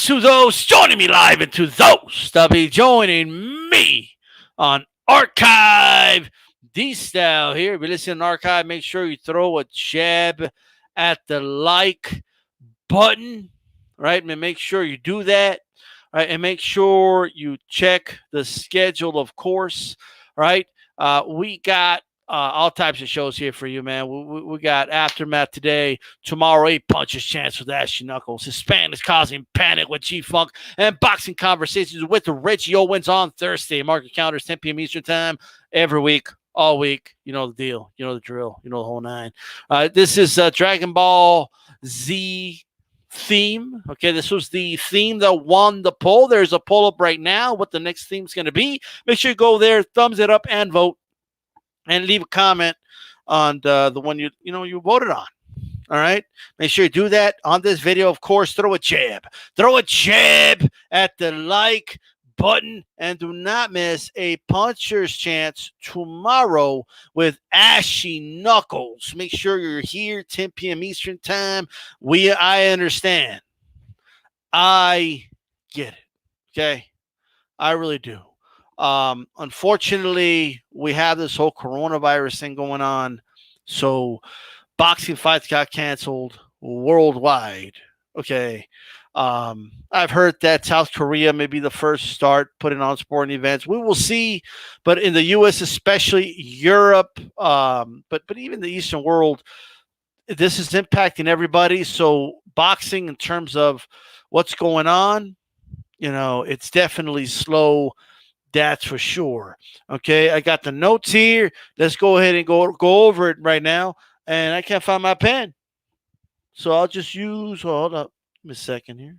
to those joining me live and to those that be joining me on Archive D-Style here. If you listen to Archive, make sure you throw a jab at the like button, right? And make sure you do that, right? And make sure you check the schedule, of course, right? We got all types of shows here for you, man. We got Aftermath today. Tomorrow, 8 Punches Chance with Ashy Knuckles. Hispanics Causing Panic with G-Funk. And Boxing Conversations with Reggie Owens on Thursday. Market counters, 10 p.m. Eastern Time. Every week, all week. You know the deal. You know the drill. You know the whole nine. This is Dragon Ball Z theme. Okay, this was the theme that won the poll. There's a poll up right now what the next theme is going to be. Make sure you go there, thumbs it up, and vote. And leave a comment on the one you voted on. All right. Make sure you do that on this video. Of course, throw a jab. Throw a jab at the like button. And do not miss a puncher's chance tomorrow with Ashy Knuckles. Make sure you're here, 10 p.m. Eastern Time. I understand. I get it. Okay. I really do. Unfortunately, we have this whole coronavirus thing going on. So boxing fights got canceled worldwide. Okay. I've heard that South Korea may be the first start putting on sporting events. We will see. But in the U.S., especially Europe, but even the Eastern world, this is impacting everybody. So boxing in terms of what's going on, it's definitely slow. That's for sure. Okay, I got the notes here. Let's go ahead and go over it right now. And I can't find my pen. So I'll just use, hold up a second here.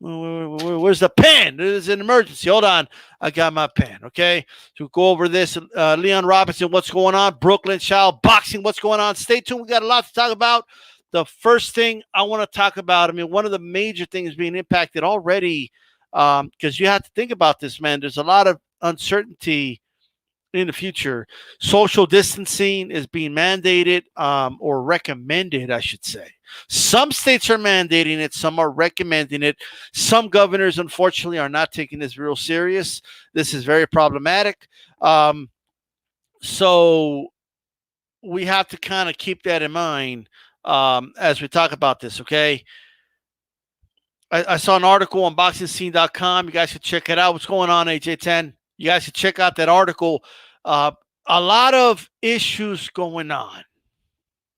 Where's the pen? There's an emergency. Hold on. I got my pen, okay? So go over this. Leon Robinson, what's going on? Brooklyn Child Boxing, what's going on? Stay tuned. We got a lot to talk about. The first thing I want to talk about, one of the major things being impacted already, because you have to think about this, man. There's a lot of uncertainty in the future. Social distancing is being mandated or recommended, I should say. Some states are mandating it. Some are recommending it. Some governors, unfortunately, are not taking this real serious. This is very problematic. So we have to kind of keep that in mind as we talk about this, okay? I saw an article on BoxingScene.com. You guys should check it out. What's going on, AJ10? You guys should check out that article. A lot of issues going on,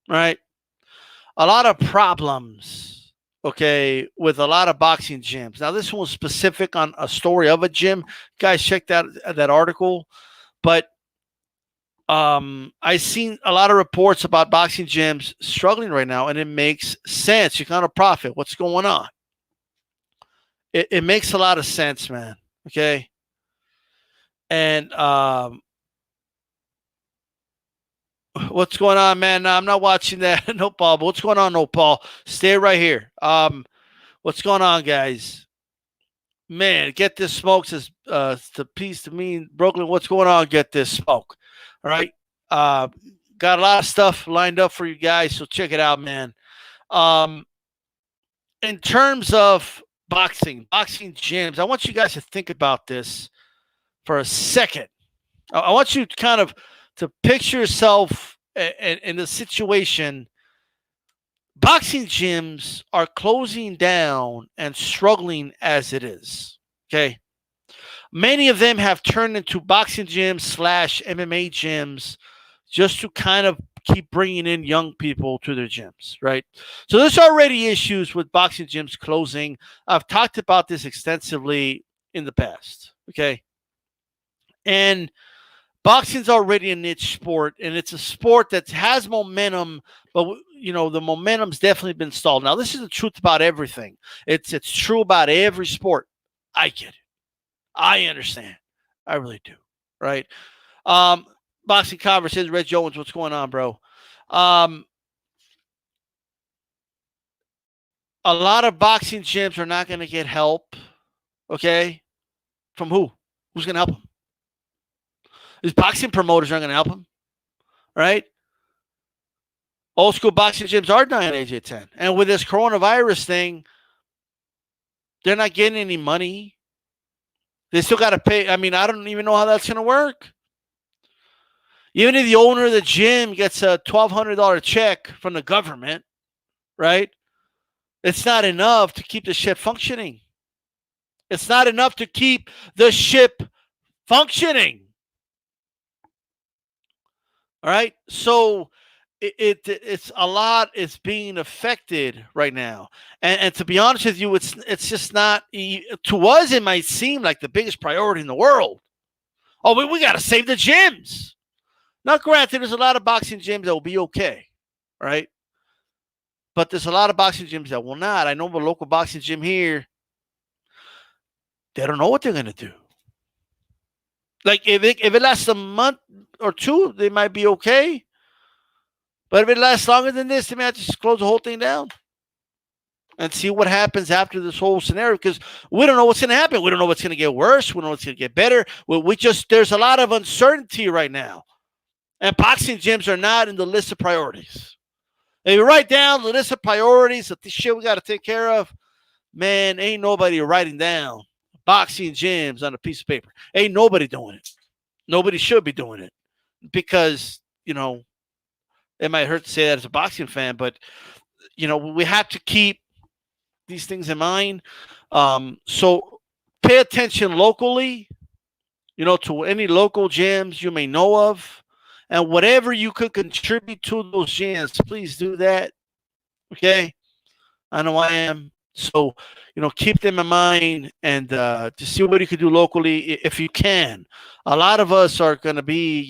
right? A lot of problems, okay, with a lot of boxing gyms. Now, this one was specific on a story of a gym. Guys, check that article. But I've seen a lot of reports about boxing gyms struggling right now, and it makes sense. You're going to profit. What's going on? It makes a lot of sense, man. Okay. And what's going on, man? No, I'm not watching that. No, Paul. But what's going on, no, Paul? Stay right here. What's going on, guys? Man, get this smoke. Says the piece to me, Brooklyn. What's going on? Get this smoke. All right. Got a lot of stuff lined up for you guys, so check it out, man. In terms of boxing gyms, I want you guys to think about this for a second. I want you to picture yourself in the situation. Boxing gyms are closing down and struggling as it is. Okay. Many of them have turned into boxing gyms / MMA gyms just to kind of keep bringing in young people to their gyms, right? So there's already issues with boxing gyms closing. I've talked about this extensively in the past, okay? And boxing's already a niche sport, and it's a sport that has momentum, but the momentum's definitely been stalled. Now, this is the truth about everything. It's true about every sport. I get it. I understand. I really do, right? Boxing Conversations, Red Jones, what's going on, bro? A lot of boxing gyms are not going to get help, okay? From who? Who's going to help them? These boxing promoters aren't going to help them, right? Old school boxing gyms are dying at age 10. And with this coronavirus thing, They're not getting any money. They still got to pay. I mean, I don't even know how that's going to work. Even if the owner of the gym gets a $1,200 check from the government, right? It's not enough to keep the ship functioning. It's not enough to keep the ship functioning. All right. So it's a lot is being affected right now. And to be honest with you, it's just not, to us, it might seem like the biggest priority in the world. Oh, we got to save the gyms. Now, granted, there's a lot of boxing gyms that will be okay, right? But there's a lot of boxing gyms that will not. I know a local boxing gym here, they don't know what they're going to do. Like, if it lasts a month or two, they might be okay. But if it lasts longer than this, they may have to just close the whole thing down and see what happens after this whole scenario, because we don't know what's going to happen. We don't know what's going to get worse. We don't know what's going to get better. There's a lot of uncertainty right now. And boxing gyms are not in the list of priorities. If you write down the list of priorities of the shit we got to take care of, man, ain't nobody writing down boxing gyms on a piece of paper. Ain't nobody doing it. Nobody should be doing it, because, it might hurt to say that as a boxing fan, but, we have to keep these things in mind. So pay attention locally, to any local gyms you may know of. And whatever you could contribute to those gyms, please do that. Okay? I know I am. So, keep them in mind, and to see what you can do locally if you can. A lot of us are going to be,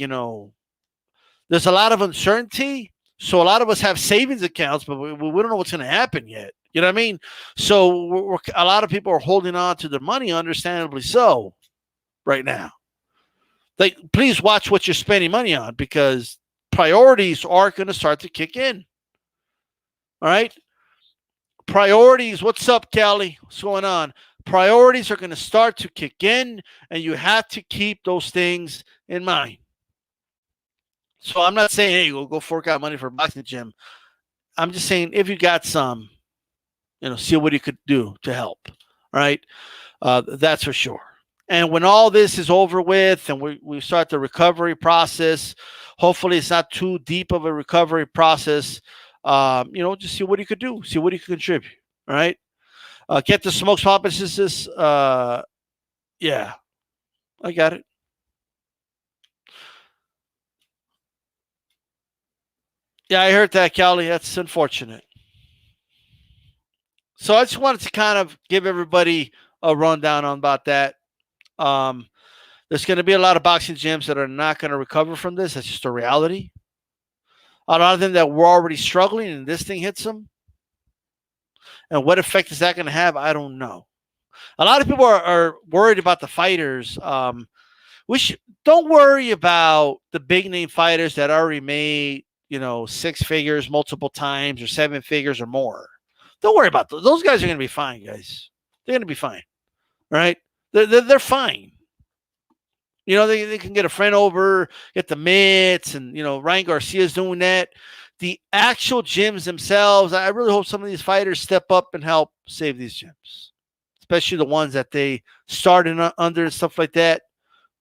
there's a lot of uncertainty. So a lot of us have savings accounts, but we don't know what's going to happen yet. You know what I mean? So a lot of people are holding on to their money, understandably so, right now. Like, please watch what you're spending money on, because priorities are going to start to kick in. All right? Priorities. What's up, Kelly? What's going on? Priorities are going to start to kick in, and you have to keep those things in mind. So I'm not saying, hey, go fork out money for a boxing gym. I'm just saying, if you got some, see what you could do to help. All right? That's for sure. And when all this is over with and we start the recovery process, hopefully it's not too deep of a recovery process. Just see what you could do, see what you could contribute. All right. Get the smokes hypothesis. Yeah, I got it. Yeah, I heard that, Callie. That's unfortunate. So I just wanted to kind of give everybody a rundown on about that. There's going to be a lot of boxing gyms that are not going to recover from this. That's just a reality. A lot of them that were already struggling, and this thing hits them. And what effect is that going to have? I don't know. A lot of people are worried about the fighters. Don't worry about the big name fighters that already made, 6 figures multiple times, or 7 figures or more. Don't worry about those. Those guys are going to be fine, guys. They're going to be fine. Right? They're fine. They can get a friend over, get the mitts, and, Ryan Garcia's doing that. The actual gyms themselves, I really hope some of these fighters step up and help save these gyms, especially the ones that they started under and stuff like that.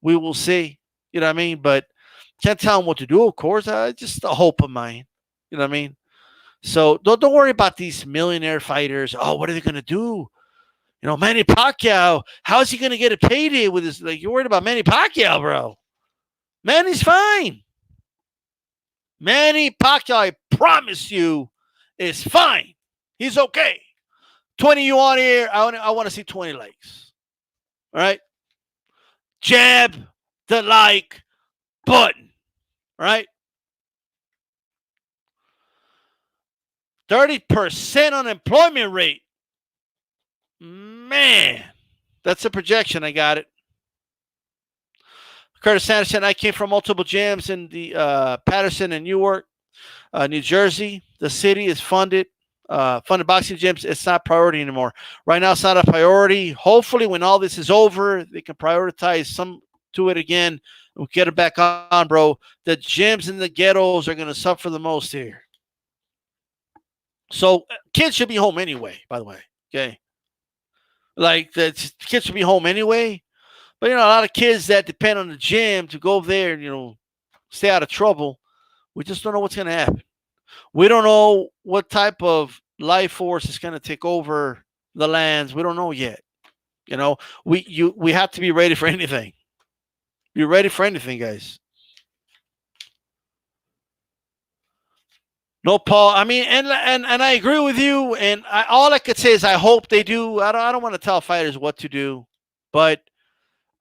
We will see. You know what I mean? But can't tell them what to do, of course. Just a hope of mine. You know what I mean? So don't worry about these millionaire fighters. Oh, what are they going to do? Manny Pacquiao, how is he going to get a payday with this? Like, you're worried about Manny Pacquiao, bro. Manny's fine. Manny Pacquiao, I promise you, is fine. He's okay. 20 you on here, I want to see 20 legs. All right? Jab the like button. All right? 30% unemployment rate. Man, that's a projection. I got it. Curtis Sanderson, I came from multiple gyms in the Patterson and Newark, New Jersey. The city is funded boxing gyms. It's not priority anymore. Right now, it's not a priority. Hopefully, when all this is over, they can prioritize some to it again. We'll get it back on, bro. The gyms in the ghettos are going to suffer the most here. So kids should be home anyway, by the way. Okay. Like the kids should be home anyway. But a lot of kids that depend on the gym to go there and stay out of trouble. We just don't know what's going to happen. We don't know what type of life force is going to take over the lands. We don't know yet. You know, we have to be ready for anything. Be ready for anything, guys. No, Paul. I mean, and I agree with you. And all I could say is I hope they do. I don't want to tell fighters what to do, but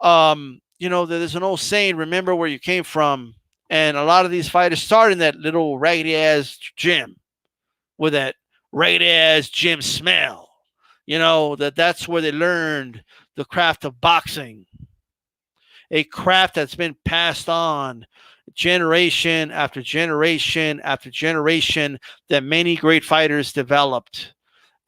there's an old saying: "Remember where you came from." And a lot of these fighters start in that little raggedy ass gym with that raggedy ass gym smell. That's where they learned the craft of boxing, a craft that's been passed on generation after generation after generation that many great fighters developed.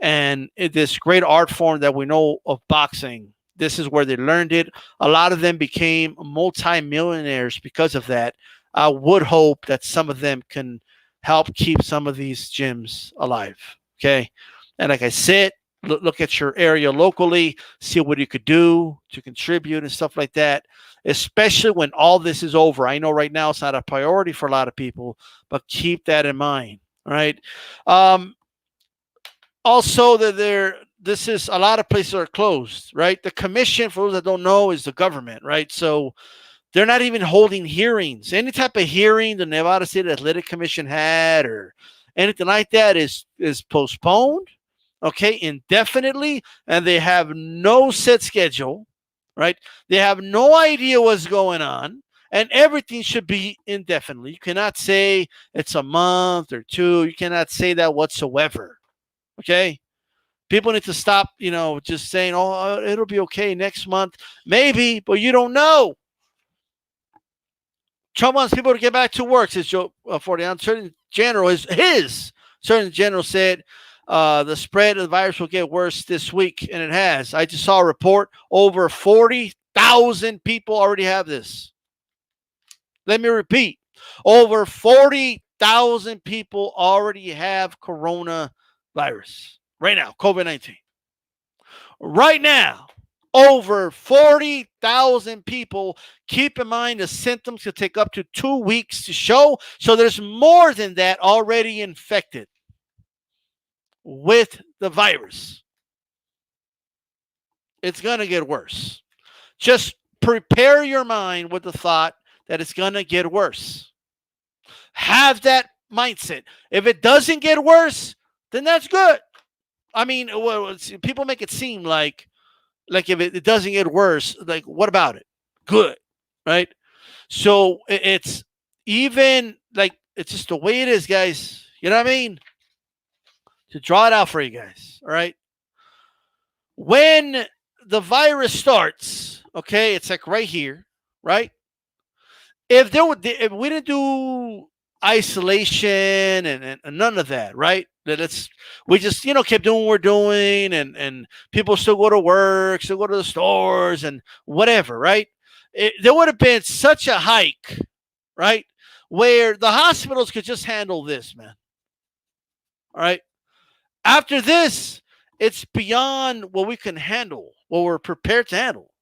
And this great art form that we know of boxing, this is where they learned it. A lot of them became multimillionaires because of that. I would hope that some of them can help keep some of these gyms alive. Okay. And like I said, look at your area locally, see what you could do to contribute and stuff like that, especially when all this is over. I know right now it's not a priority for a lot of people, but keep that in mind. All right. Also, this is a lot of places are closed, right? The commission, for those that don't know, is the government, right? So they're not even holding hearings. Any type of hearing the Nevada State Athletic Commission had or anything like that is postponed, okay, indefinitely, and they have no set schedule, right? They have no idea what's going on, and everything should be indefinitely. You cannot say it's a month or two. You cannot say that whatsoever, okay? People need to stop, just saying, oh, it'll be okay next month. Maybe, but you don't know. Trump wants people to get back to work, says Joe Fortian. Certain general said the spread of the virus will get worse this week, and it has. I just saw a report over 40,000 people already have this. Let me repeat. Over 40,000 people already have coronavirus right now, COVID-19. Right now, over 40,000 people. Keep in mind the symptoms could take up to 2 weeks to show. So there's more than that already infected with the virus. It's going to get worse. Just prepare your mind with the thought that it's going to get worse. Have that mindset. If it doesn't get worse, then that's good. I mean, people make it seem like if it doesn't get worse, like, what about it? Good, right? So it's even like it's just the way it is, guys. You know what I mean? To draw it out for you guys, all right? When the virus starts, okay, it's like right here, right? If we didn't do isolation and none of that, right? We just kept doing what we're doing, and people still go to work, still go to the stores and whatever, right? There would have been such a hike, right, where the hospitals could just handle this, man. All right. After this, it's beyond what we can handle, what we're prepared to handle.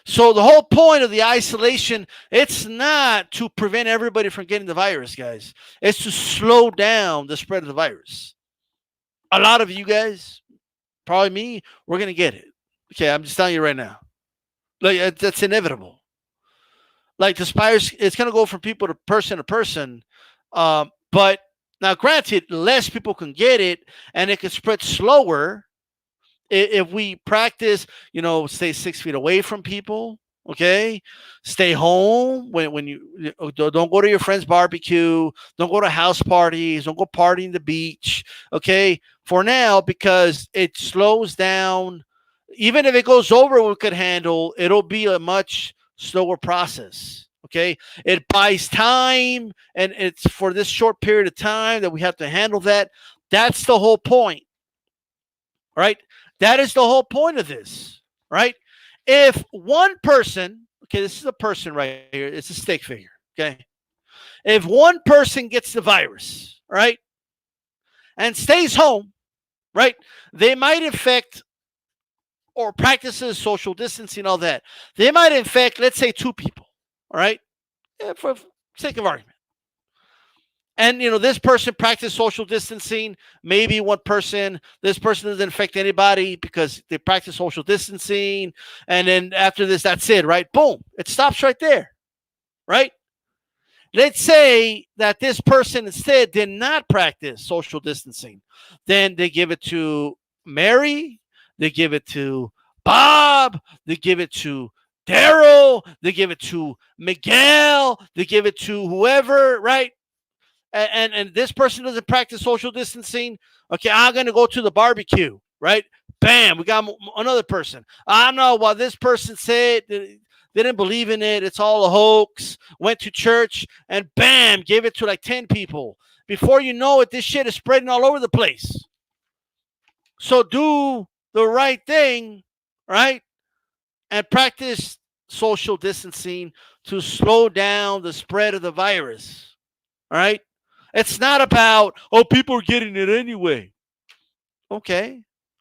So the whole point of the isolation, it's not to prevent everybody from getting the virus, guys. It's to slow down the spread of the virus. A lot of you guys, probably me, we're going to get it. Okay, I'm just telling you right now. Like, that's inevitable. Like, the virus, it's going to go from people to person. But now, granted, less people can get it, and it can spread slower if we practice, stay 6 feet away from people. Okay, stay home when you don't go to your friend's barbecue, don't go to house parties, don't go partying the beach. Okay, for now, because it slows down. Even if it goes over what we could handle, it'll be a much slower process. Okay, it buys time, and it's for this short period of time that we have to handle that. That's the whole point. All right. That is the whole point of this, right? If one person, okay, this is a person right here, it's a stick figure, okay? If one person gets the virus, right, and stays home, right? They might infect or practices social distancing, all that. They might infect, let's say, 2 people, all right? For sake of argument. And this person practiced social distancing. Maybe this person doesn't infect anybody because they practice social distancing. And then after this, that's it, right? Boom. It stops right there, right? Let's say that this person instead did not practice social distancing. Then they give it to Mary, they give it to Bob, they give it to Daryl, they give it to Miguel, they give it to whoever, right? And this person doesn't practice social distancing. Okay, I'm going to go to the barbecue, right? Bam, we got another person. I know what this person said. They didn't believe in it. It's all a hoax. Went to church and bam, gave it to like 10 people. Before you know it, this shit is spreading all over the place. So do the right thing, right? And practice social distancing to slow down the spread of the virus. All right? It's not about, people are getting it anyway. Okay.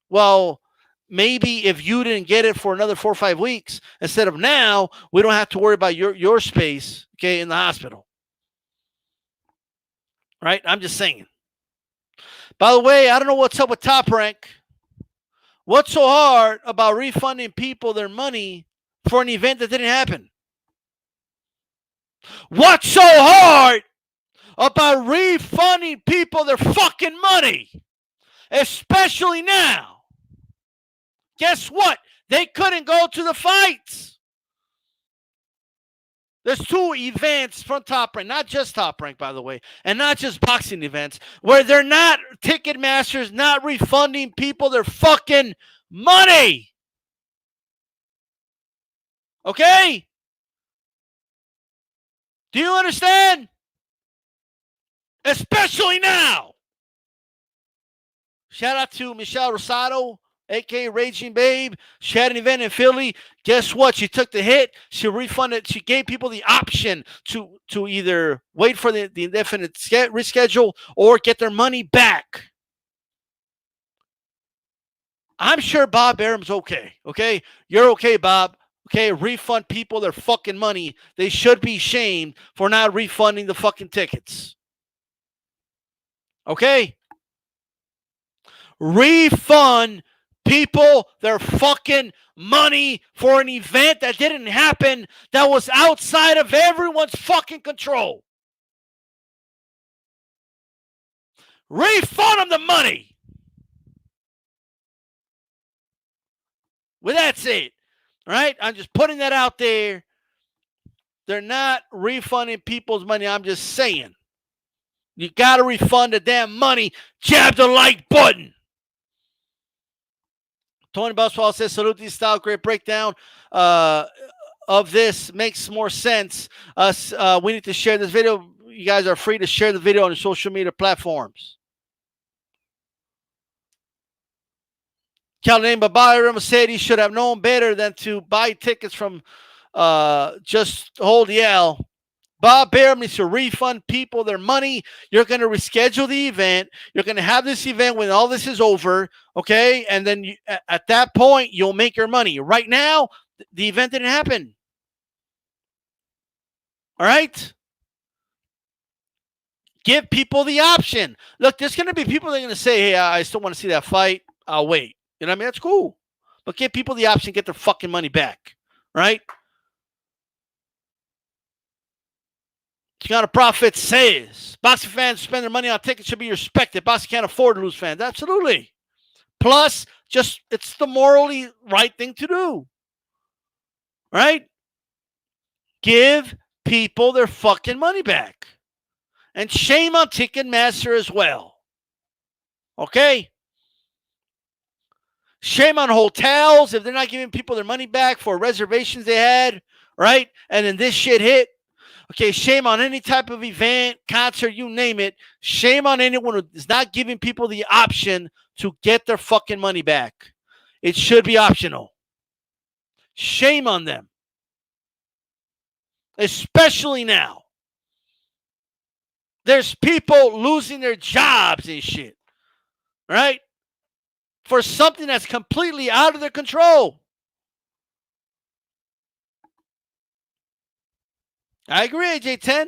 Well, maybe if you didn't get it for another 4 or 5 weeks, instead of now, we don't have to worry about your space, okay, in the hospital. Right? I'm just saying. By the way, I don't know what's up with Top Rank. What's so hard about refunding people their money for an event that didn't happen? What's so hard about refunding people their fucking money? Especially now. Guess what? They couldn't go to the fights. There's 2 events from Top Rank, not just Top Rank, by the way, and not just boxing events, where they're not, Ticketmaster's not refunding people their fucking money. Okay? Do you understand? Especially now. Shout out to Michelle Rosado, a.k.a. Raging Babe. She had an event in Philly. Guess what? She took the hit. She refunded. She gave people the option to either wait for the indefinite reschedule or get their money back. I'm sure Bob Arum's okay. Okay? You're okay, Bob. Okay? Refund people their fucking money. They should be shamed for not refunding the fucking tickets. Okay? Refund people their fucking money for an event that didn't happen, that was outside of everyone's fucking control. Refund them the money. Well, that's it. All right? I'm just putting that out there. They're not refunding people's money. I'm just saying. You got to refund the damn money. Jab the like button. Tony Buswell says, Salute style, great breakdown of this. Makes more sense. We need to share this video. You guys are free to share the video on the social media platforms. Calvin Babayram said he should have known better than to buy tickets from Just Hold Yell. Bob Barum needs to refund people their money. You're going to reschedule the event. You're going to have this event when all this is over, okay? And then at that point, you'll make your money. Right now, the event didn't happen. All right? Give people the option. Look, there's going to be people that are going to say, hey, I still want to see that fight. I'll wait. You know what I mean? That's cool. But give people the option to get their fucking money back, right? Chicago Prophet says, boxing fans spend their money on tickets should be respected. Boxing can't afford to lose fans. Absolutely. Plus, just it's the morally right thing to do. Right? Give people their fucking money back. And shame on Ticketmaster as well. Okay? Shame on hotels if they're not giving people their money back for reservations they had, right? And then this shit hit. Okay, shame on any type of event, concert, you name it. Shame on anyone who is not giving people the option to get their fucking money back. It should be optional. Shame on them. Especially now. There's people losing their jobs and shit. Right? for something that's completely out of their control. I agree, AJ10.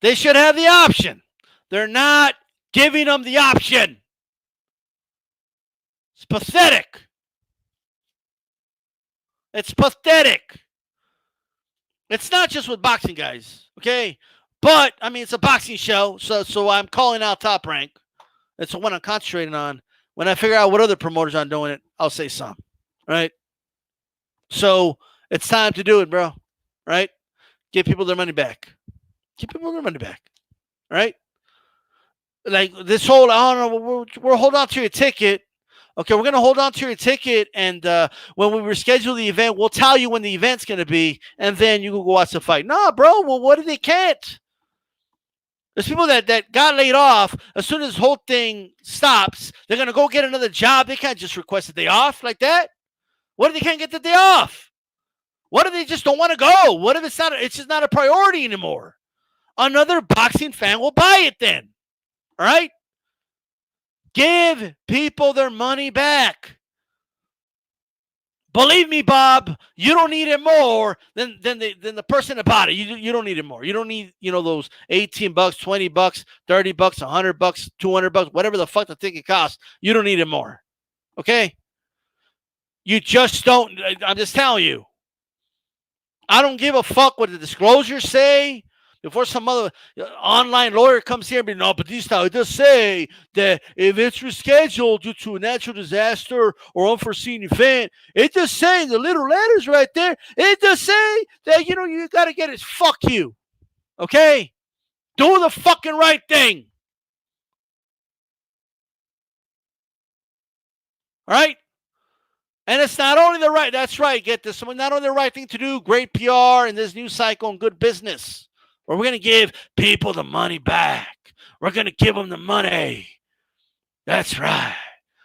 They should have the option. They're not giving them the option. It's pathetic. It's pathetic. It's not just with boxing, guys, okay? But, I mean, it's a boxing show, so I'm calling out Top Rank. That's what I'm concentrating on. When I figure out what other promoters are doing it, I'll say some, right? So it's time to do it, bro, right? Give people their money back. Give people their money back, right? Like this whole, I don't know, we're holding on to your ticket. Okay, we're going to hold on to your ticket, and when we reschedule the event, we'll tell you when the event's going to be, and then you can go watch the fight. Nah, bro, well, what if they can't? There's people that got laid off. As soon as this whole thing stops, they're going to go get another job. They can't just request a day off like that. What if they can't get the day off? What if they just don't want to go? What if it's just not a priority anymore? Another boxing fan will buy it then. All right? Give people their money back. Believe me, Bob, you don't need it more than the person that bought it. You don't need it more. You don't need, those $18, $20, $30, $100, $200, whatever the fuck the ticket costs. You don't need it more. Okay? You just don't. I'm just telling you. I don't give a fuck what the disclosures say. Before some other online lawyer comes here and be, no, but this time it does say that if it's rescheduled due to a natural disaster or unforeseen event, it does say in the little letters right there, it does say that, you got to get it. Fuck you. Okay? Do the fucking right thing. All right? And it's not only the right, that's right, get this, not only the right thing to do, great PR in this news cycle and good business. We're going to give people the money back. We're going to give them the money. That's right.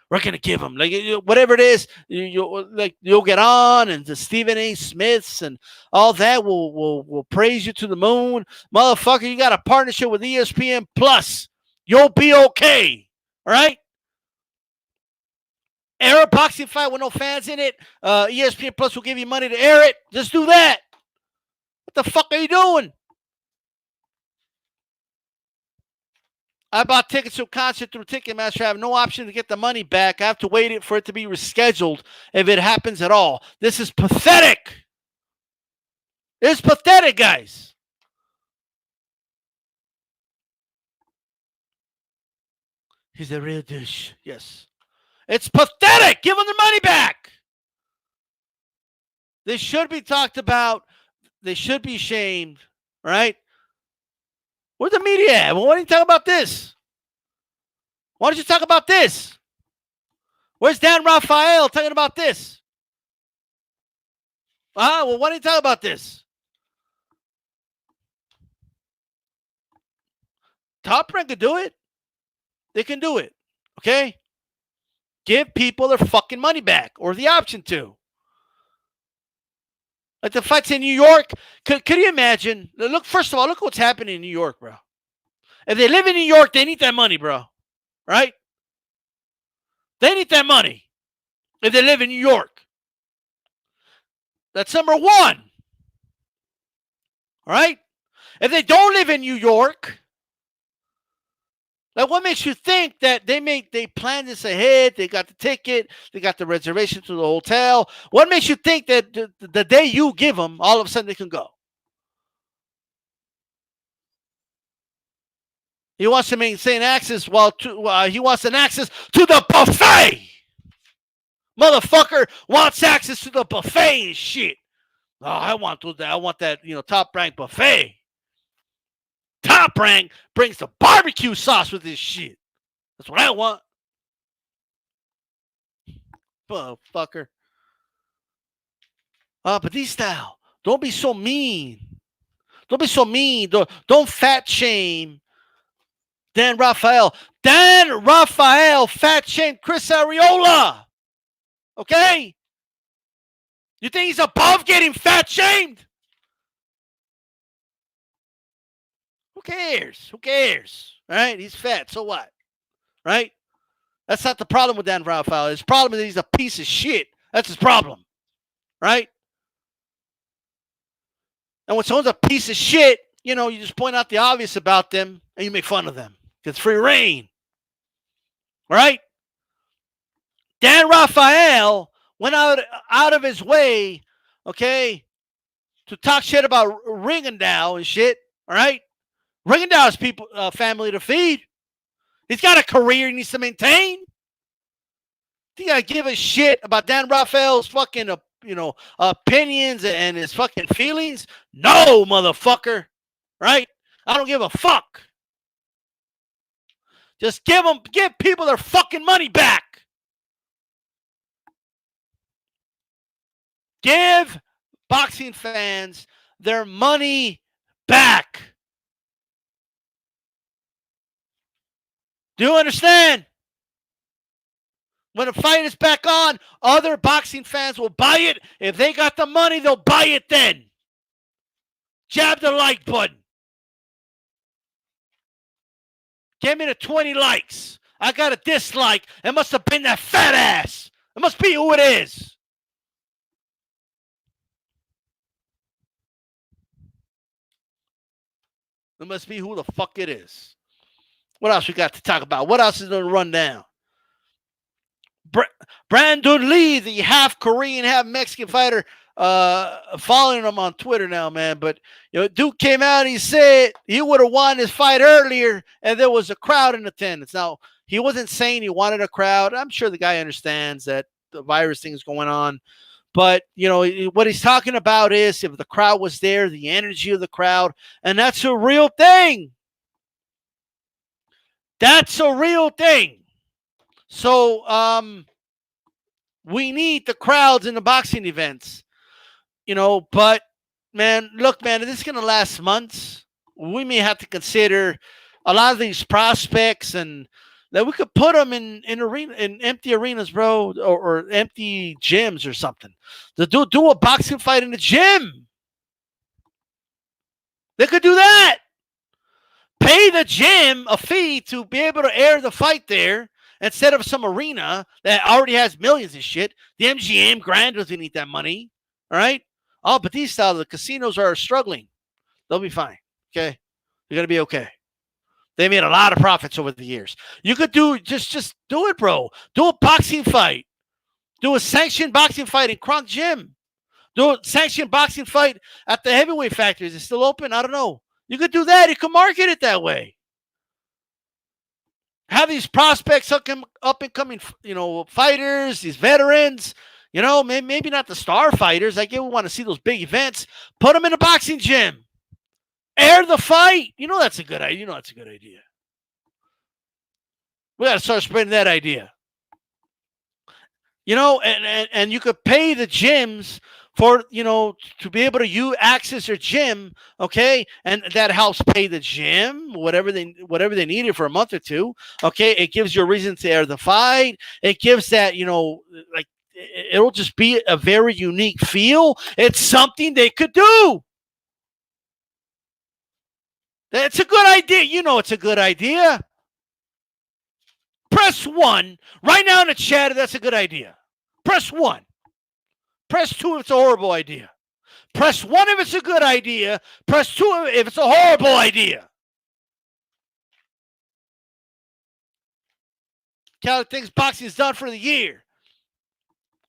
We're going to give them, like, whatever it is, you'll get on, and the Stephen A. Smiths and all that will praise you to the moon. Motherfucker, you got a partnership with ESPN Plus. You'll be okay. All right? Air a boxing fight with no fans in it. ESPN Plus will give you money to air it. Just do that. What the fuck are you doing? I bought tickets to a concert through Ticketmaster. I have no option to get the money back. I have to wait for it to be rescheduled if it happens at all. This is pathetic. It's pathetic, guys. He's a real douche. Yes. It's pathetic. Give them the money back. They should be talked about. They should be shamed, right? Where's the media at? Well, why don't you talk about this? Why don't you talk about this? Where's Dan Raphael talking about this? Well, why don't you talk about this? Top Rank can do it. They can do it. Okay? Give people their fucking money back, or the option to. Like the fights in New York. Could you imagine? Look, first of all, look what's happening in New York, bro. If they live in New York, they need that money, bro. Right? They need that money. If they live in New York. That's number one. All right? If they don't live in New York, like, what makes you think that they planned this ahead? They got the ticket, they got the reservation to the hotel. What makes you think that the day you give them, all of a sudden they can go? He wants to maintain access he wants an access to the buffet. Motherfucker wants access to the buffet and shit. Oh, I want that, Top Rank buffet. Top Rank brings the barbecue sauce with this shit. That's what I want. Motherfucker. Batista, don't be so mean. Don't be so mean. Don't fat shame Dan Raphael. Dan Raphael fat shamed Chris Arreola. Okay? You think he's above getting fat shamed? Who cares? Who cares? All right? He's fat. So what? Right? That's not the problem with Dan Rafael. His problem is he's a piece of shit. That's his problem, right? And when someone's a piece of shit, you just point out the obvious about them and you make fun of them. It's free reign, right? Dan Rafael went out of his way, okay, to talk shit about Ringendow and shit, all right? Ringendow's family to feed. He's got a career he needs to maintain. Think I give a shit about Dan Rafael's fucking, opinions and his fucking feelings? No, motherfucker, right? I don't give a fuck. Just give people their fucking money back. Give boxing fans their money back. Do you understand? When a fight is back on, other boxing fans will buy it. If they got the money, they'll buy it then. Jab the like button. Give me the 20 likes. I got a dislike. It must have been that fat ass. It must be who it is. It must be who the fuck it is. What else we got to talk about? What else is going to run down? Brandon Lee, the half Korean, half Mexican fighter, following him on Twitter now, man. But Duke came out and he said he would have won his fight earlier, and there was a crowd in attendance. Now he wasn't saying he wanted a crowd. I'm sure the guy understands that the virus thing is going on, but what he's talking about is if the crowd was there, the energy of the crowd, and that's a real thing. That's a real thing. So we need the crowds in the boxing events, but man, look, man, this is going to last months. We may have to consider a lot of these prospects and that we could put them in empty arenas, bro, or empty gyms or something. To do a boxing fight in the gym. They could do that. Pay the gym a fee to be able to air the fight there. Instead of some arena that already has millions of shit. The MGM Grand doesn't need that money. All right? Oh, but these style, the casinos are struggling. They'll be fine. Okay? They're going to be okay. They made a lot of profits over the years. You could just do it, bro. Do a boxing fight. Do a sanctioned boxing fight in Kronk Gym. Do a sanctioned boxing fight at the Heavyweight Factory. Is it still open? I don't know. You could do that. You could market it that way. Have these prospects, up and coming, fighters, these veterans, maybe not the star fighters. I get we want to see those big events. Put them in a boxing gym. Air the fight. That's a good idea. That's a good idea. We got to start spreading that idea. And you could pay the gyms for, to be able to access your gym, okay? And that helps pay the gym, whatever they need it for a month or two, okay? It gives you a reason to air the fight. It gives that, it'll just be a very unique feel. It's something they could do. It's a good idea. It's a good idea. Press 1 right now in the chat. That's a good idea. Press 1. Press 2 if it's a horrible idea. Press 1 if it's a good idea. Press 2 if it's a horrible idea. Cali thinks boxing is done for the year.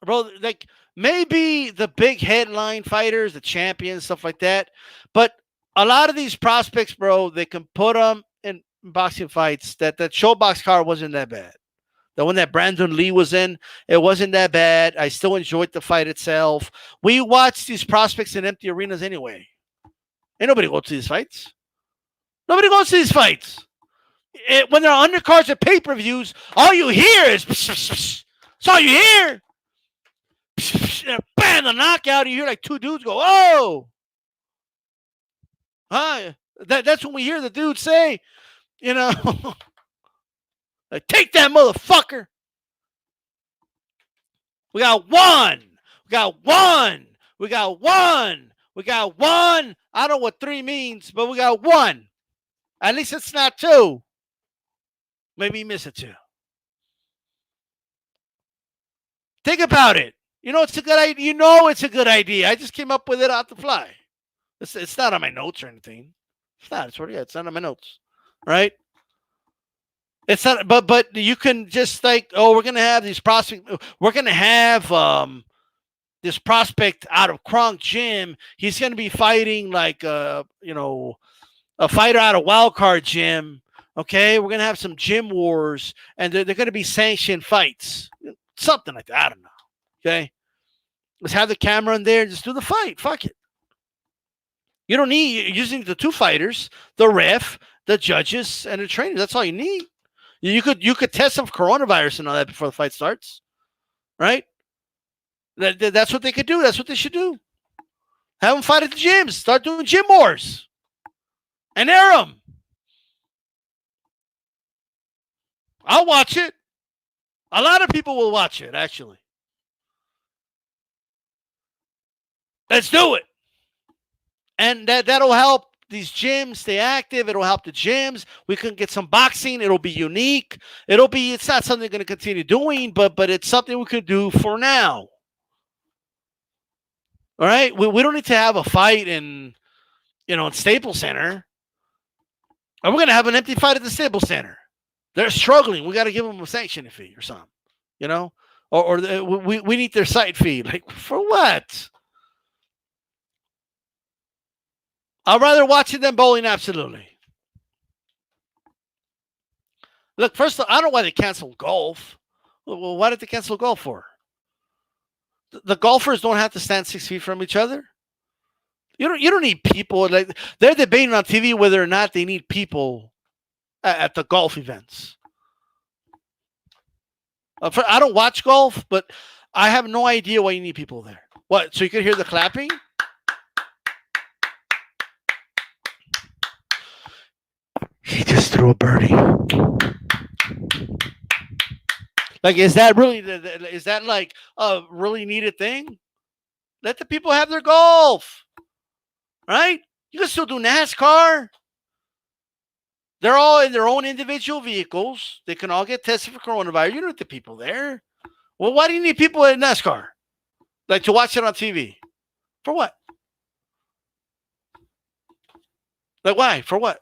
Bro, like maybe the big headline fighters, the champions, stuff like that. But a lot of these prospects, bro, they can put them in boxing fights. That Showbox card wasn't that bad. The one that Brandon Lee was in, it wasn't that bad. I still enjoyed the fight itself. We watch these prospects in empty arenas anyway. Ain't nobody goes to these fights. Nobody goes to these fights. When they're undercards at pay-per-views, all you hear is that's all you hear. Bam, the knockout. You hear like two dudes go, "Oh!" Huh? That's when we hear the dude say, like, "Take that motherfucker." We got one. We got one. We got one. We got one. I don't know what 3 means, but we got one. At least it's not 2. Maybe you miss it 2. Think about it. You know it's a good idea. You know it's a good idea. I just came up with it out the fly. It's not on my notes or anything. It's not. It's already. It's not on my notes, right? It's not. But you can just like, oh, we're gonna have these prospect. We're gonna have this prospect out of Kronk Gym. He's gonna be fighting like a fighter out of Wild Card Gym. Okay, we're gonna have some gym wars, and they're gonna be sanctioned fights, something like that. I don't know. Okay, let's have the camera in there and just do the fight. Fuck it. You don't need using the two fighters, the ref, the judges, and the trainer. That's all you need. You could test them for coronavirus and all that before the fight starts, right? That's what they could do. That's what they should do. Have them fight at the gyms. Start doing gym wars and air them. I'll watch it. A lot of people will watch it, actually. Let's do it. And that'll help these gyms stay active. It'll help the gyms. We can get some boxing. It'll be unique. It's not something we're going to continue doing, but it's something we could do for now. All right? We don't need to have a fight in Staples Center. Or we're going to have an empty fight at the Staples Center. They're struggling. We got to give them a sanction fee or something, or we need their site fee. Like, for what? I'd rather watch it than bowling, absolutely. Look, first, I don't know why they canceled golf. Well, why did they cancel golf for? The golfers don't have to stand 6 feet from each other. You don't need people. Like, they're debating on TV whether or not they need people at the golf events. I don't watch golf, but I have no idea why you need people there. What? So you can hear the clapping? He just threw a birdie. Like, is that like a really needed thing? Let the people have their golf, right? You can still do NASCAR. They're all in their own individual vehicles. They can all get tested for coronavirus. You don't need the people there. Well, why do you need people in NASCAR? Like, to watch it on TV? For what? Like, why? For what?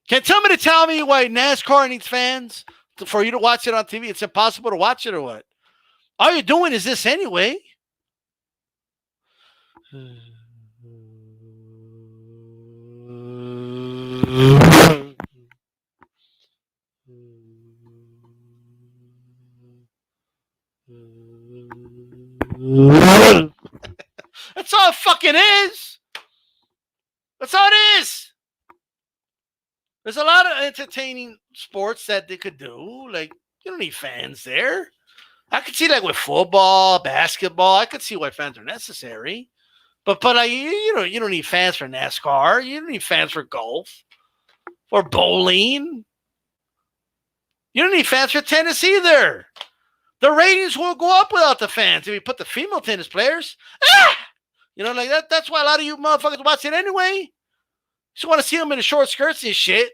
Can somebody tell me why NASCAR needs fans for you to watch it on TV? It's impossible to watch it, or what? All you're doing is this anyway. That's all it fucking is. That's all it is. There's a lot of entertaining sports that they could do. Like, you don't need fans there. I could see, like, with football, basketball, I could see why fans are necessary. But you don't need fans for NASCAR. You don't need fans for golf or bowling. You don't need fans for tennis either. The ratings won't go up without the fans. If you put the female tennis players, like that. That's why a lot of you motherfuckers watch it anyway. Just want to see them in the short skirts and shit.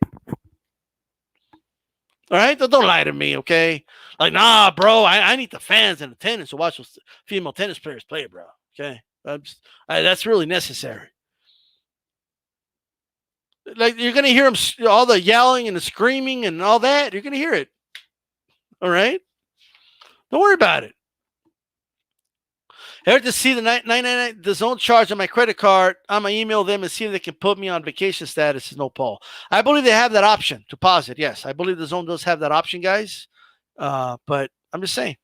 All right? Don't lie to me, okay? Like, nah, bro, I need the fans and the tennis to watch those female tennis players play, bro. Okay? That's really necessary. Like, you're going to hear them, all the yelling and the screaming and all that. You're going to hear it. All right? Don't worry about it. I heard to see the 999 the zone charge on my credit card. I'm gonna email them and see if they can put me on vacation status. No, Paul. I believe they have that option to pause it. Yes, I believe the zone does have that option, guys. But I'm just saying.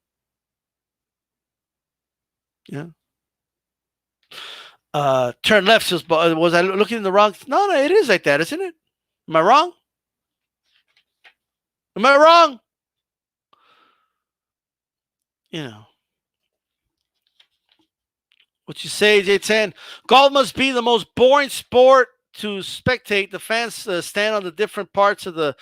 Yeah. Turn left says, was I looking in the wrong? No, it is like that, isn't it? Am I wrong? Am I wrong? What you say, J10? Golf must be the most boring sport to spectate. The fans stand on the different parts of the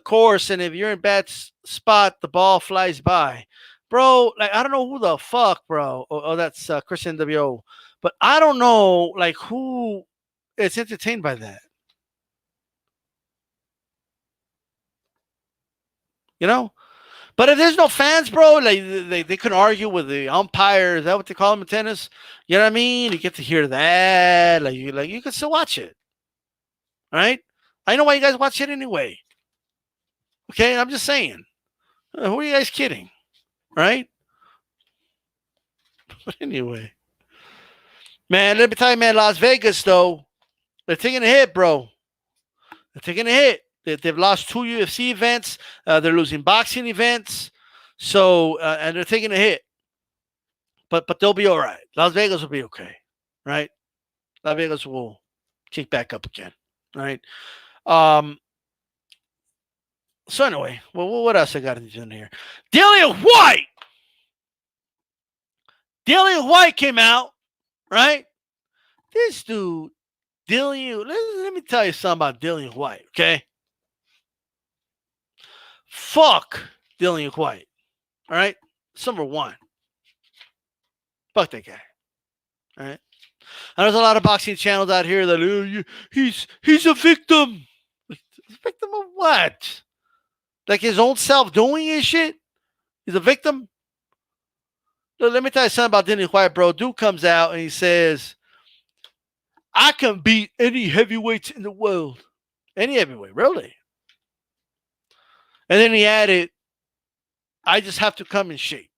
course, and if you're in bad spot, the ball flies by. Bro, like, I don't know who the fuck, bro. Oh, that's Christian WO. But I don't know, like, who is entertained by that. But if there's no fans, bro, like they can argue with the umpire. Is that what they call them in tennis? You know what I mean? You get to hear that. You can still watch it, right? I know why you guys watch it anyway. Okay, I'm just saying. Who are you guys kidding, right? But anyway, man, let me tell you, man, Las Vegas though, they're taking a hit, bro. They're taking a hit. They've lost 2 UFC events. They're losing boxing events. So and they're taking a hit. But they'll be all right. Las Vegas will be okay, right? Las Vegas will kick back up again, right? Um. So anyway, well, what else I got in here? Dillian White. Dillian White came out, right? This dude, let me tell you something about Dillian White, okay? Fuck Dillian White, all right? It's number one. Fuck that guy, all right? And there's a lot of boxing channels out here that he's a victim. A victim of what? Like his own self doing his shit? He's a victim? Look, let me tell you something about Dillian White, bro. Dude comes out and he says, I can beat any heavyweights in the world. Any heavyweight, really. And then he added, I just have to come in shape.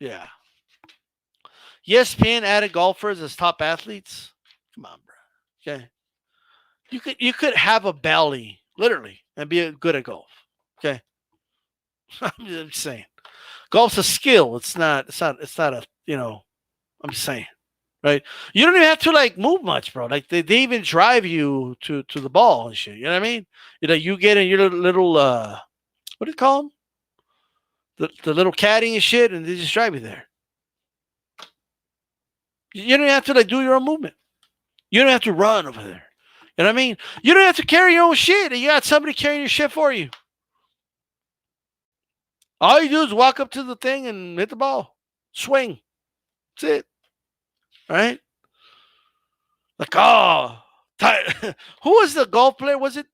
Yeah. ESPN added golfers as top athletes. Come on, bro. Okay. You could have a belly, literally, and be good at golf. Okay. I'm just saying. Golf's a skill. It's not a, I'm just saying. Right? You don't even have to like move much, bro. Like they even drive you to the ball and shit. You know what I mean? You get in your little what do you call them? The little caddy and shit, and they just drive you there. You don't have to like do your own movement. You don't have to run over there. You know what I mean? You don't have to carry your own shit. You got somebody carrying your shit for you. All you do is walk up to the thing and hit the ball. Swing. That's it. Right? Like, who was the golf player? Was it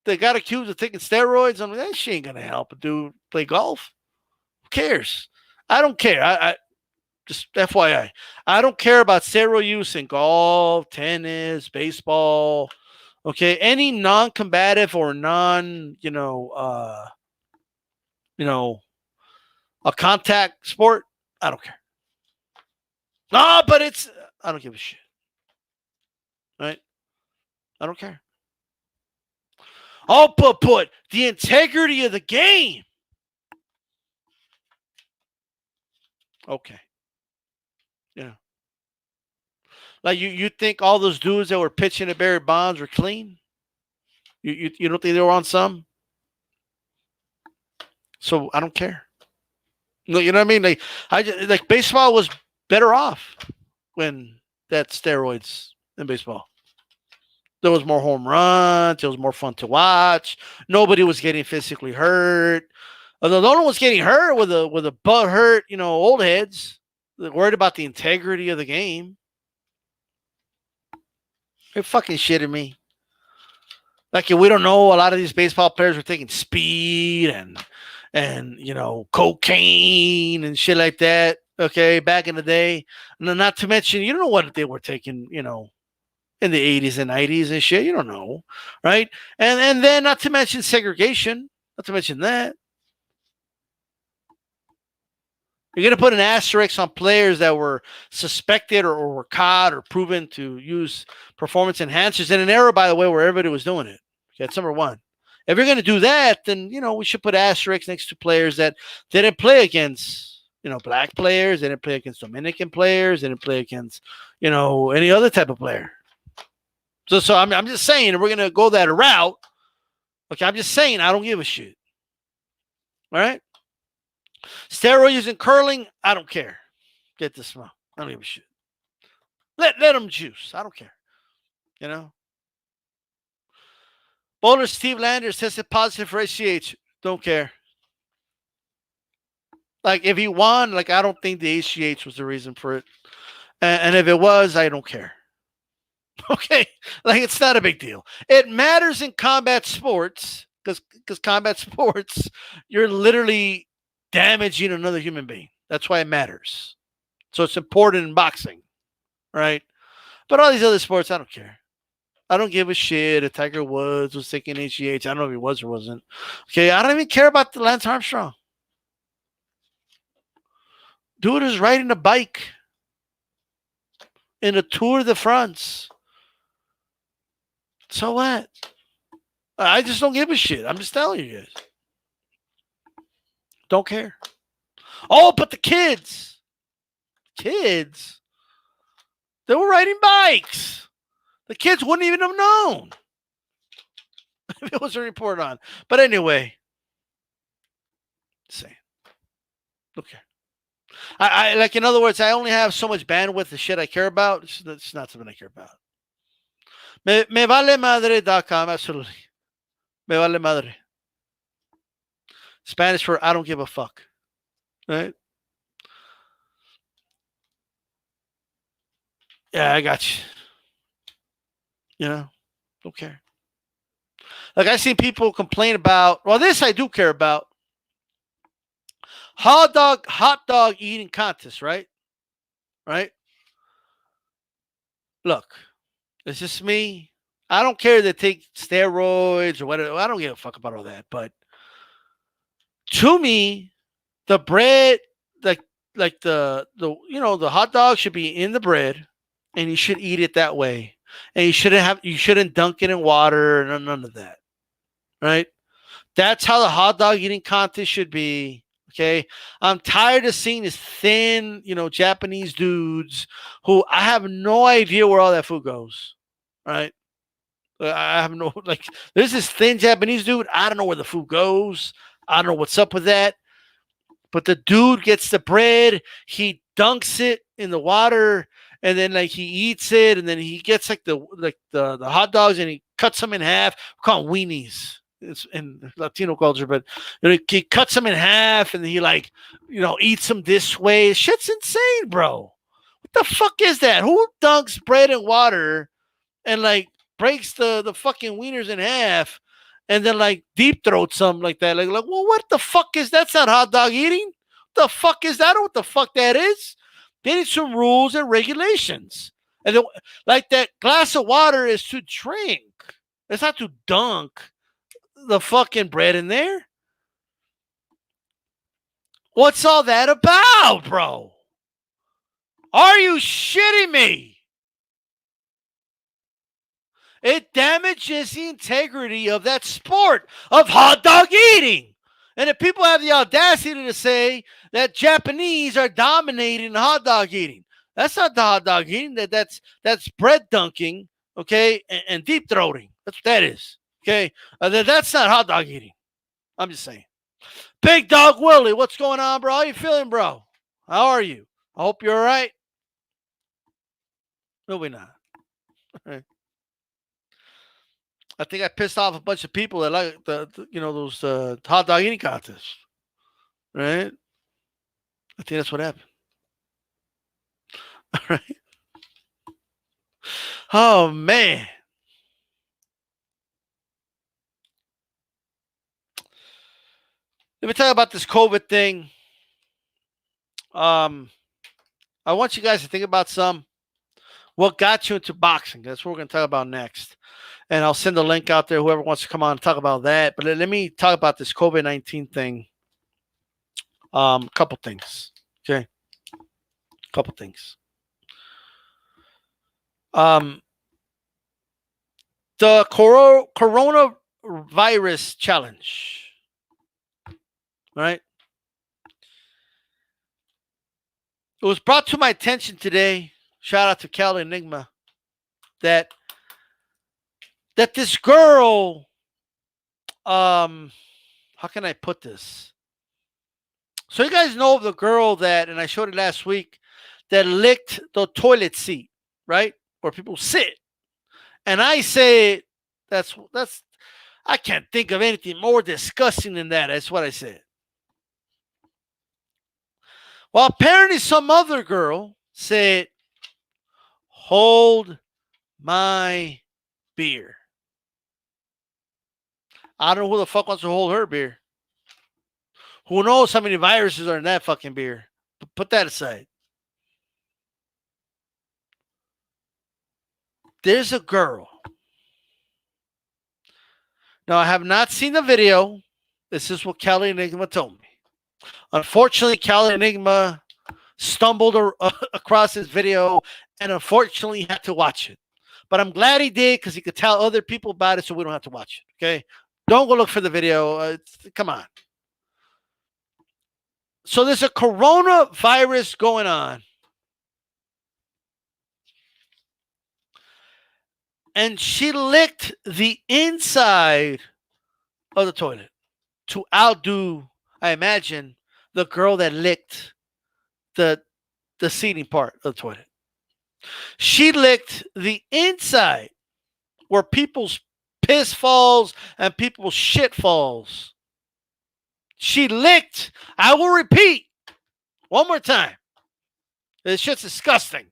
they got accused of taking steroids? I'm like, that shit ain't gonna help a dude play golf. Who cares? I don't care. I just FYI. I don't care about steroid use in golf, tennis, baseball. Okay. Any non-combative or a contact sport, I don't care. No, but I don't give a shit. Right? I don't care. Oh, but the integrity of the game. Okay. Yeah. Like you think all those dudes that were pitching to Barry Bonds were clean? You don't think they were on some? So I don't care. No, you know what I mean? Like baseball was better off when that steroids in baseball. There was more home runs. It was more fun to watch. Nobody was getting physically hurt. Although no one was getting hurt with a butt hurt, old heads. They're worried about the integrity of the game. You're fucking shitting me. Like we don't know, a lot of these baseball players were taking speed and cocaine and shit like that. Okay, back in the day. And then not to mention, you don't know what they were taking, in the 80s and 90s and shit. You don't know, right? And then not to mention segregation. Not to mention that. You're going to put an asterisk on players that were suspected or were caught or proven to use performance enhancers in an era, by the way, where everybody was doing it. Okay, that's number one. If you're going to do that, then, we should put asterisks next to players that didn't play against, black players. They didn't play against Dominican players. They didn't play against, any other type of player. So I'm just saying, if we're going to go that route, okay, I'm just saying I don't give a shit. All right? Steroids and curling, I don't care. Get this smell. I don't give a shit. Let them juice. I don't care. Bowler Steve Landers tested positive for ACH. Don't care. Like if he won, like I don't think the ACH was the reason for it. And if it was, I don't care. Okay, like it's not a big deal. It matters in combat sports because combat sports, you're literally damaging another human being. That's why it matters. So it's important in boxing, right? But all these other sports, I don't care. I don't give a shit if Tiger Woods was taking HGH. I don't know if he was or wasn't. Okay, I don't even care about the Lance Armstrong. Dude is riding a bike in a Tour de France. So what? I just don't give a shit. I'm just telling you guys. Don't care. Oh, but the kids. Kids. They were riding bikes. The kids wouldn't even have known if it was a report on. But anyway. Saying. Okay. I like, in other words, I only have so much bandwidth of shit I care about. It's not something I care about. Me vale madre.com, absolutely. Me vale madre. Spanish for I don't give a fuck. Right? Yeah, I got you. You know, don't care. Like, I seen people complain about, well, this I do care about. Hot dog eating contest, right? Right? Look, it's just me. I don't care that they take steroids or whatever. I don't give a fuck about all that. But to me, the bread, like the hot dog should be in the bread, and you should eat it that way. And you shouldn't dunk it in water and none of that. Right? That's how the hot dog eating contest should be. Okay. I'm tired of seeing these thin, Japanese dudes who I have no idea where all that food goes. Right. I have no, like, there's this thin Japanese dude. I don't know where the food goes. I don't know what's up with that. But the dude gets the bread, he dunks it in the water, and then like he eats it, and then he gets like the hot dogs and he cuts them in half. We call them weenies. It's in Latino culture, but he cuts them in half and he eats them this way. Shit's insane, bro. What the fuck is that? Who dunks bread in water and breaks the fucking wieners in half and then deep throats something like that? Well, what the fuck is that? That's not hot dog eating. What the fuck is that? I don't know what the fuck that is. They need some rules and regulations. And then, that glass of water is to drink. It's not to dunk the fucking bread in there. What's all that about, bro? Are you shitting me? It damages the integrity of that sport of hot dog eating. And if people have the audacity to say that Japanese are dominating hot dog eating, that's not the hot dog eating. That's bread dunking, okay, and deep throating. That's what that is, okay. That's not hot dog eating. I'm just saying. Big Dog Willie, what's going on, bro? How you feeling, bro? How are you? I hope you're all right. Maybe not. I think I pissed off a bunch of people that like those hot dog eating contests, right? I think that's what happened. All right. Oh man. Let me talk about this COVID thing. I want you guys to think about what got you into boxing. That's what we're going to talk about next. And I'll send a link out there, whoever wants to come on and talk about that. But let me talk about this COVID-19 thing. A couple things. Okay. A couple things. The coronavirus challenge. Right? It was brought to my attention today. Shout out to Cal Enigma. That this girl, how can I put this? So you guys know of the girl that, and I showed it last week, that licked the toilet seat, right? Where people sit. And I say that's I can't think of anything more disgusting than that. That's what I said. Well, apparently some other girl said, hold my beer. I don't know who the fuck wants to hold her beer. Who knows how many viruses are in that fucking beer? But put that aside. There's a girl. Now, I have not seen the video. This is what Kelly Enigma told me. Unfortunately, Kelly Enigma stumbled across this video and unfortunately had to watch it. But I'm glad he did because he could tell other people about it so we don't have to watch it. Okay? Don't go look for the video. Come on. So there's a coronavirus going on. And she licked the inside of the toilet to outdo, I imagine, the girl that licked the seating part of the toilet. She licked the inside where people's piss falls and people's shit falls. She licked, I will repeat one more time. This shit's disgusting.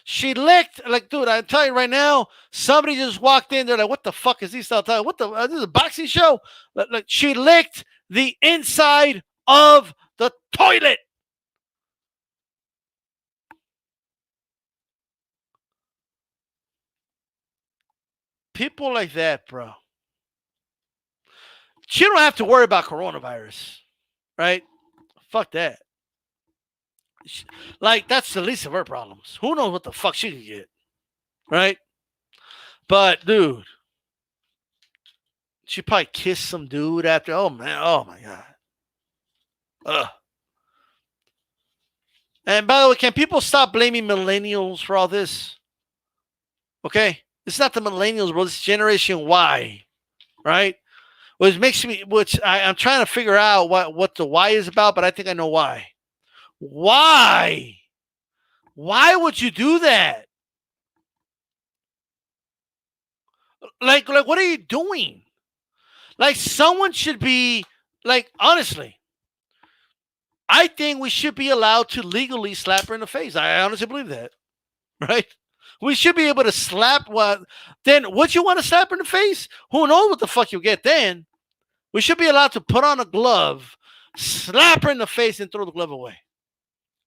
She licked, like, dude, I'm telling you right now, somebody just walked in. They're like, what the fuck is he still talking? What the, this is a boxing show? Like, she licked the inside of the toilet. People like that, bro. She don't have to worry about coronavirus, right? Fuck that. Like, that's the least of her problems. Who knows what the fuck she could get, right? But, dude, she probably kissed some dude after. Oh, man. Oh, my God. Ugh. And by the way, can people stop blaming millennials for all this? Okay? It's not the millennials, bro. It's Generation Y, right? I'm trying to figure out what the why is about, but I think I know why. Why? Why would you do that? Like, what are you doing? Like, someone should be, like, honestly, I think we should be allowed to legally slap her in the face. I honestly believe that, right? We should be able to slap what? Then would you want to slap her in the face? Who knows what the fuck you'll get then? We should be allowed to put on a glove, slap her in the face, and throw the glove away.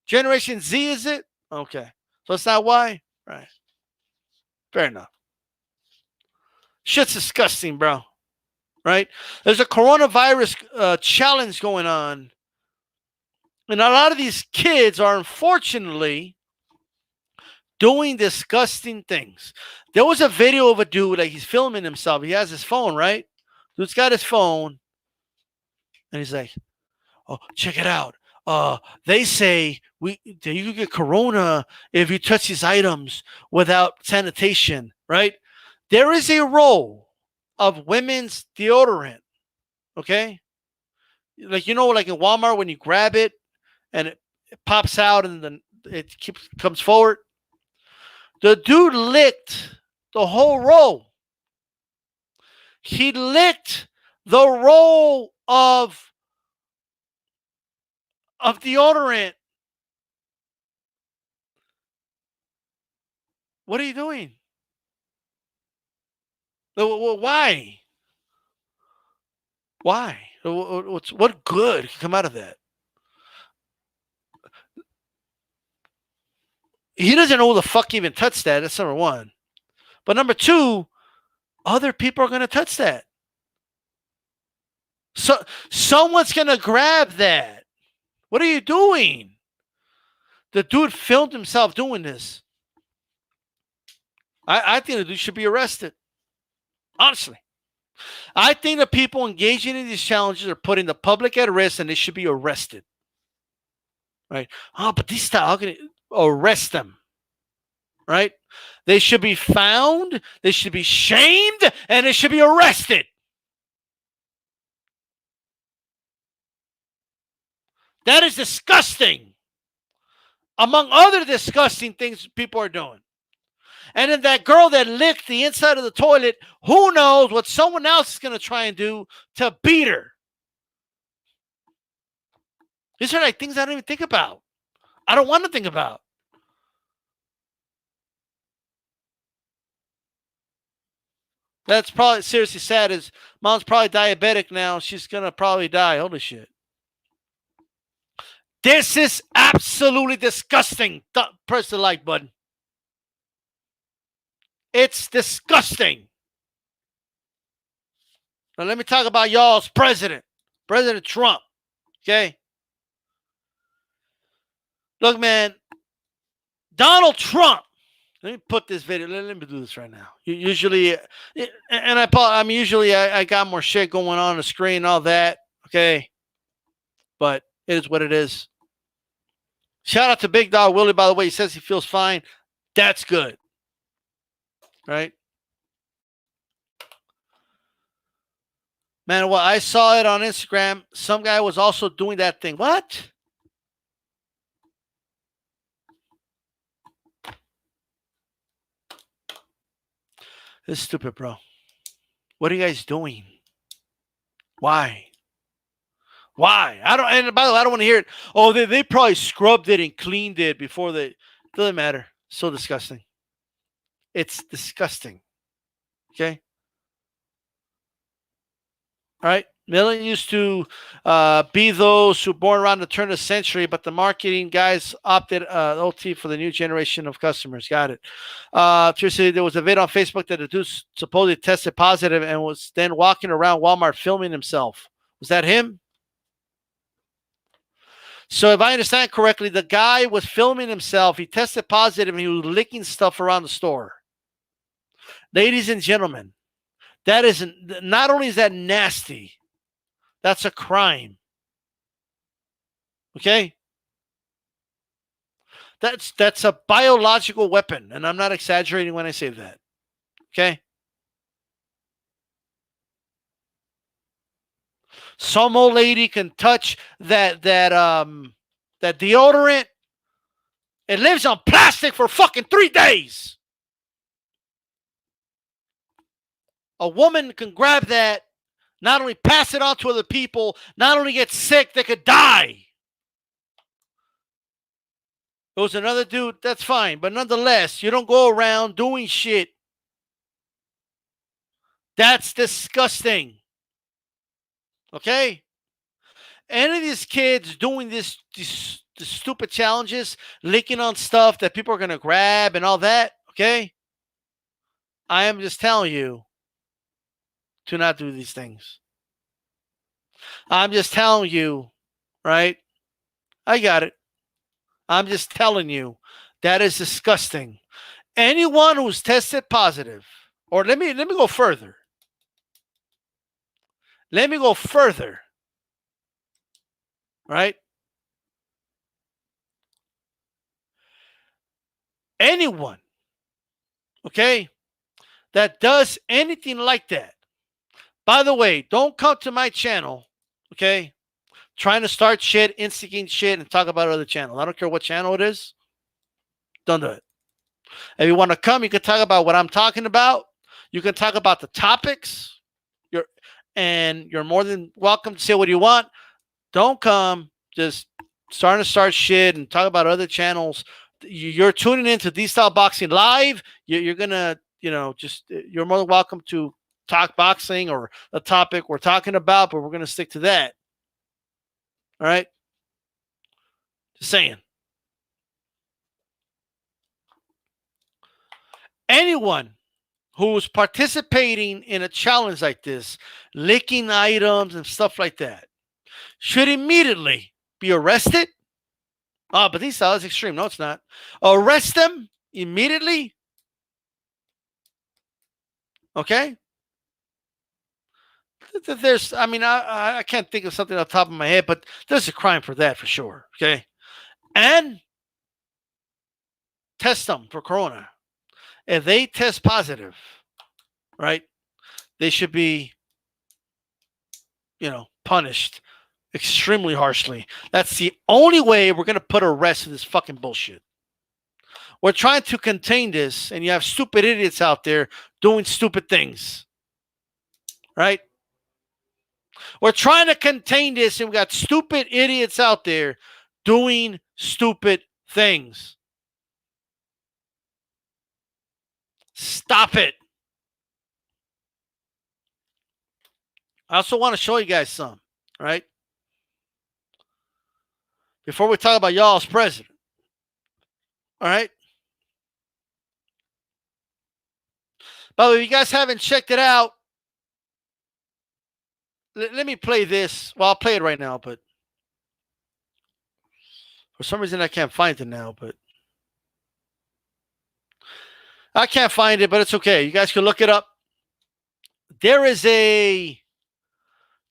Generation Z, is it? Okay. So it's not why? Right. Fair enough. Shit's disgusting, bro. Right? There's a coronavirus challenge going on. And a lot of these kids are unfortunately doing disgusting things. There was a video of a dude, like, he's filming himself. He has his phone, right? Dude's got his phone. And he's like, oh, check it out. They say that you can get corona if you touch these items without sanitation, right? There is a roll of women's deodorant, okay? Like, like in Walmart when you grab it and it pops out and then it comes forward. The dude licked the whole roll. He licked the roll of deodorant. What are you doing? Why? Why? What good can come out of that? He doesn't know who the fuck even touched that. That's number one. But number two, other people are going to touch that. So someone's going to grab that. What are you doing? The dude filmed himself doing this. I think the dude should be arrested. Honestly. I think the people engaging in these challenges are putting the public at risk and they should be arrested. Right? Oh, but these style, how can you arrest them? Right? They should be found, they should be shamed, and they should be arrested. That is disgusting. Among other disgusting things people are doing. And then that girl that licked the inside of the toilet, who knows what someone else is going to try and do to beat her. These are like things I don't even think about. I don't want to think about. That's probably seriously sad. Is mom's probably diabetic now. She's gonna probably die. Holy shit. This is absolutely disgusting. Press the like button. It's disgusting. Now let me talk about y'all's president, President Trump. Okay. Look, man, Donald Trump. Let me put this video. Let me do this right now. Usually, and usually I got more shit going on the screen, all that. Okay, but it is what it is. Shout out to Big Dog Willie, by the way. He says he feels fine. That's good. Right? Man, well, I saw it on Instagram. Some guy was also doing that thing. What? This is stupid, bro. What are you guys doing? Why? Why? I don't. And by the way, I don't want to hear it. Oh, they probably scrubbed it and cleaned it before they. Doesn't matter. So disgusting. It's disgusting. Okay. All right. Millen used to be those who born around the turn of the century, but the marketing guys opted OT for the new generation of customers. Got it. Seriously, there was a video on Facebook that the dude supposedly tested positive and was then walking around Walmart filming himself. Was that him? So if I understand correctly, the guy was filming himself. He tested positive and he was licking stuff around the store. Ladies and gentlemen, that isn't, not only is that nasty, that's a crime. Okay? That's a biological weapon, and I'm not exaggerating when I say that. Okay? Some old lady can touch that deodorant. It lives on plastic for fucking 3 days. A woman can grab that, not only pass it on to other people, not only get sick, they could die. It was another dude, that's fine. But nonetheless, you don't go around doing shit. That's disgusting. Okay? Any of these kids doing these stupid challenges, licking on stuff that people are going to grab and all that, okay? I am just telling you to not do these things. I'm just telling you, right? I got it. I'm just telling you that is disgusting. Anyone who's tested positive, or let me go further. Let me go further. Right? Anyone, okay, that does anything like that. By the way, don't come to my channel, okay, trying to start shit, instigating shit, and talk about other channels. I don't care what channel it is. Don't do it. If you want to come, you can talk about what I'm talking about. You can talk about the topics. You're more than welcome to say what you want. Don't come just starting to start shit and talk about other channels. You're tuning into D-Style Boxing Live. You're gonna, you're more than welcome to talk boxing or the topic we're talking about, but we're gonna stick to that. All right. Just saying. Anyone who's participating in a challenge like this, licking items and stuff like that, should immediately be arrested. Oh, but these is extreme. No, it's not. Arrest them immediately. Okay. There's, I can't think of something off the top of my head, but there's a crime for that for sure. Okay. And test them for corona. If they test positive, right, they should be, punished extremely harshly. That's the only way we're going to put a rest to this fucking bullshit. We're trying to contain this, and you have stupid idiots out there doing stupid things. Right? We're trying to contain this, and we got stupid idiots out there doing stupid things. Stop it. I also want to show you guys some, right? Before we talk about y'all's president, all right? By the way, if you guys haven't checked it out, let me play this. Well, I'll play it right now, but for some reason I can't find it now, but I can't find it, but it's okay. You guys can look it up. There is a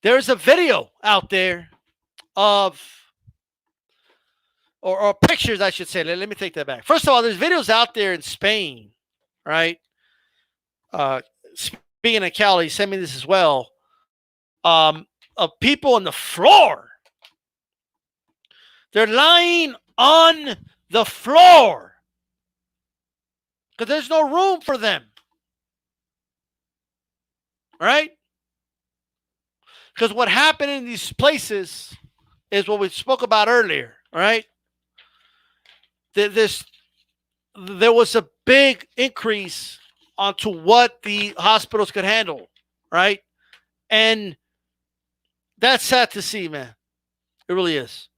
video out there of or pictures, I should say. Let me take that back. First of all, there's videos out there in Spain, right? Speaking of Cali, sent me this as well. Of people on the floor. They're lying on the floor because there's no room for them. Right? Because what happened in these places is what we spoke about earlier. Right? There was a big increase onto what the hospitals could handle. Right? And that's sad to see, man. It really is.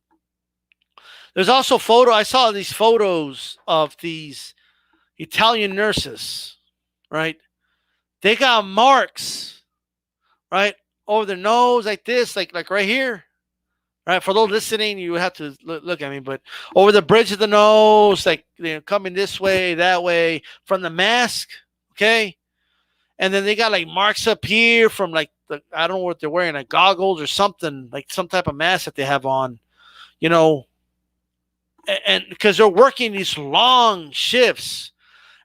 There's also I saw these photos of these Italian nurses, right? They got marks, right, over their nose like this, like right here, right? For those listening, you have to look at me, but over the bridge of the nose, like coming this way, that way, from the mask, okay? And then they got like marks up here from like I don't know what they're wearing, like goggles or something, like some type of mask that they have on, and because they're working these long shifts.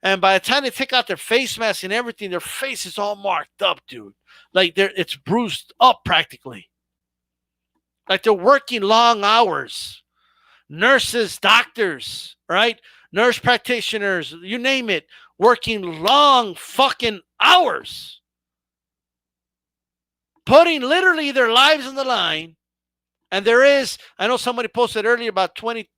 And by the time they take out their face mask and everything, their face is all marked up, dude. Like it's bruised up practically. Like they're working long hours. Nurses, doctors, right? Nurse practitioners, you name it, working long fucking hours. Putting literally their lives on the line. And I know somebody posted earlier about 20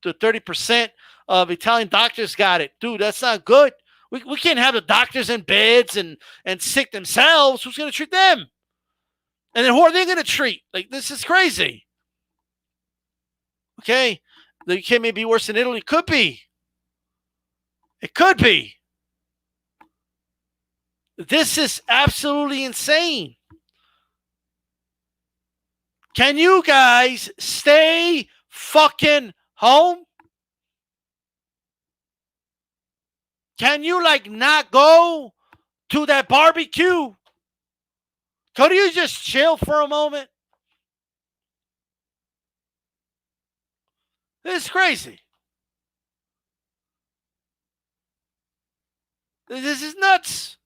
to 30% of Italian doctors got it. Dude, that's not good. We can't have the doctors in beds and sick themselves. Who's going to treat them? And then who are they going to treat? Like, this is crazy. Okay? The UK may be worse than Italy. Could be. It could be. This is absolutely insane. Can you guys stay fucking home? Can you not go to that barbecue? Could you just chill for a moment? This is crazy. This is nuts.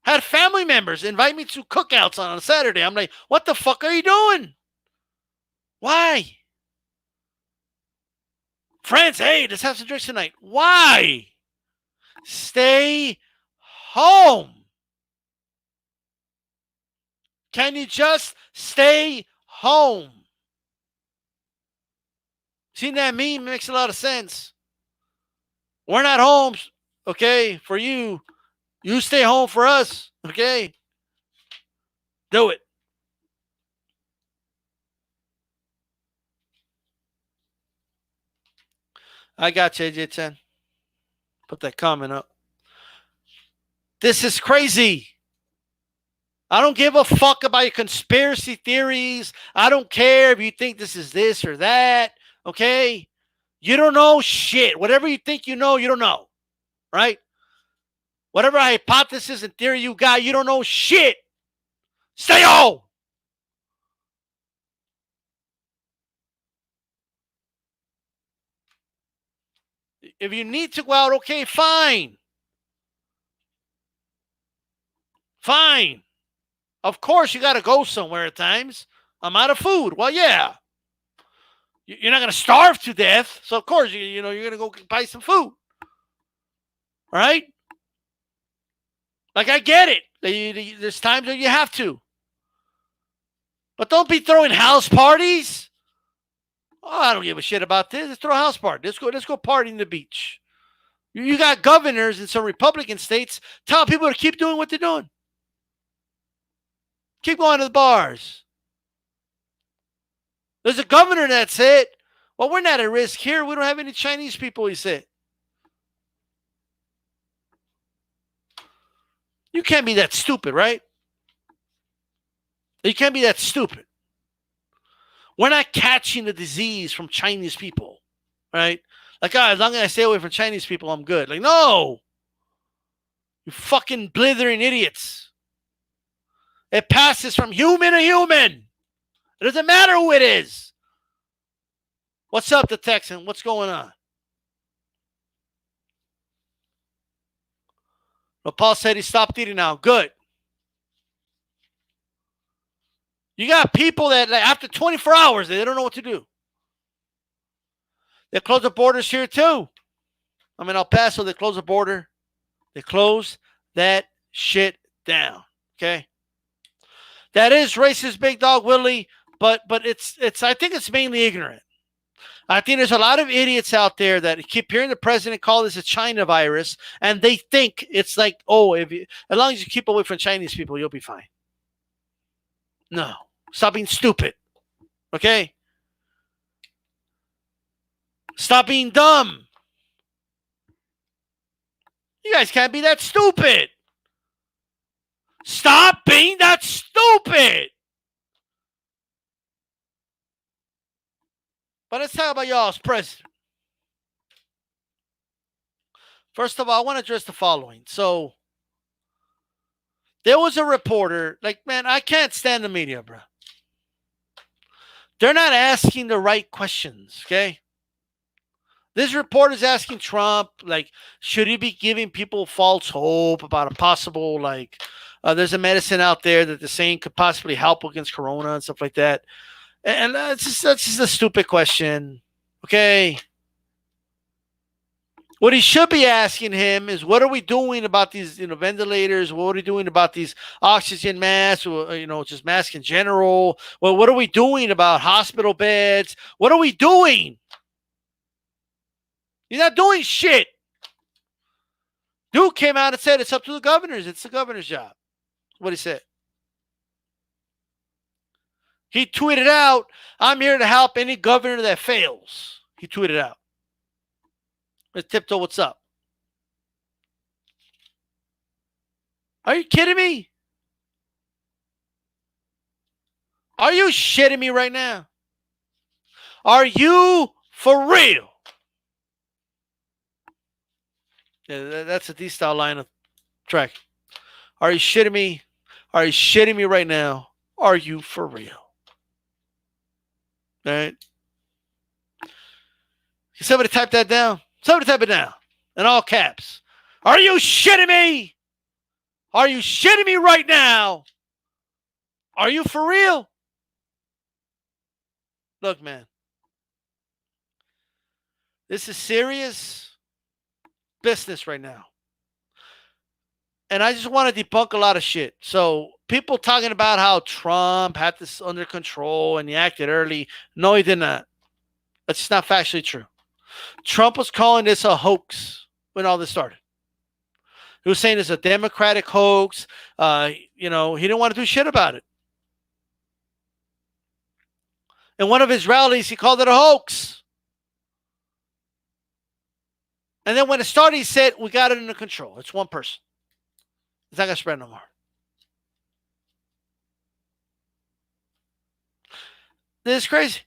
Had family members invite me to cookouts on a Saturday. I'm like, what the fuck are you doing? Why? Friends, hey, let's have some drinks tonight. Why? Stay home. Can you just stay home? Seen that meme? It makes a lot of sense. We're not home, okay, for you. You stay home for us, okay? Do it. I got you, AJ10. Put that comment up. This is crazy. I don't give a fuck about your conspiracy theories. I don't care if you think this is this or that, okay? You don't know shit. Whatever you think you know, you don't know, right? Whatever hypothesis and theory you got, you don't know shit. Stay home. If you need to go out, okay, fine. Fine. Of course, you got to go somewhere at times. I'm out of food. Well, yeah. You're not going to starve to death. So, of course, you're going to go buy some food. Right? Like, I get it. There's times that you have to. But don't be throwing house parties. Oh, I don't give a shit about this. Let's throw a house party. Let's go party in the beach. You got governors in some Republican states telling people to keep doing what they're doing. Keep going to the bars. There's a governor that said, well, we're not at risk here. We don't have any Chinese people, he said. You can't be that stupid, right? You can't be that stupid. We're not catching the disease from Chinese people, right? Like, as long as I stay away from Chinese people, I'm good. Like, no. You fucking blithering idiots. It passes from human to human. It doesn't matter who it is. What's up, the Texan? What's going on? Well, Paul said he stopped eating now. Good. You got people that after 24 hours, they don't know what to do. They close the borders here too. I'm in El Paso. They close the border. They close that shit down. Okay. That is racist, Big Dog Willie, but it's I think it's mainly ignorant. I think there's a lot of idiots out there that keep hearing the president call this a China virus, and they think it's like, oh, as long as you keep away from Chinese people, you'll be fine. No. Stop being stupid. Okay? Stop being dumb. You guys can't be that stupid. Stop being that stupid. But let's talk about y'all as president. First of all, I want to address the following. So, there was a reporter, like, man, I can't stand the media, bro. They're not asking the right questions, okay? This reporter is asking Trump, like, should he be giving people false hope about a possible, like, there's a medicine out there that they're saying could possibly help against corona and stuff like that. And that's just a stupid question, okay? What he should be asking him is, what are we doing about these, ventilators? What are we doing about these oxygen masks? Or, just masks in general? Well, what are we doing about hospital beds? What are we doing? He's not doing shit. Dude came out and said it's up to the governors. It's the governor's job. That's what he said. He tweeted out, I'm here to help any governor that fails. He tweeted out. Let's Tiptoe, what's up? Are you kidding me? Are you shitting me right now? Are you for real? Yeah, that's a D-style line of track. Are you shitting me? Are you shitting me right now? Are you for real? All right. Can somebody type that down? Somebody type it down in all caps. Are you shitting me? Are you shitting me right now? Are you for real? Look, man. This is serious business right now. And I just want to debunk a lot of shit. So people talking about how Trump had this under control and he acted early. No, he did not. That's just not factually true. Trump was calling this a hoax when all this started. He was saying it's a Democratic hoax. He didn't want to do shit about it. In one of his rallies, he called it a hoax. And then when it started, he said, we got it under control. It's one person. It's not going to spread no more. This is crazy.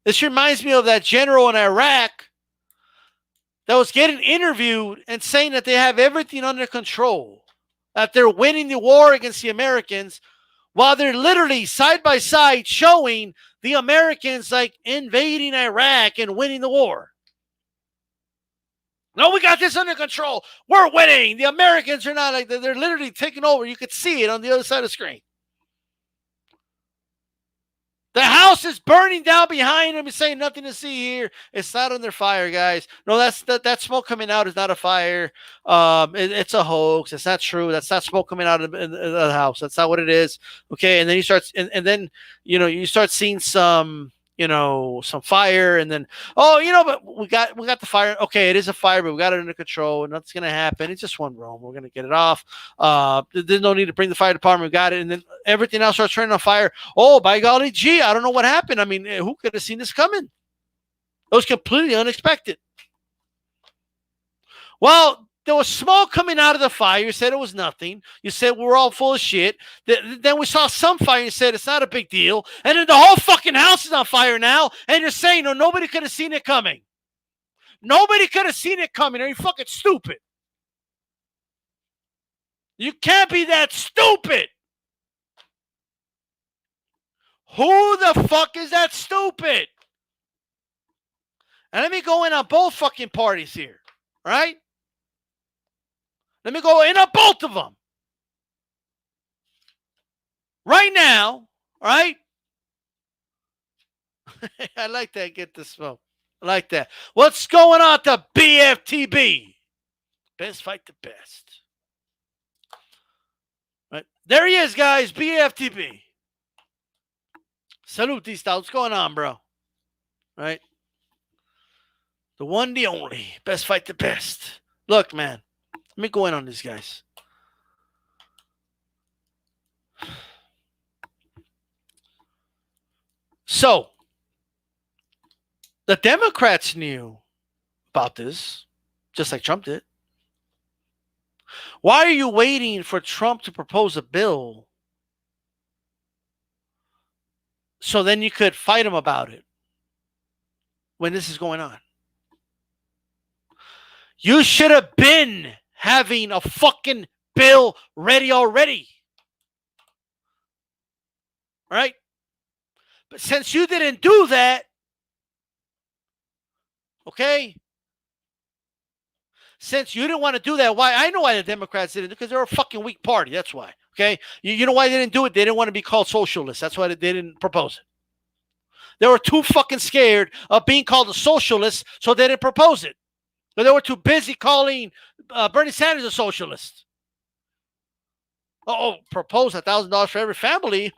This reminds me of that general in Iraq that was getting interviewed and saying that they have everything under control, that they're winning the war against the Americans, while they're literally side by side showing the Americans like invading Iraq and winning the war. No, we got this under control. We're winning. The Americans are not like, they're literally taking over. You could see it on the other side of the screen. The house is burning down behind them and saying nothing to see here. It's not under fire, guys. No, that smoke coming out is not a fire. It's a hoax. It's not true. That's not smoke coming out of the house. That's not what it is. Okay, and then you start, and then you start seeing some some fire, and then but we got the fire. Okay, it is a fire, but we got it under control, and nothing's gonna happen. It's just one room. We're gonna get it off. There's no need to bring the fire department. We got it, and then everything else starts turning on fire. Oh, by golly gee, I don't know what happened. I mean, who could have seen this coming? It was completely unexpected. Well, there was smoke coming out of the fire. You said it was nothing. You said we were all full of shit. Then we saw some fire. You said it's not a big deal. And then the whole fucking house is on fire now. And you're saying, no, nobody could have seen it coming. Nobody could have seen it coming. Are you fucking stupid? You can't be that stupid. Who the fuck is that stupid? And let me go in on both fucking parties here. All right? Let me go in on both of them. Right now, all right? I like that. Get the smoke. I like that. What's going on at the BFTB? Best fight the best. Right. There he is, guys. BFTB. Salute, Tista. What's going on, bro? Right? The one, the only. Best fight the best. Look, man. Let me go in on these guys. So, the Democrats knew about this, just like Trump did. Why are you waiting for Trump to propose a bill so then you could fight him about it when this is going on? You should have been having a fucking bill ready already. Right? But since you didn't do that, okay? Since you didn't want to do that, why? I know why the Democrats didn't, because they're a fucking weak party. That's why. Okay? You know why they didn't do it? They didn't want to be called socialists. That's why they didn't propose it. They were too fucking scared of being called a socialist, so they didn't propose it. But they were too busy calling Bernie Sanders a socialist. Propose $1,000 for every family.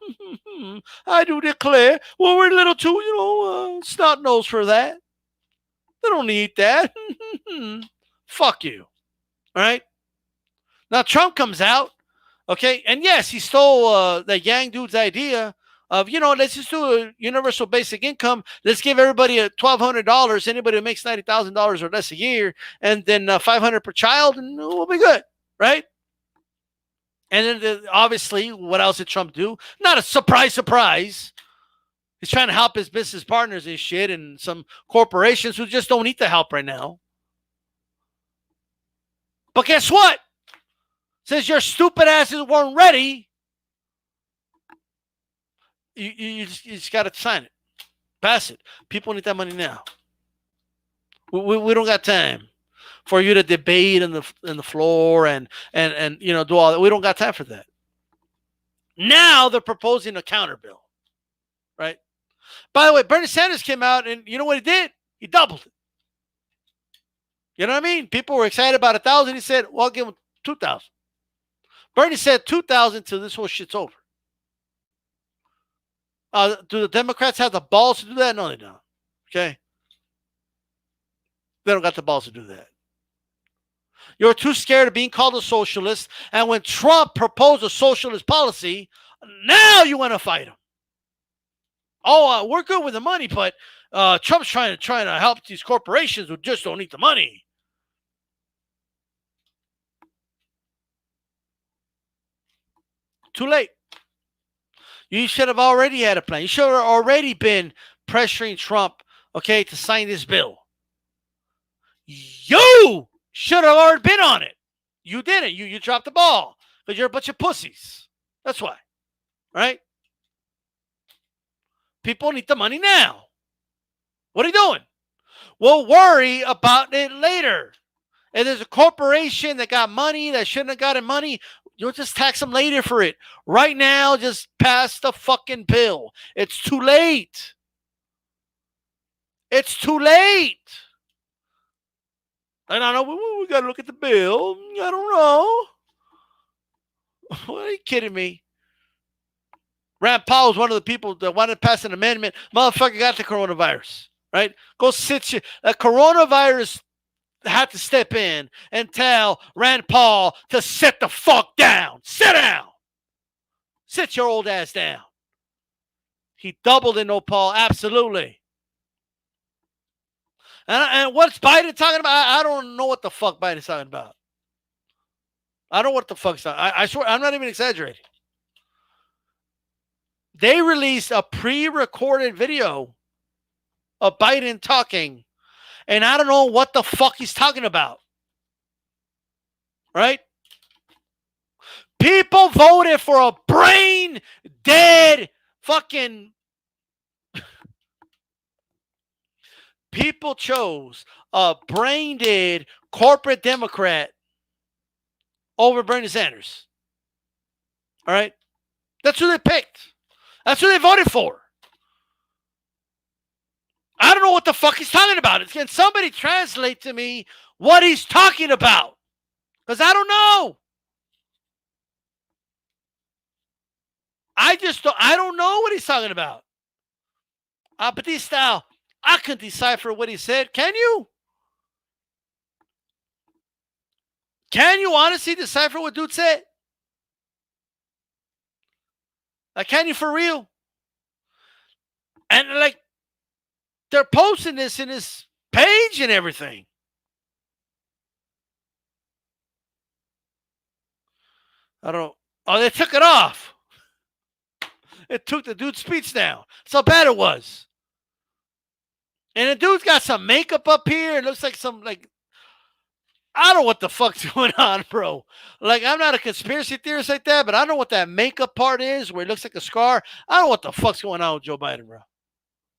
I do declare. Well, we're a little too, snot nose for that. They don't need that. Fuck you. All right? Now, Trump comes out, okay? And yes, he stole the Yang dude's idea of, let's just do a universal basic income. Let's give everybody $1,200, anybody who makes $90,000 or less a year, and then $500 per child, and we'll be good, right? And then, obviously, what else did Trump do? Not a surprise. He's trying to help his business partners and shit, and some corporations who just don't need the help right now. But guess what? Since your stupid asses weren't ready, you just got to sign it. Pass it. People need that money now. We don't got time for you to debate in the floor and do all that. We don't got time for that. Now they're proposing a counter bill, right? By the way, Bernie Sanders came out, and you know what he did? He doubled it. You know what I mean? People were excited about 1,000. He said, well, I'll give them 2,000. Bernie said 2,000 till this whole shit's over. Do the Democrats have the balls to do that? No, they don't. Okay? They don't got the balls to do that. You're too scared of being called a socialist. And when Trump proposed a socialist policy, now you want to fight him. We're good with the money, but Trump's trying to help these corporations who just don't need the money. Too late. You should have already had a plan. You should have already been pressuring Trump, okay, to sign this bill. You should have already been on it. You didn't. You dropped the ball because you're a bunch of pussies. That's why. Right? People need the money now. What are you doing? We'll worry about it later. If there's a corporation that got money that shouldn't have gotten money, you'll just tax them later for it. Right now, just pass the fucking bill. It's too late. It's too late. And I know we got to look at the bill. I don't know. What, are you kidding me? Rand Paul is one of the people that wanted to pass an amendment. Motherfucker got the coronavirus, right? Go sit you. The coronavirus had to step in and tell Rand Paul to sit the fuck down. Sit down. Sit your old ass down. He doubled in Paul, absolutely. And what's Biden talking about? I don't know what the fuck Biden's talking about. I don't know what the fuck's talking. I swear, I'm not even exaggerating. They released a pre-recorded video of Biden talking, and I don't know what the fuck he's talking about. Right? People voted for a brain dead fucking. People chose a brain dead corporate Democrat over Bernie Sanders. All right? That's who they picked. That's who they voted for. I don't know what the fuck he's talking about. Can somebody translate to me what he's talking about? Because I don't know. I don't know what he's talking about. But this style, I can decipher what he said. Can you? Can you honestly decipher what dude said? Like, can you for real? And like, they're posting this in his page and everything. I don't. Oh, they took it off. It took the dude's speech down. That's how bad it was. And the dude's got some makeup up here. It looks like some, like, I don't know what the fuck's going on, bro. Like, I'm not a conspiracy theorist like that, but I don't know what that makeup part is where it looks like a scar. I don't know what the fuck's going on with Joe Biden, bro.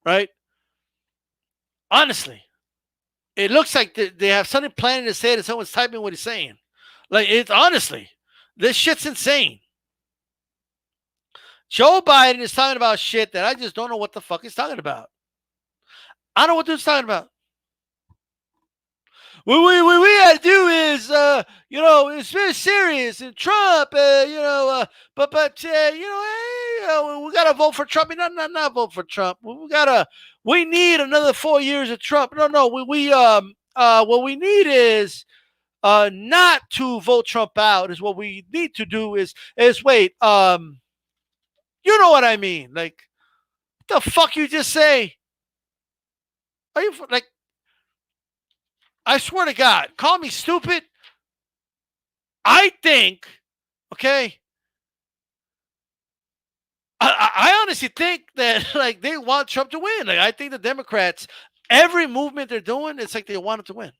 Right? Honestly. It looks like they have something planned in his head and someone's typing what he's saying. Like, it's honestly, this shit's insane. Joe Biden is talking about shit that I just don't know what the fuck he's talking about. I don't know what dude's talking about. What we got to do is, it's very serious. And Trump, but we got to vote for Trump. Not vote for Trump. We need another 4 years of Trump. No. What we need is not to vote Trump out. Is what we need to do is wait. You know what I mean? Like, what the fuck you just say? Are you like? I swear to God, call me stupid. I think, okay. I honestly think that like they want Trump to win. Like, I think the Democrats, every movement they're doing, it's like they want him to win.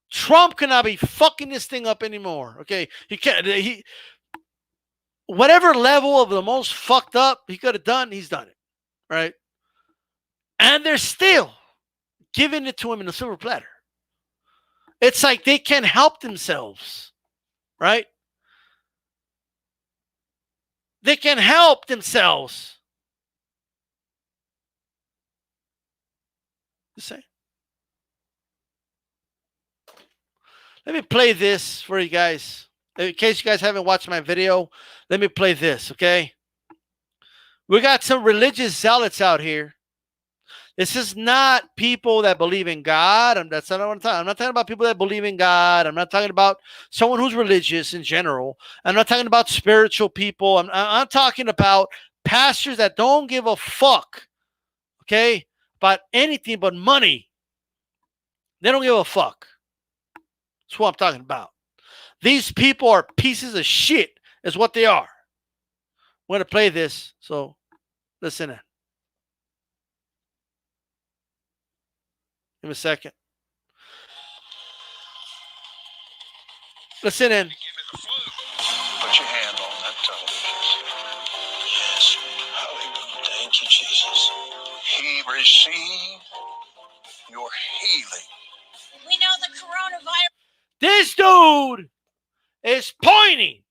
Trump cannot be fucking this thing up anymore. Okay, he can't. Whatever level of the most fucked up he could have done, he's done it. Right, and they're still giving it to him in a silver platter. It's like they can't help themselves, right? They can help themselves. Just say. Let me play this for you guys. In case you guys haven't watched my video, let me play this, okay? We got some religious zealots out here. This is not people that believe in God. That's not what I'm talking. I'm not talking about people that believe in God. I'm not talking about someone who's religious in general. I'm not talking about spiritual people. I'm talking about pastors that don't give a fuck, okay, about anything but money. They don't give a fuck. That's what I'm talking about. These people are pieces of shit, is what they are. I'm going to play this, so listen in. Give me a second. Listen in. Put your hand on that television. Yes. Hallelujah. Thank you, Jesus. He received your healing. We know the coronavirus. This dude is pointing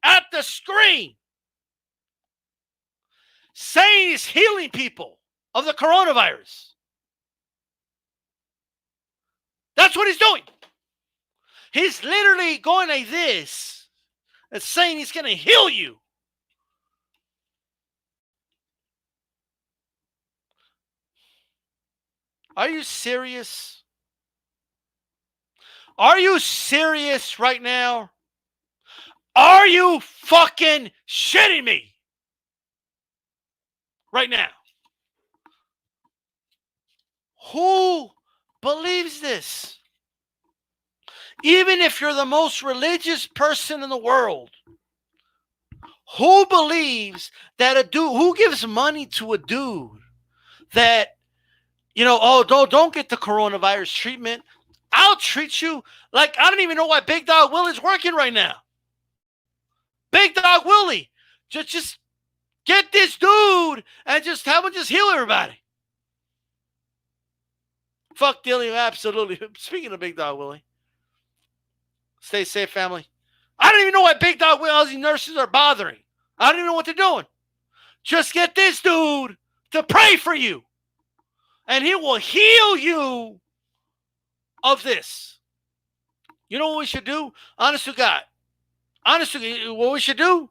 at the screen saying he's healing people of the coronavirus. That's what he's doing. He's literally going like this and saying he's going to heal you. Are you serious? Are you serious right now? Are you fucking shitting me? Right now. Who believes this? Even if you're the most religious person in the world, who believes that a dude, who gives money to a dude that, oh, don't get the coronavirus treatment. I'll treat you like I don't even know why Big Dog Willie's working right now. Big Dog Willie, just get this dude and just have him just heal everybody. Fuck Dilly, absolutely. Speaking of Big Dog Willie, stay safe, family. I don't even know why Big Dog Willie, all these nurses are bothering. I don't even know what they're doing. Just get this dude to pray for you, and he will heal you of this. You know what we should do? Honest to God. Honest to God, what we should do?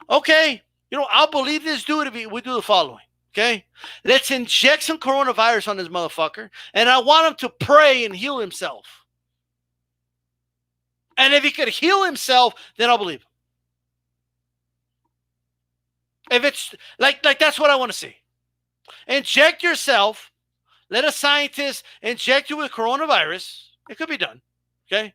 Okay, I'll believe this dude if we do the following. Okay? Let's inject some coronavirus on this motherfucker, and I want him to pray and heal himself. And if he could heal himself, then I'll believe him. If it's like that's what I want to see. Inject yourself. Let a scientist inject you with coronavirus. It could be done. Okay?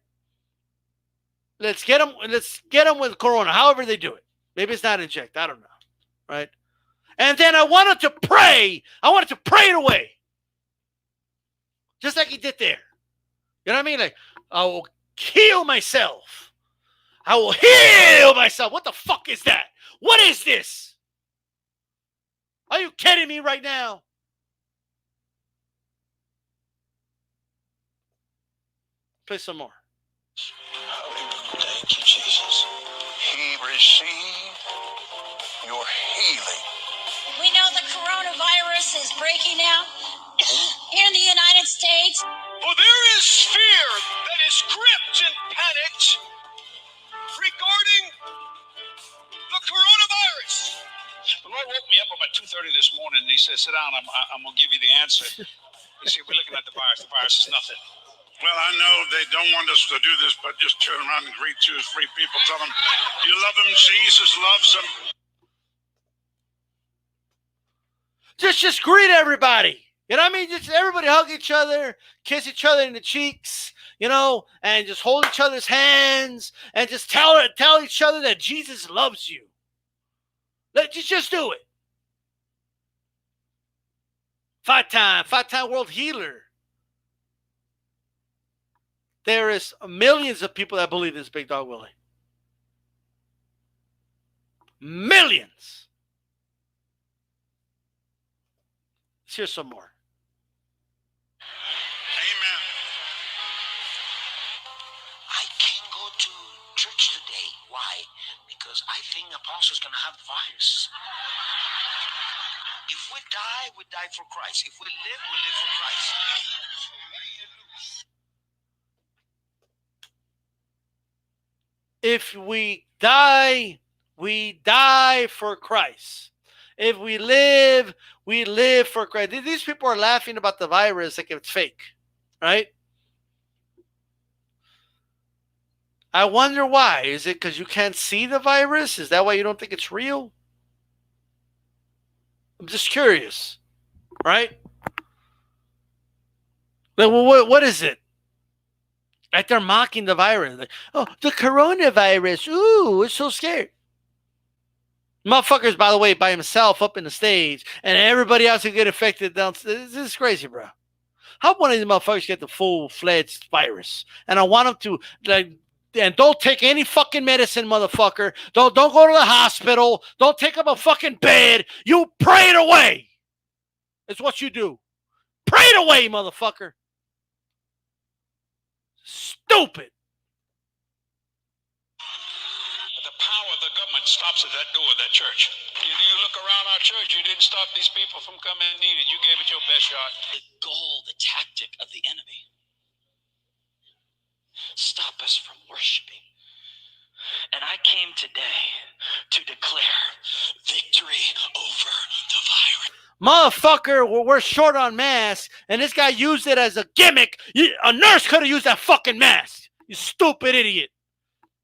Let's get them with corona, however they do it. Maybe it's not inject. I don't know. Right? And then I want him to pray. I want him to pray it away. Just like he did there. You know what I mean? Like, I will heal myself. I will heal myself. What the fuck is that? What is this? Are you kidding me right now? Play some more. Hallelujah. Thank you, Jesus. He received your healing. We know the coronavirus is breaking out here in the United States. For there is fear that is gripped and panicked regarding the coronavirus. The Lord woke me up about 2:30 this morning, and he said, sit down, I'm going to give you the answer. He said, we're looking at the virus. The virus is nothing. Well, I know they don't want us to do this, but just turn around and greet two or three people. Tell them you love them. Jesus loves them. Just greet everybody. You know what I mean? Just everybody hug each other, kiss each other in the cheeks, and just hold each other's hands and just tell each other that Jesus loves you. Just do it. Five-time world healer. There is millions of people that believe this, Big Dog Willie. Millions. Let's hear some more. Amen. I can't go to church today. Why? Because I think Apostle's going to have the virus. If we die, we die for Christ. If we live for Christ. If we die for Christ. If we live for Christ. These people are laughing about the virus like it's fake, right? I wonder why. Is it because you can't see the virus? Is that why you don't think it's real? I'm just curious, right? Like, well, what is it? Like they're mocking the virus. Like, oh, the coronavirus. Ooh, it's so scary. Motherfuckers, by the way, by himself up in the stage, and everybody else who get affected downstairs. This is crazy, bro. How one of these motherfuckers get the full-fledged virus? And I want them to, and don't take any fucking medicine, motherfucker. Don't go to the hospital. Don't take up a fucking bed. You pray it away. It's what you do. Pray it away, motherfucker. Stupid. The power of the government stops at that door of that church. You look around our church, you didn't stop these people from coming and needed. You gave it your best shot. The goal, the tactic of the enemy. Stop us from worshiping. And I came today to declare victory over the virus. Motherfucker, we're short on masks, and this guy used it as a gimmick. A nurse could have used that fucking mask. You stupid idiot.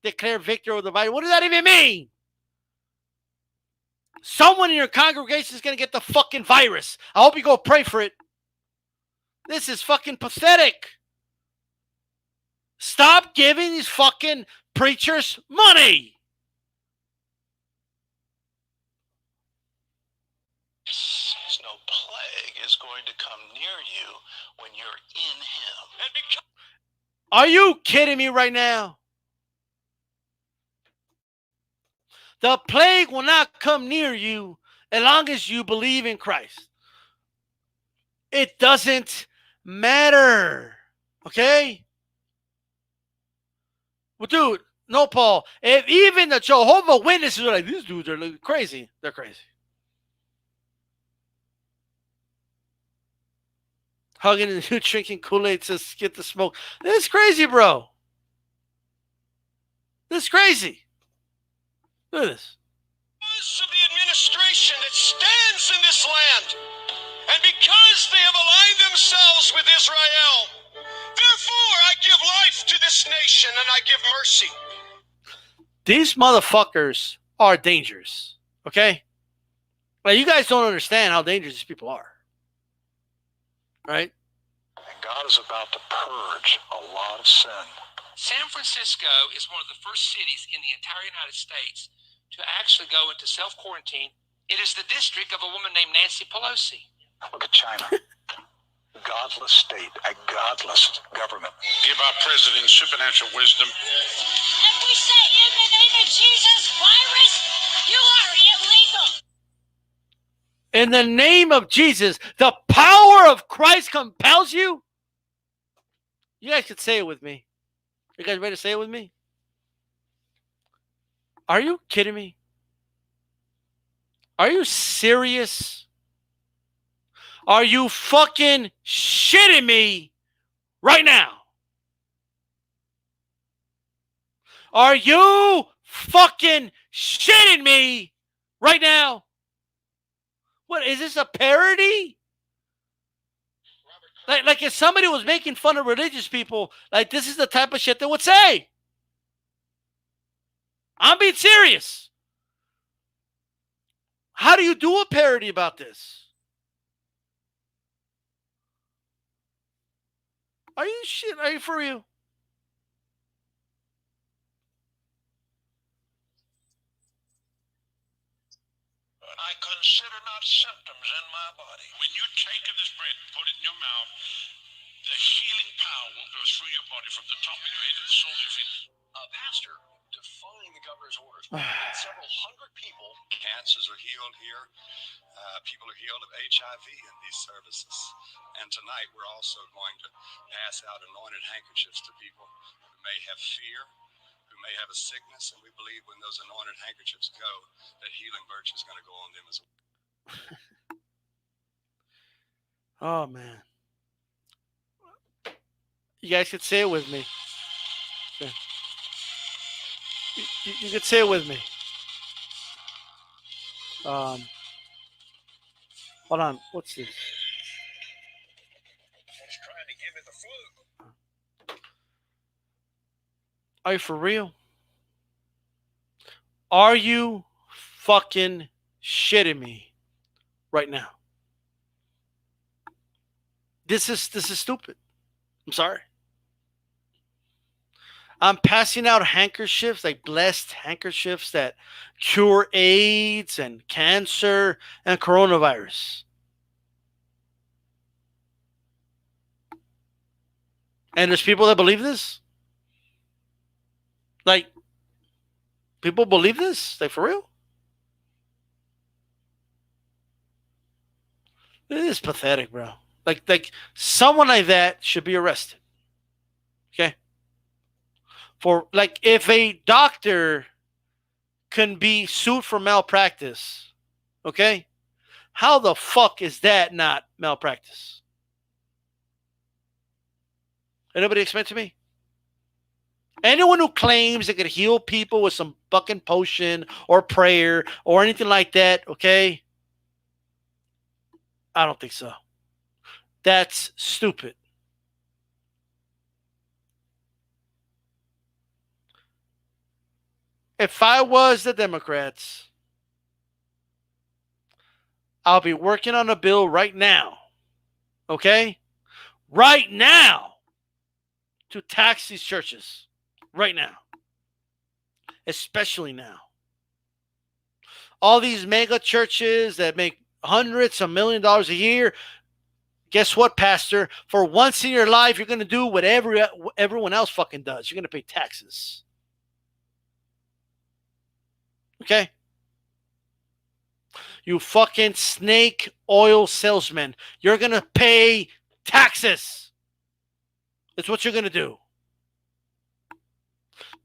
Declare victory over the virus. What does that even mean? Someone in your congregation is going to get the fucking virus. I hope you go pray for it. This is fucking pathetic. Stop giving these fucking preachers money. No plague is going to come near you when you're in him. Are you kidding me right now? The plague will not come near you as long as you believe in Christ. It doesn't matter. Okay? Well, dude, no, Paul. If even the Jehovah Witnesses are like, these dudes are crazy. They're crazy. Hugging and drinking Kool-Aid to get the smoke. This is crazy, bro. This is crazy. Look at this. Because of the administration that stands in this land, and because they have aligned themselves with Israel, therefore I give life to this nation and I give mercy. These motherfuckers are dangerous. Okay? Like, you guys don't understand how dangerous these people are. Right? And God is about to purge a lot of sin. San Francisco is one of the first cities in the entire United States to actually go into self-quarantine. It is the district of a woman named Nancy Pelosi. Look at China. Godless state, a godless government. Give our president supernatural wisdom. And we say, in the name of Jesus, virus, you are illegal. In the name of Jesus, the power of Christ compels you. You guys could say it with me. You guys ready to say it with me? Are you kidding me? Are you serious? Are you fucking shitting me right now? Are you fucking shitting me right now? What, is this a parody? Like if somebody was making fun of religious people, like this is the type of shit they would say. I'm being serious. How do you do a parody about this? Are you shit? Are you for real? I consider not symptoms in my body. When you take of this bread and put it in your mouth, the healing power will go through your body from the top of your head to the soles of your feet. Pastor, defying the governor's orders, several hundred people. Cancers are healed here. People are healed of HIV in these services. And tonight we're also going to pass out anointed handkerchiefs to people who may have fear, who may have a sickness, and we believe when those anointed handkerchiefs go, that healing virtue is going to go on them as well. Oh, man. You guys could say it with me. Okay. You could say it with me. Hold on. What's this? He's trying to give it the flu. Are you for real? Are you fucking shitting me right now? This is stupid. I'm sorry. I'm passing out handkerchiefs, like blessed handkerchiefs that cure AIDS and cancer and coronavirus. And there's people that believe this? Like, people believe this? Like, for real? This is pathetic, bro. Like someone like that should be arrested. Okay? For, like, if a doctor can be sued for malpractice, okay? How the fuck is that not malpractice? Anybody explain to me? Anyone who claims they could heal people with some fucking potion or prayer or anything like that, okay? I don't think so. That's stupid. If I was the Democrats, I'll be working on a bill right now. Okay? Right now to tax these churches. Right now. Especially now. All these mega churches that make hundreds of $1 million a year. Guess what, Pastor? For once in your life, you're going to do what everyone else fucking does. You're going to pay taxes. Okay? You fucking snake oil salesman. You're going to pay taxes. That's what you're going to do.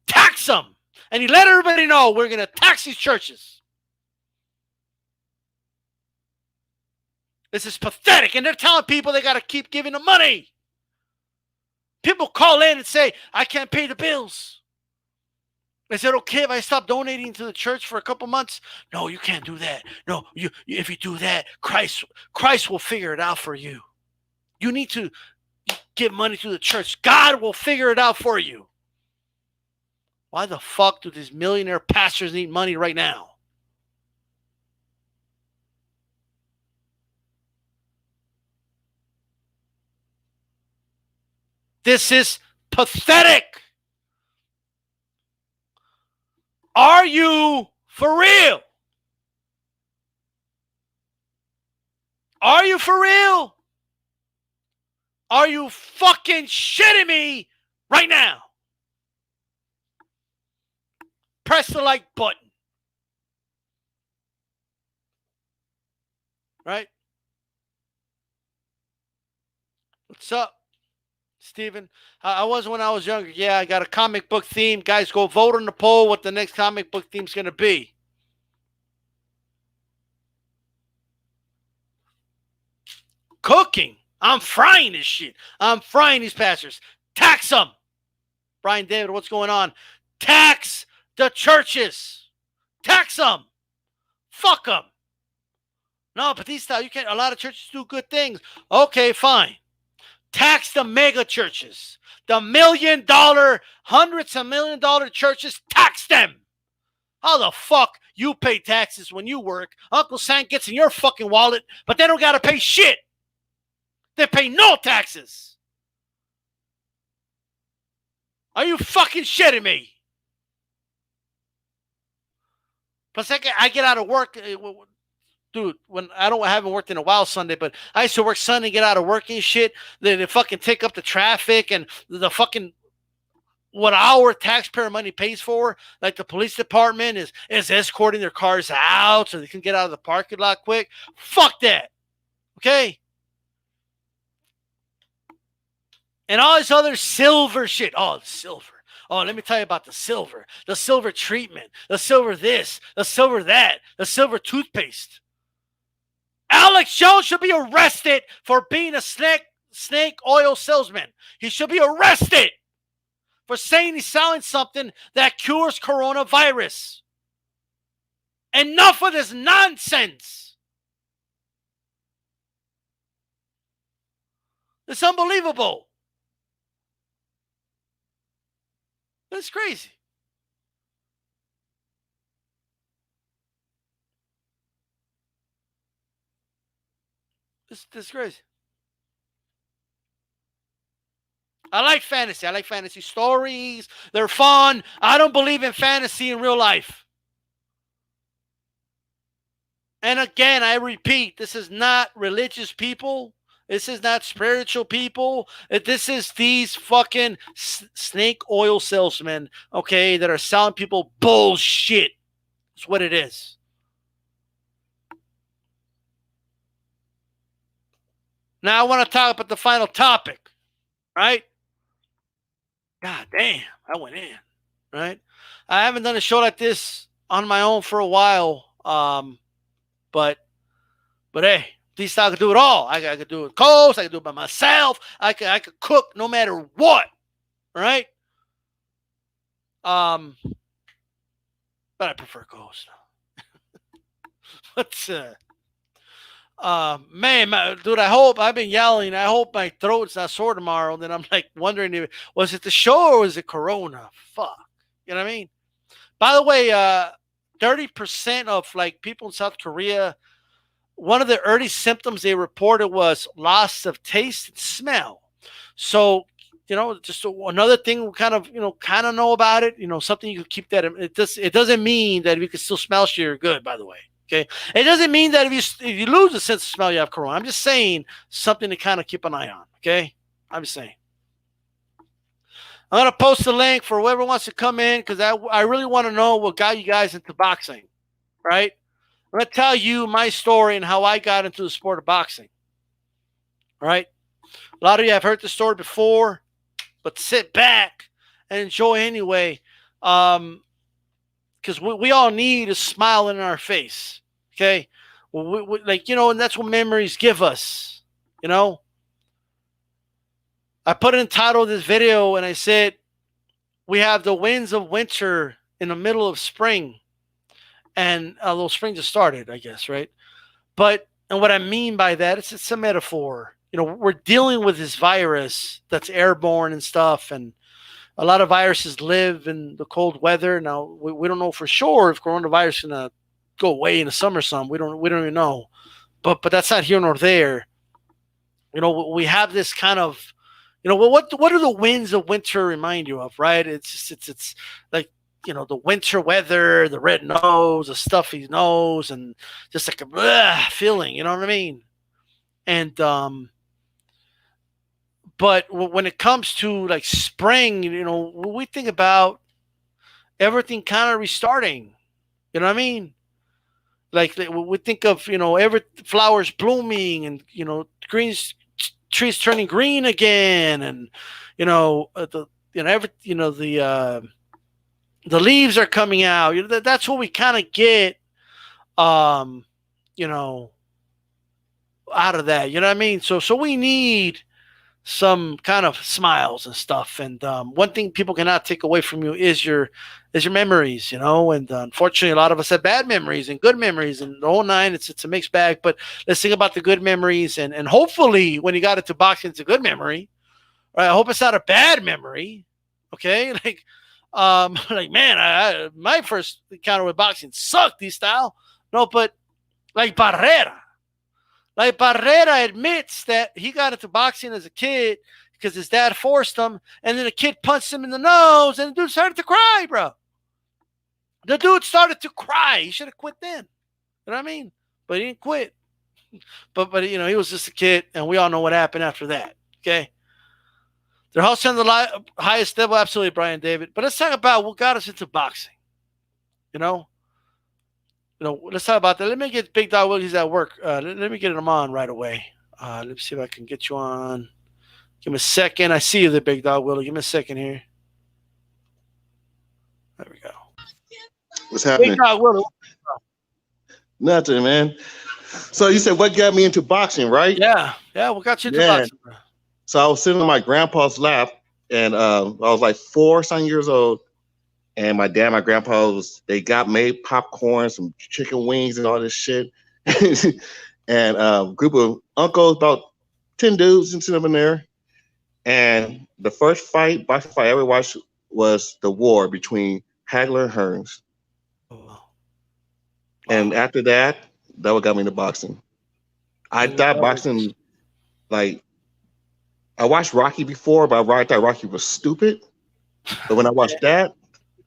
Tax them. And you let everybody know we're going to tax these churches. This is pathetic. And they're telling people they got to keep giving them money. People call in and say, I can't pay the bills. Is it okay if I stop donating to the church for a couple months? No, you can't do that. No, if you do that, Christ will figure it out for you. You need to give money to the church. God will figure it out for you. Why the fuck do these millionaire pastors need money right now? This is pathetic. Are you for real? Are you for real? Are you fucking shitting me right now? Press the like button. Right? What's up, Steven? I was when I was younger. Yeah, I got a comic book theme. Guys, go vote on the poll what the next comic book theme's going to be. Cooking. I'm frying this shit. I'm frying these pastors. Tax them. Brian David, what's going on? Tax the churches. Tax them. Fuck them. No, Batista, you can't. A lot of churches do good things. Okay, fine. Tax the mega churches. The $1 million, hundreds of $1 million churches, tax them. How the fuck you pay taxes when you work? Uncle Sam gets in your fucking wallet, but they don't got to pay shit. They pay no taxes. Are you fucking shitting me? Plus, I get out of work, dude. When I haven't worked in a while Sunday, but I used to work Sunday, get out of work and shit. They fucking take up the traffic and the fucking what our taxpayer money pays for. Like the police department is escorting their cars out so they can get out of the parking lot quick. Fuck that. Okay. And all this other silver shit. Oh, the silver. Oh, let me tell you about the silver treatment, the silver this, the silver that, the silver toothpaste. Alex Jones should be arrested for being a snake oil salesman. He should be arrested for saying he's selling something that cures coronavirus. Enough of this nonsense. It's unbelievable. That's crazy. This is crazy. I like fantasy. I like fantasy stories. They're fun. I don't believe in fantasy in real life. And again, I repeat, this is not religious people. This is not spiritual people. This is these fucking snake oil salesmen, okay, that are selling people bullshit. That's what it is. Now I want to talk about the final topic, right? God damn, I went in, right? I haven't done a show like this on my own for a while, but hey, at least I could do it all. I could do it co-host. I could do it by myself. I could cook no matter what, right? But I prefer co-host. But Man, dude, I hope I've been yelling. I hope my throat's not sore tomorrow. Then I'm like wondering if was it the show or was it Corona? Fuck, you know what I mean? By the way, 30% of like people in South Korea, one of the early symptoms they reported was loss of taste and smell. So, just another thing we kind of know about it. Something you can keep that. It doesn't mean that if you can still smell shit, you're good. By the way, okay. It doesn't mean that if you lose a sense of smell, you have corona. I'm just saying something to kind of keep an eye on. Okay, I'm just saying. I'm gonna post the link for whoever wants to come in because I really want to know what got you guys into boxing. Right. I'm gonna tell you my story and how I got into the sport of boxing. Right. A lot of you have heard the story before, but sit back and enjoy anyway. Because we all need a smile in our face. Okay. And that's what memories give us. I put in the title of this video and I said, we have the winds of winter in the middle of spring. And although spring just started, I guess, right? And what I mean by that, it's a metaphor. We're dealing with this virus that's airborne and stuff. And a lot of viruses live in the cold weather. Now, we don't know for sure if coronavirus is going to go away in the summer some. We don't even know. But that's not here nor there. We have this kind of, what do the winds of winter remind you of, right? It's like, the winter weather, the red nose, the stuffy nose, and just like a feeling, you know what I mean? And, but when it comes to like spring, we think about everything kind of restarting, you know what I mean? Like we think of, every flowers blooming and, trees turning green again. And, the leaves are coming out. That's what we kind of get, out of that. You know what I mean? So we need some kind of smiles and stuff. And one thing people cannot take away from you is your memories. And unfortunately, a lot of us have bad memories and good memories, and the whole nine. It's a mixed bag. But let's think about the good memories, and hopefully, when you got into boxing, it's a good memory. Right? I hope it's not a bad memory. Okay, like man, my first encounter with boxing sucked. This style, no, but like Barrera. Like Barrera admits that he got into boxing as a kid because his dad forced him, and then the kid punched him in the nose, and the dude started to cry, bro. The dude started to cry. He should have quit then. You know what I mean? But he didn't quit. But he was just a kid, and we all know what happened after that. Okay? They're hustling the highest level, absolutely, Brian David. But let's talk about what got us into boxing. Let's talk about that. Let me get Big Dog Willie. He's at work. Let me get him on right away. Let me see if I can get you on. Give me a second. I see you there, Big Dog Willie. Give me a second here. There we go. What's happening? Big Dog Willie. Nothing, man. So you said what got me into boxing, right? Yeah. What got you into boxing, bro? So I was sitting on my grandpa's lap, and I was like 4-some years old. And my dad and my grandpa they made popcorn, some chicken wings and all this shit. And a group of uncles, about 10 dudes and sitting up in there. And the first boxing fight I ever watched was the war between Hagler and Hearns. Oh, wow. And after that what got me into boxing. I thought boxing, like, I watched Rocky before, but I thought Rocky was stupid. But when I watched that,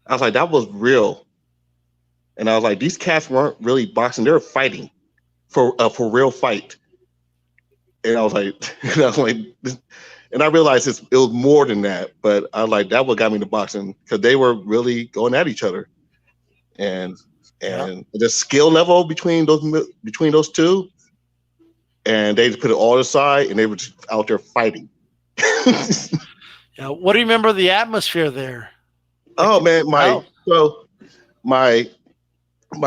I was like, that was real. And I was like, these cats weren't really boxing. They were fighting for real fight. And I was like, and I realized it was more than that. But I was like, that what got me into boxing, because they were really going at each other. And the skill level between those two, and they just put it all aside, and they were just out there fighting. Yeah, what do you remember of the atmosphere there? Oh man, my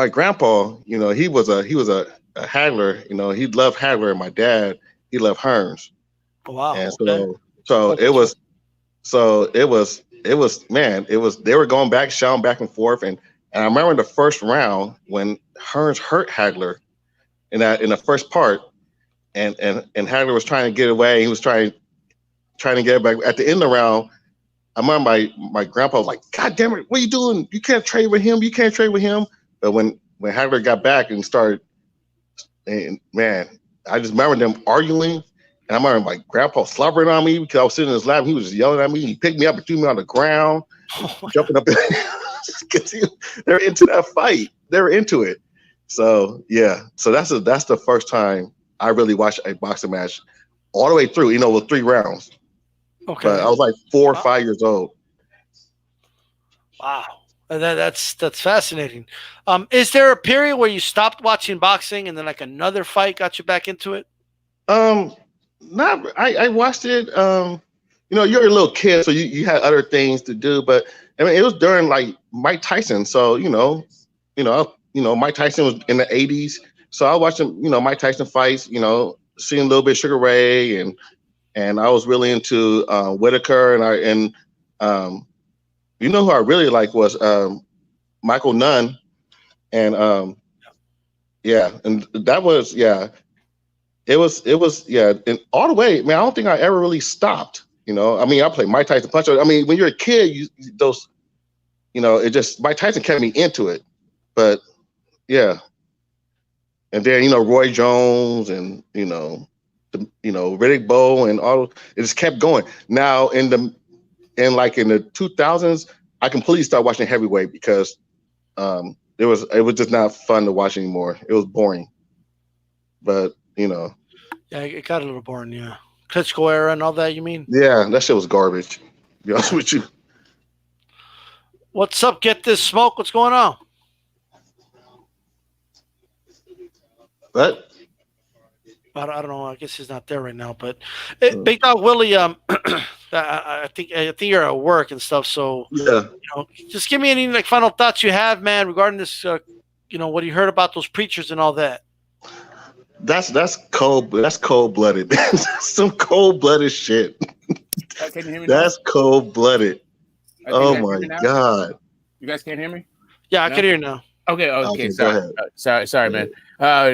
grandpa, he was a Hagler, he loved Hagler, and my dad, he loved Hearns. Oh, wow. And they were going back, shouting back and forth, and I remember the first round when Hearns hurt Hagler in the first part, and Hagler was trying to get away. He was trying to get back. At the end of the round, I remember my grandpa was like, "God damn it, what are you doing? You can't trade with him. You can't trade with him." But when Hagler got back and started, and man, I just remember them arguing. And I remember my grandpa slobbering on me because I was sitting in his lap. And he was just yelling at me. He picked me up and threw me on the ground, jumping up. Because they're into that fight. They're into it. So yeah. So that's the first time I really watched a boxing match all the way through. With 3 rounds. Okay. But I was like 4 or 5 years old. Wow. That's fascinating. Is there a period where you stopped watching boxing and then like another fight got you back into it? Not. I watched it. You're a little kid, so you had other things to do. But I mean, it was during like Mike Tyson. So Mike Tyson was in the '80s. So I was watching, Mike Tyson fights. Seeing a little bit of Sugar Ray, and I was really into Whitaker, and who I really liked was Michael Nunn, and and that was It was and all the way, man. I don't think I ever really stopped. I mean, I played Mike Tyson punch. I mean, when you're a kid, it just Mike Tyson kept me into it. But yeah, and then Roy Jones and Riddick Bowe and all. It just kept going. Now in the 2000s, I completely stopped watching heavyweight because it was just not fun to watch anymore. It was boring. But yeah, it got a little boring. Yeah, Klitschko era and all that. You mean? Yeah, that shit was garbage. To be honest with you. What's up? Get this smoke. What's going on? What? I don't know. I guess he's not there right now. But Big Dog Willie, I think you're at work and stuff. So yeah, just give me any like final thoughts you have, man, regarding this. What you heard about those preachers and all that. That's cold. That's cold blooded. Some cold blooded shit. Can you hear me? That's cold blooded. Oh my god! You guys can't hear me? Yeah, I can hear you now. Okay. Sorry, man.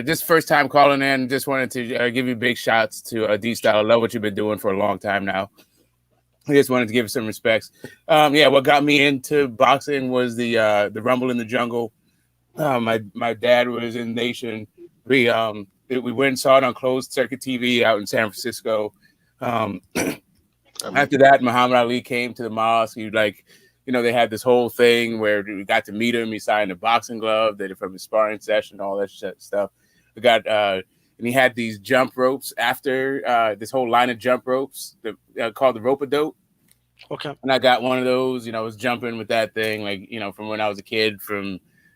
This first time calling in. Just wanted to give you big shouts to D-Style. I love what you've been doing for a long time now. I just wanted to give you some respects. What got me into boxing was the Rumble in the Jungle. My dad was in Nation. We went and saw it on closed circuit TV out in San Francisco. After that, Muhammad Ali came to the mosque. They had this whole thing where we got to meet him. He signed a boxing glove that from his sparring session, all that stuff. We got and he had these jump ropes after this whole line of jump ropes called the rope-a-dope. Okay. And I got one of those. I was jumping with that thing, from when I was a kid.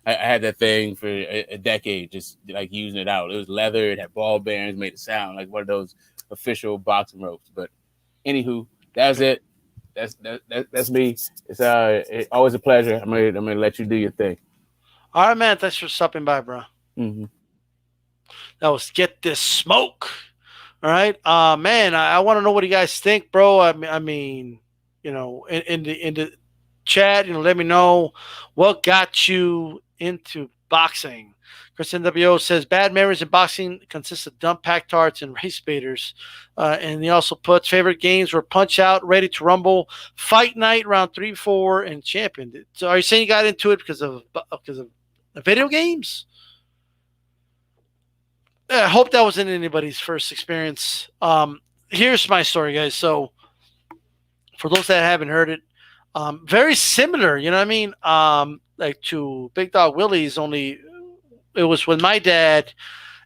I had that thing for a decade, just like using it out. It was leather. It had ball bearings, made it sound like one of those official boxing ropes. But anywho, that's it. That's me. It's always a pleasure. I'm gonna let you do your thing. All right, man. Thanks for stopping by, bro. Mm-hmm. That was Get This Smoke. All right, man. I want to know what you guys think, bro. I mean, in the chat, let me know what got you into boxing. Chris NWO says bad memories in boxing consist of dumb pack tarts and race baiters. And he also puts favorite games were Punch Out, Ready to Rumble, Fight Night, Round 3, 4, and Champion. So are you saying you got into it because of video games? I hope that wasn't anybody's first experience. Here's my story, guys. So for those that haven't heard it, very similar, you know what I mean? Like to Big Dog Willie's, only it was with my dad,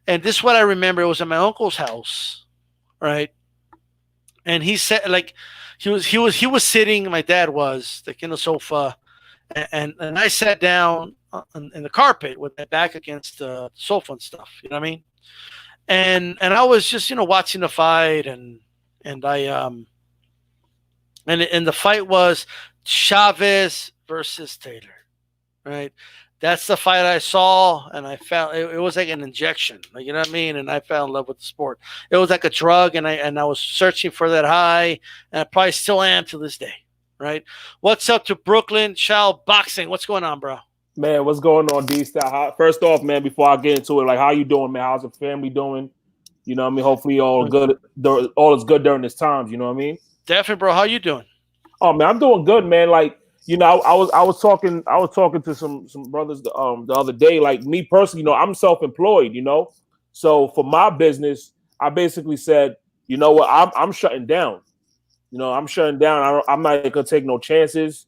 and this is what I remember. It was at my uncle's house, right? And he said, like, he was sitting. My dad was like in the sofa, and I sat down in the carpet with my back against the sofa and stuff. You know what I mean? And I was just watching the fight, and I and the fight was Chavez versus Taylor, right? That's the fight I saw, and I found it was like an injection, like, you know what I mean? And I fell in love with the sport. It was like a drug, and I was searching for that high, and I probably still am to this day, right? What's up to Brooklyn Chow Boxing? What's going on, bro? Man, what's going on, D-Style? First off, man, before I get into it, like, how you doing, man? How's the family doing? You know what I mean? Hopefully all is good during this times, you know what I mean? Definitely, bro. How you doing? Oh man, I'm doing good, man. Like, I was talking to some brothers the other day. Like me personally, I'm self-employed, So for my business, I basically said, you know what, I'm shutting down. I'm shutting down. I'm not gonna take no chances.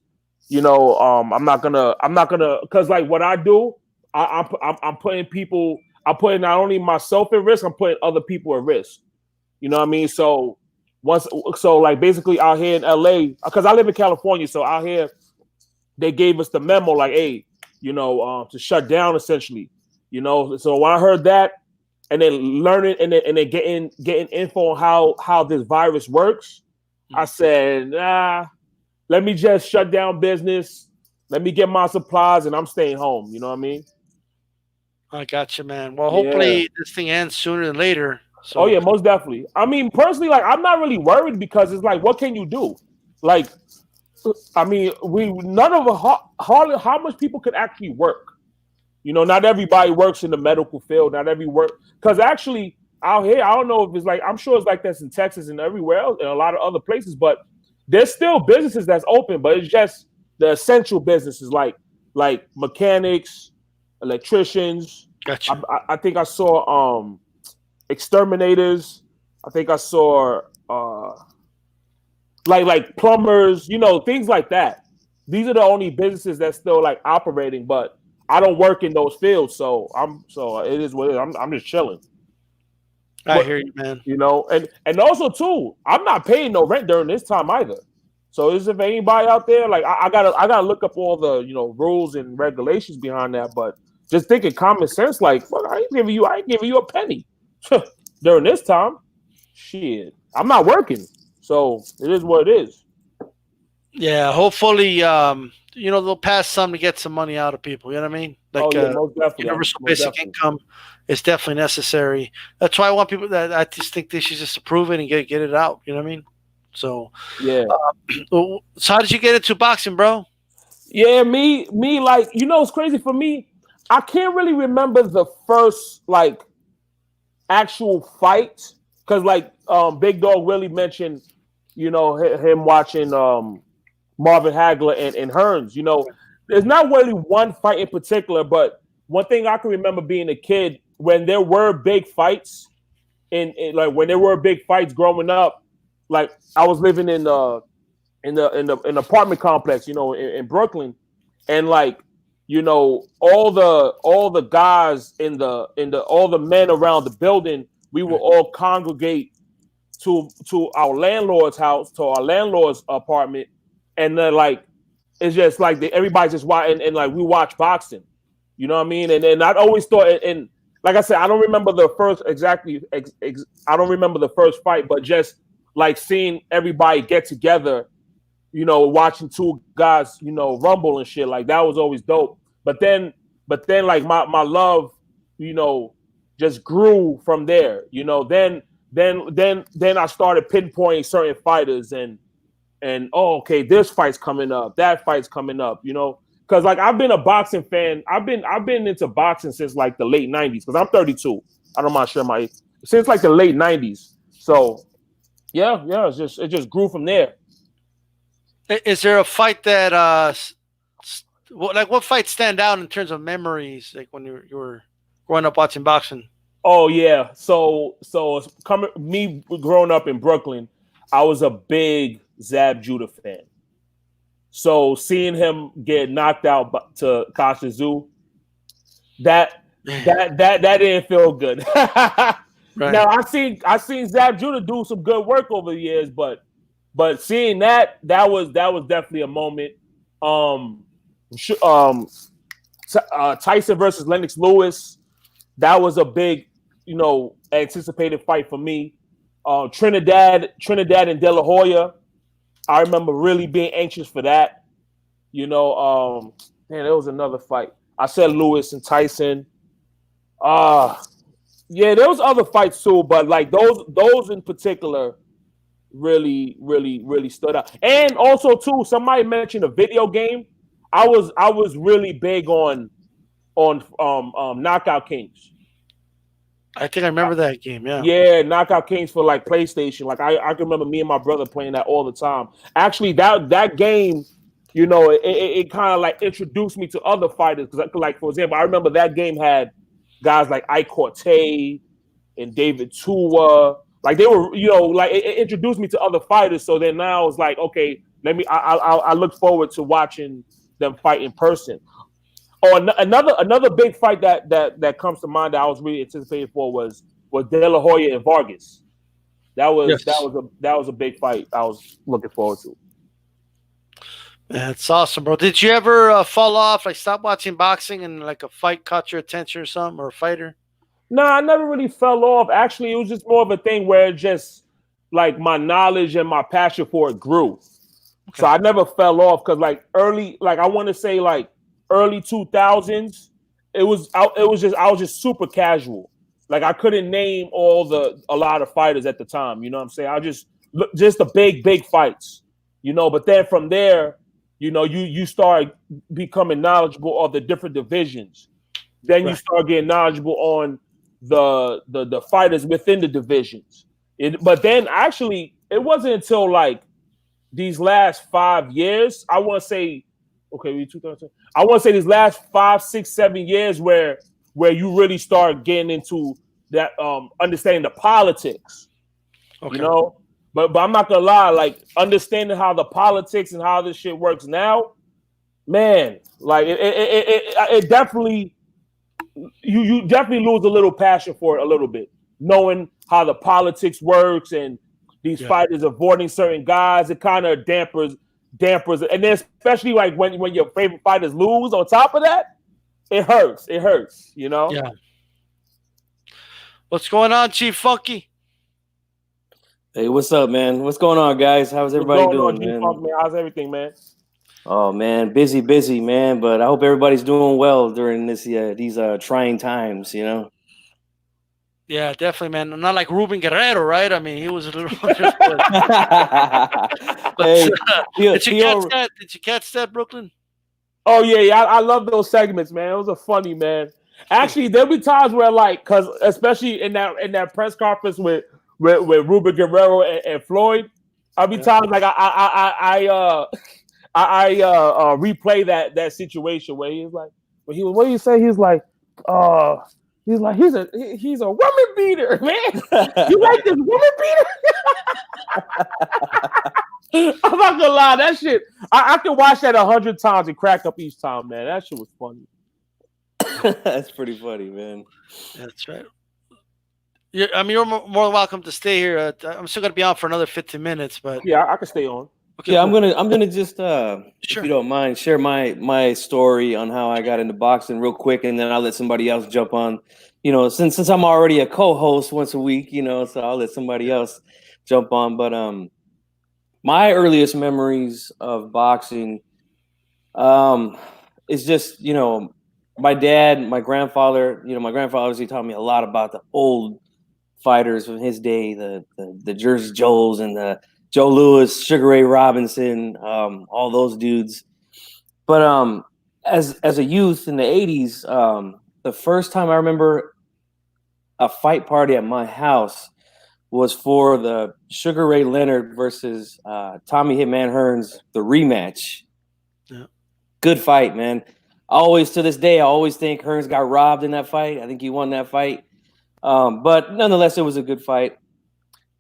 I'm not gonna, because like what I do, I'm putting people, I'm putting not only myself at risk, I'm putting other people at risk. You know what I mean? So like basically out here in LA, because I live in California, so out here they gave us the memo like, hey, to shut down essentially. So when I heard that, and then learning and then getting info on how this virus works, I said, nah, let me just shut down business. Let me get my supplies, and I'm staying home. You know what I mean? I got you, man. Well, Yeah. hopefully this thing ends sooner than later. So Oh yeah, most definitely. I mean, personally, like I'm not really worried because it's like, what can you do? Like, I mean, we none of hardly how much people could actually work. Not everybody works in the medical field. Not every work because actually out here, I don't know if it's like I'm sure it's like this in Texas and everywhere else and a lot of other places, but there's still businesses that's open, but it's just the essential businesses like mechanics, electricians. gotcha. I think I saw exterminators. I think I saw like plumbers, things like that. These are the only businesses that's still like operating, but I don't work in those fields, so it is what it is. I'm just chilling. I But hear you, man. and also too, I'm not paying no rent during this time either. So is if anybody out there, like I gotta look up all the rules and regulations behind that, but just thinking common sense, like fuck, I ain't giving you a penny during this time. Shit, I'm not working, so it is what it is. Yeah, hopefully, they'll pass some to get some money out of people. You know what I mean? Like Oh yeah, most definitely. universal Most basic definitely. income is definitely necessary. That's why I want people that I just think they should just approve it and get it out. You know what I mean? So, Yeah. so how did you get into boxing, bro? Yeah, me, like, it's crazy for me. I can't really remember the first like actual fight because like Big Dog Willie mentioned, him watching Marvin Hagler and Hearns. There's not really one fight in particular, but one thing I can remember being a kid when there were big fights in like when there were big fights growing up. Like I was living in the apartment complex, in Brooklyn, and like all the guys in the all the men around the building, we would all congregate to our landlord's house, to our landlord's apartment, and then like it's just like everybody just watch and like we watch boxing, you know what I mean? And I always thought, and like I said, I don't remember the first exactly. I don't remember the first fight, but just like seeing everybody get together, watching two guys, rumble and shit, like that was always dope. But then like my love, just grew from there. Then I started pinpointing certain fighters and oh, okay, this fight's coming up, that fight's coming up, because like I've been a boxing fan. I've been into boxing since like the late '90s. Because I'm 32. I don't mind sharing my age. Since like the late '90s. So yeah, it just grew from there. Is there a fight that what fights stand out in terms of memories, like when you were growing up watching boxing? Oh yeah. So coming me growing up in Brooklyn, I was a big Zab Judah fan. So seeing him get knocked out to Kasha Zoo, that didn't feel good. Right. Now I seen Zab Judah do some good work over the years, but seeing that was definitely a moment. Tyson versus Lennox Lewis, that was a big, anticipated fight for me. Trinidad and De La Hoya, I remember really being anxious for that. There was another fight. I said Lewis and Tyson. Yeah, there was other fights too, but like those in particular really, really, really stood out. And also too, somebody mentioned a video game. I was really big on Knockout Kings. I think I remember that game. Yeah. Yeah, Knockout Kings for like PlayStation. Like I can remember me and my brother playing that all the time. Actually, that game, you know, it kind of like introduced me to other fighters. Because like for example, I remember that game had guys like Ike Cortez and David Tua. Like they were, you know, like it introduced me to other fighters. So then now it's like, okay, let me. I look forward to watching them fight in person. Oh, another big fight that comes to mind that I was really anticipating for was De La Hoya and Vargas. That Yes. was a big fight I was looking forward to. That's awesome, bro. Did you ever fall off, like stop watching boxing and like a fight caught your attention or something, or a fighter? No, I never really fell off. Actually, it was just more of a thing where it just like my knowledge and my passion for it grew. Okay. So I never fell off because like early, like I want to say like early 2000s, I was just super casual. Like I couldn't name a lot of fighters at the time. You know what I'm saying? I just the big fights. You know, but then from there, you know, you start becoming knowledgeable of the different divisions. Then you start getting knowledgeable on the fighters within the divisions. But then actually, it wasn't until like these last 5 years, I want to say, okay, 2000. I want to say these last 5, 6, 7 years where you really start getting into that understanding the politics. Okay. You know, but I'm not gonna lie, like understanding how the politics and how this shit works now, man, like it definitely you definitely lose a little passion for it a little bit, knowing how the politics works and these fighters avoiding certain guys. It kind of dampers, and then especially like when your favorite fighters lose. On top of that, it hurts. It hurts. You know. Yeah. What's going on, Chief Funky? Hey, what's up, man? What's going on, guys? How's everybody doing, man? How's everything, man? Oh man, busy, man. But I hope everybody's doing well during these trying times. You know. Yeah, definitely, man. Not like Ruben Guerrero, right? I mean, he was a little. Hey, did you catch that? Did you catch that, Brooklyn? Oh yeah. I love those segments, man. It was a funny, man. Actually, there'll be times where, like, because especially in that press conference with Ruben Guerrero and Floyd, I'll be times like I replay that situation where he's like, what do you say? He's like, he's a woman beater, man. You like this woman beater? I'm not gonna lie, that shit. I can watch that 100 times and crack up each time, man. That shit was funny. That's pretty funny, man. That's right. Yeah, I mean, you're more than welcome to stay here. I'm still gonna be on for another 15 minutes, but yeah, I can stay on. Okay, yeah, cool. I'm gonna just sure. If you don't mind, share my story on how I got into boxing real quick, and then I'll let somebody else jump on. You know, since I'm already a co-host once a week, you know, so I'll let somebody else jump on. But my earliest memories of boxing is just, you know, my dad, my grandfather. You know, my grandfather obviously taught me a lot about the old fighters from his day, the Jersey Joes and the Joe Louis, Sugar Ray Robinson, all those dudes. But as a youth in the 80s, the first time I remember a fight party at my house was for the Sugar Ray Leonard versus Tommy Hitman Hearns, the rematch. Yeah. Good fight, man. To this day, I always think Hearns got robbed in that fight. I think he won that fight. But nonetheless, it was a good fight.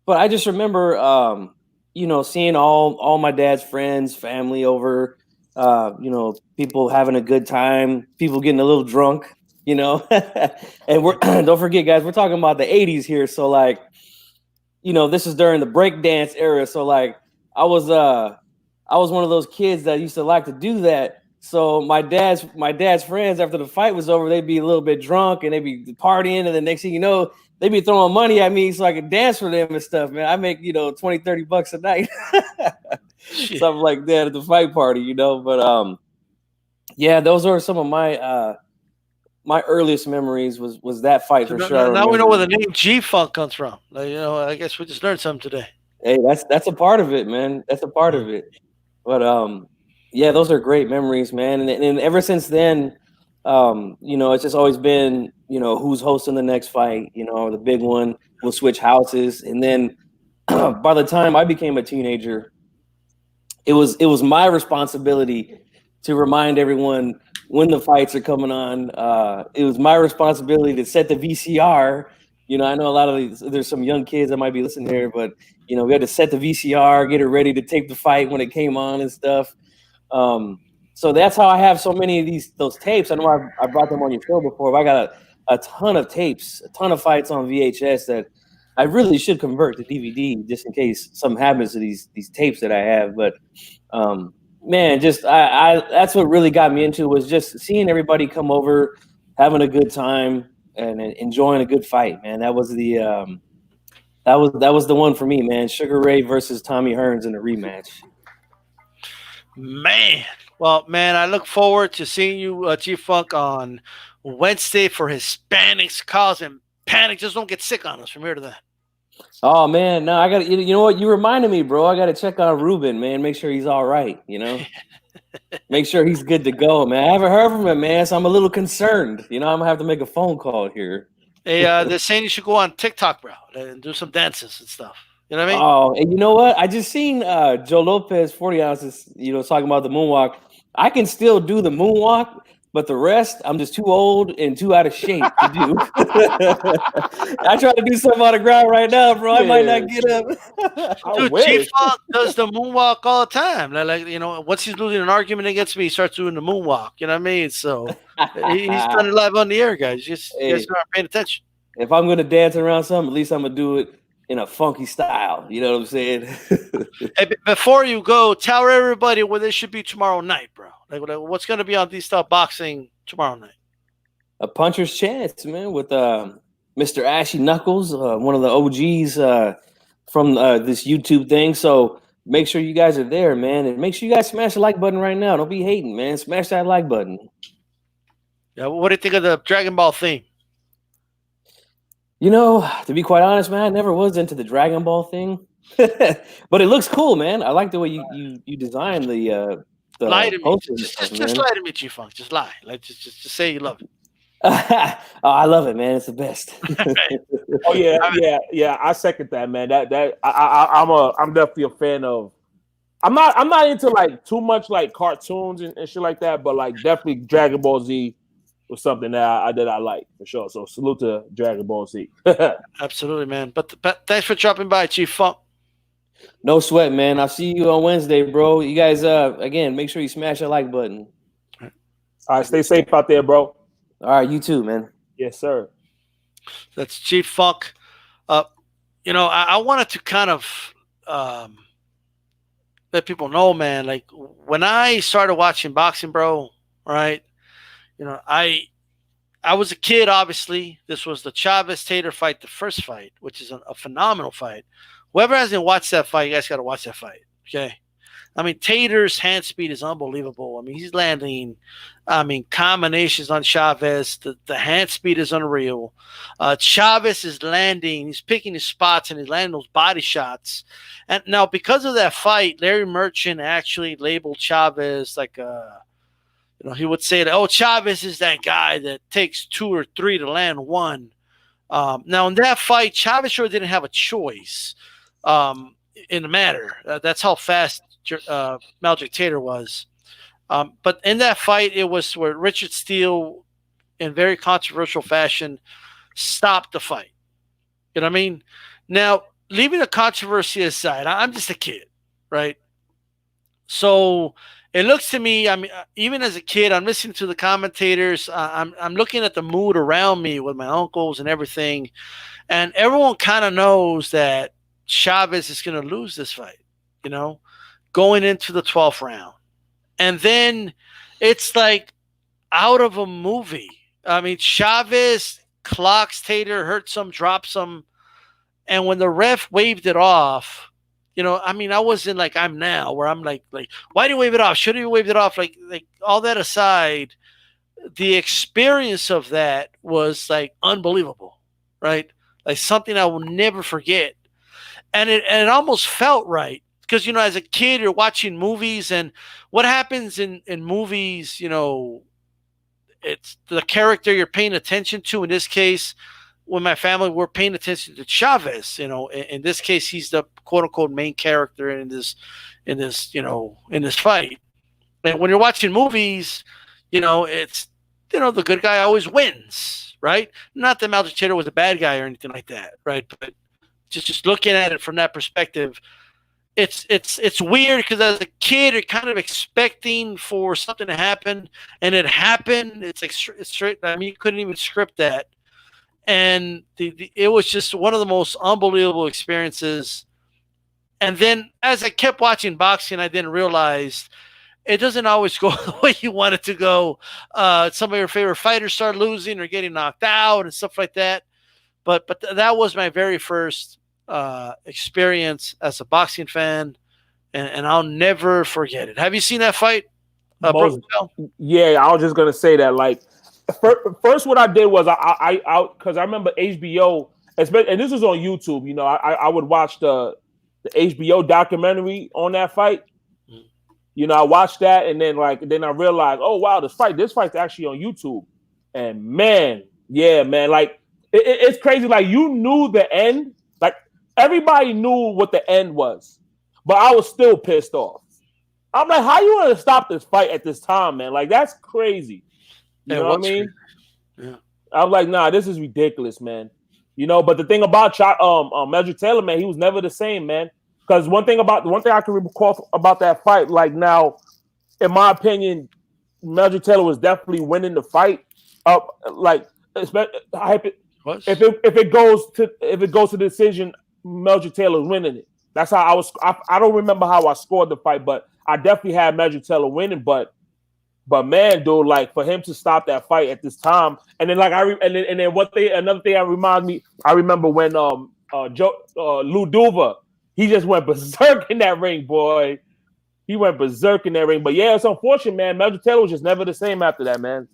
But I just remember, you know, seeing all my dad's friends, family over, you know, people having a good time, people getting a little drunk, you know. And don't forget, guys, we're talking about the 80s here. So, like, you know, this is during the breakdance era. So, like, I was one of those kids that used to like to do that. So my dad's friends, after the fight was over, they'd be a little bit drunk and they'd be partying, and the next thing you know, they'd be throwing money at me so I could dance for them and stuff, man. I make, you know, $20-$30 a night. Something like that at the fight party, you know. But yeah, those are some of my my earliest memories was that fight for sure. Now we know where the name G-Funk comes from. Like, you know, I guess we just learned something today. Hey, that's a part of it, man. That's a part of it. But yeah, those are great memories, man. And ever since then, It's just always been, who's hosting the next fight, the big one. We'll switch houses. And then by the time I became a teenager, it was my responsibility to remind everyone when the fights are coming on. It was my responsibility to set the VCR. I know a lot of there's some young kids that might be listening here, but we had to set the VCR, get it ready to tape the fight when it came on and stuff. So that's how I have so many of those tapes. I know I brought them on your show before, but I got a ton of tapes, a ton of fights on VHS that I really should convert to DVD just in case something happens to these tapes that I have. But man, just I that's what really got me into was just seeing everybody come over, having a good time, and enjoying a good fight. Man, that was the one for me, man. Sugar Ray versus Tommy Hearns in a rematch. Man, well, man, I look forward to seeing you, G-Funk, on Wednesday for Hispanics causing panic. Just don't get sick on us from here to there. Oh man, no, I got you know what? You reminded me, bro. I got to check on Ruben, man. Make sure he's all right. Make sure he's good to go, man. I haven't heard from him, man, so I'm a little concerned. I'm gonna have to make a phone call here. Hey, they're saying you should go on TikTok, bro, and do some dances and stuff. You know what I mean? Oh, and you know what? I just seen Joe Lopez 40 ounces, talking about the moonwalk. I can still do the moonwalk, but the rest, I'm just too old and too out of shape to do. I try to do something on the ground right now, bro. I might not get up. Dude, G-Funk does the moonwalk all the time. Once he's losing an argument against me, he starts doing the moonwalk. You know what I mean? So he's done it live on the air, guys. You guys aren't paying attention. If I'm gonna dance around something, at least I'm gonna do it in a funky style. You know what I'm saying? Hey, before you go, tell everybody where they should be tomorrow night, bro. What's going to be on D-Style Boxing tomorrow night? A puncher's chance, man, with Mr. Ashy Knuckles, one of the OGs from this YouTube thing. So make sure you guys are there, man. And make sure you guys smash the like button right now. Don't be hating, man. Smash that like button. Yeah, what do you think of the Dragon Ball theme? To be quite honest, man, I never was into the Dragon Ball thing, but it looks cool, man. I like the way you designed the lie to me. Stuff, just lie to me, G-Funk. Just lie. Just say you love it. Oh, I love it, man. It's the best. Oh yeah. I second that, man. I'm definitely a fan of. I'm not into like too much like cartoons and shit like that, but like definitely Dragon Ball Z was something that I like for sure. So salute to Dragon Ball Z. Absolutely, man. But thanks for dropping by, G-Funk. No sweat, man. I'll see you on Wednesday, bro. You guys, again, make sure you smash that like button. All right, stay safe out there, bro. All right, you too, man. Yes, sir. That's G-Funk. I wanted to kind of let people know, man, like when I started watching boxing, bro, right? I was a kid, obviously. This was the Chavez-Tater fight, the first fight, which is a phenomenal fight. Whoever hasn't watched that fight, you guys got to watch that fight, okay? I mean, Tater's hand speed is unbelievable. I mean, he's landing, combinations on Chavez. The hand speed is unreal. Chavez is landing. He's picking his spots, and he's landing those body shots. And now, because of that fight, Larry Merchant actually labeled Chavez like he would say that, Chavez is that guy that takes 2 or 3 to land 1. Now, in that fight, Chavez sure didn't have a choice in the matter. That's how fast Maldrick Tater was. But in that fight, it was where Richard Steele, in very controversial fashion, stopped the fight. You know what I mean? Now, leaving the controversy aside, I'm just a kid, right? So it looks to me, even as a kid, I'm listening to the commentators. I'm looking at the mood around me with my uncles and everything. And everyone kind of knows that Chavez is going to lose this fight, going into the 12th round. And then it's like out of a movie. Chavez clocks Tater, hurts him, drops him. And when the ref waved it off, I wasn't like I'm now, where I'm like, why do you wave it off? Should you wave it off? Like all that aside, the experience of that was like unbelievable, right? Like something I will never forget. And it almost felt right. Because, as a kid, you're watching movies, and what happens in movies, it's the character you're paying attention to. In this case, with my family, we're paying attention to Chavez. In this case, he's the quote unquote main character in this in this fight. And when you're watching movies, it's the good guy always wins, right? Not that Maldonado was a bad guy or anything like that, right? But just looking at it from that perspective, it's weird because as a kid, you're kind of expecting for something to happen, and it happened. It's like straight. I mean, you couldn't even script that, and it was just one of the most unbelievable experiences. And then as I kept watching boxing, I didn't realize it doesn't always go the way you want it to go. Some of your favorite fighters start losing or getting knocked out and stuff like that. But that was my very first experience as a boxing fan, and I'll never forget it. Have you seen that fight? Yeah, I was just gonna say that. Like, first, what I did was because I remember HBO, and this was on YouTube. I would watch the HBO documentary on that fight. I watched that, and then I realized, oh wow, this fight's actually on YouTube. And man, like it's crazy. Like, you knew the end. Like, everybody knew what the end was, but I was still pissed off. I'm like, how you want to stop this fight at this time, man? Like, that's crazy. You know what I mean? Yeah. I'm like, nah, this is ridiculous, man. But the thing about Measure Taylor, man, he was never the same, man. Because one thing I can recall about that fight, like, now, in my opinion, Measure Taylor was definitely winning the fight. If it goes to decision, Measure Taylor's winning it. That's how I was. I don't remember how I scored the fight, but I definitely had Measure Taylor winning. But man, dude, like, for him to stop that fight at this time, and then another thing that reminds me, I remember when Lou Duva, he just went berserk in that ring, boy. He went berserk in that ring. But yeah, it's unfortunate, man. Measure Taylor was just never the same after that, man.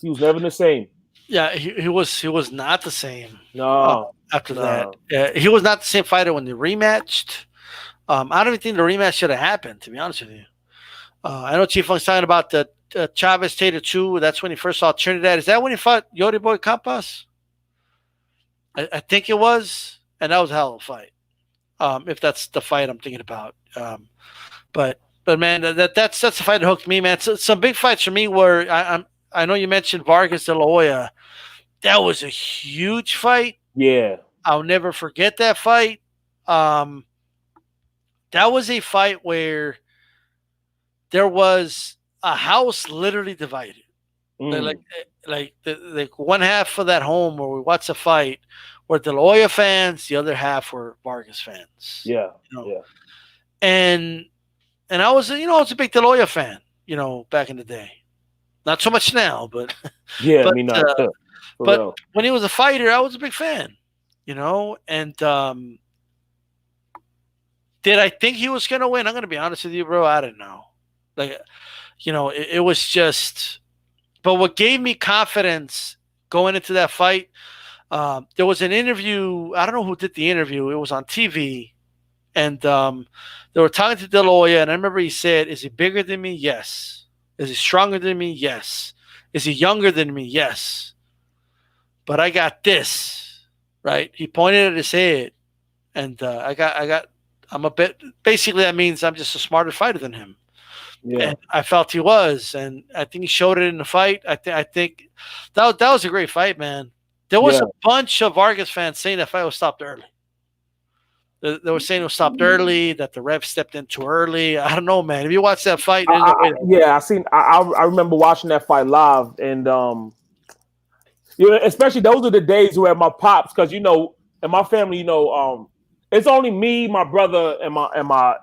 He was never the same. Yeah, he was not the same. No. After that, he was not the same fighter when they rematched. I don't even think the rematch should have happened, to be honest with you. I know Chief Funk's talking about the Chavez Taylor 2. That's when he first saw Trinidad. Is that when he fought Yori Boy Campas? I think it was, and that was a hell of a fight. If that's the fight I'm thinking about. But man, that's the fight that hooked me, man. So, some big fights for me were I know you mentioned Vargas de la Hoya. That was a huge fight. Yeah, I'll never forget that fight. That was a fight where there was a house literally divided. Like one half of that home where we watched the fight were De La Hoya fans, the other half were Vargas fans. Yeah, And I was, I was a big De La Hoya fan, back in the day. Not so much now, but yeah, me not. But when he was a fighter, I was a big fan, and did I think he was going to win? I'm going to be honest with you, bro. I don't know. Like, it was just, but what gave me confidence going into that fight, there was an interview. I don't know who did the interview. It was on TV, and they were talking to De La Hoya, and I remember he said, "Is he bigger than me? Yes. Is he stronger than me? Yes. Is he younger than me? Yes. But I got this," right? He pointed at his head, and I'm a bit. Basically, that means I'm just a smarter fighter than him. Yeah, and I felt he was, and I think he showed it in the fight. I think that was a great fight, man. There was a bunch of Vargas fans saying that fight was stopped early. They were saying it was stopped early, that the ref stepped in too early. I don't know, man. If you watch that fight, I remember watching that fight live, and especially those are the days where my pops, because in my family, it's only me, my brother, and my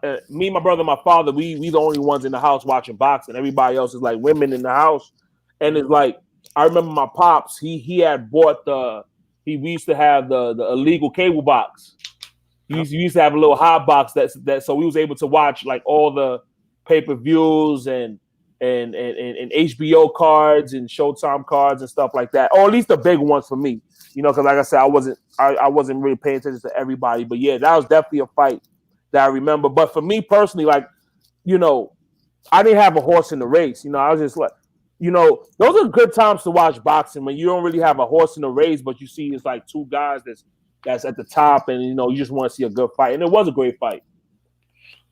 brother, and my father. We the only ones in the house watching boxing. Everybody else is like women in the house, and it's like, I remember my pops. He had bought we used to have the illegal cable box. We used to have a little hot box that so we was able to watch like all the pay-per-views and HBO cards and Showtime cards and stuff like that, or at least the big ones for me. Because like I said, I wasn't really paying attention to everybody, but yeah, that was definitely a fight that I remember. But for me personally, like, I didn't have a horse in the race. I was just like, you know, those are good times to watch boxing when you don't really have a horse in the race, but you see it's like two guys that's at the top, and you know you just want to see a good fight, and it was a great fight.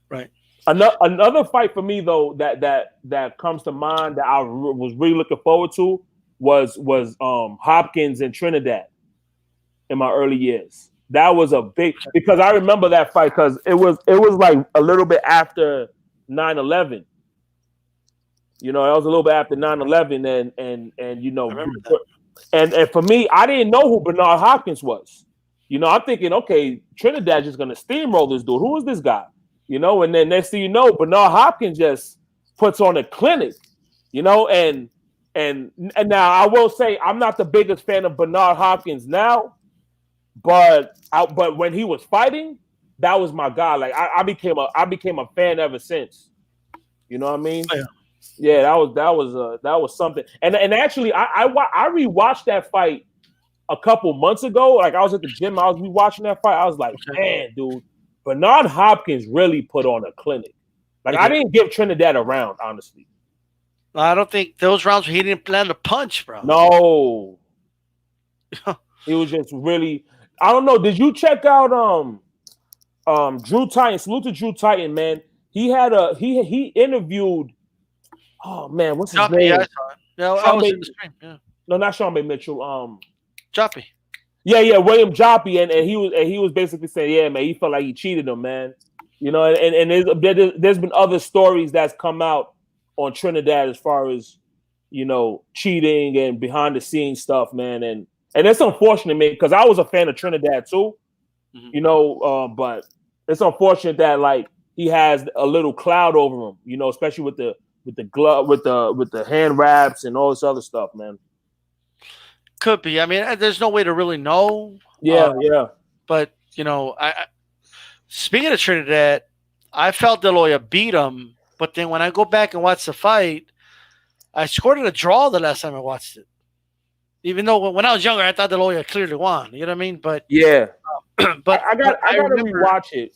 Right. Another fight for me though that comes to mind that I was really looking forward to was Hopkins and Trinidad in my early years. That was a big, because I remember that fight because it was like a little bit after 9/11. You know, it was a little bit after 9/11, and you know, and for me, I didn't know who Bernard Hopkins was. You know, I'm thinking, okay, Trinidad just gonna steamroll this dude. Who is this guy? You know, and then next thing you know, Bernard Hopkins just puts on a clinic. You know, and now I will say I'm not the biggest fan of Bernard Hopkins now, but when he was fighting, that was my guy. Like I became a fan ever since. You know what I mean? Yeah. Yeah, that was something. And actually, I rewatched that fight a couple months ago. Like I was at the gym, I was rewatching that fight. I was like, man, dude, Bernard Hopkins really put on a clinic. Like I didn't give Trinidad a round, honestly. I don't think those rounds he didn't land a punch, bro. No, it was just really. I don't know. Did you check out Drew Titan? Salute to Drew Titan, man. He had he interviewed. Oh man, what's his name? Yeah, I saw it. No, I was in the stream. Yeah. No, not Sean Bay Mitchell. Joppy. Yeah, William Joppy, and he was basically saying, yeah, man, he felt like he cheated him, man. You know, and there's been other stories that's come out on Trinidad as far as, you know, cheating and behind the scenes stuff, man, and it's unfortunate, man, because I was a fan of Trinidad too, you know, but it's unfortunate that like he has a little cloud over him, you know, especially with the glove, with the hand wraps and all this other stuff, man. Could be. I mean, there's no way to really know. Yeah. But you know, I speaking of Trinidad, I felt De La Hoya beat him, but then when I go back and watch the fight, I scored it a draw the last time I watched it. Even though when I was younger, I thought De La Hoya clearly won. You know what I mean? But yeah, but I gotta rewatch it.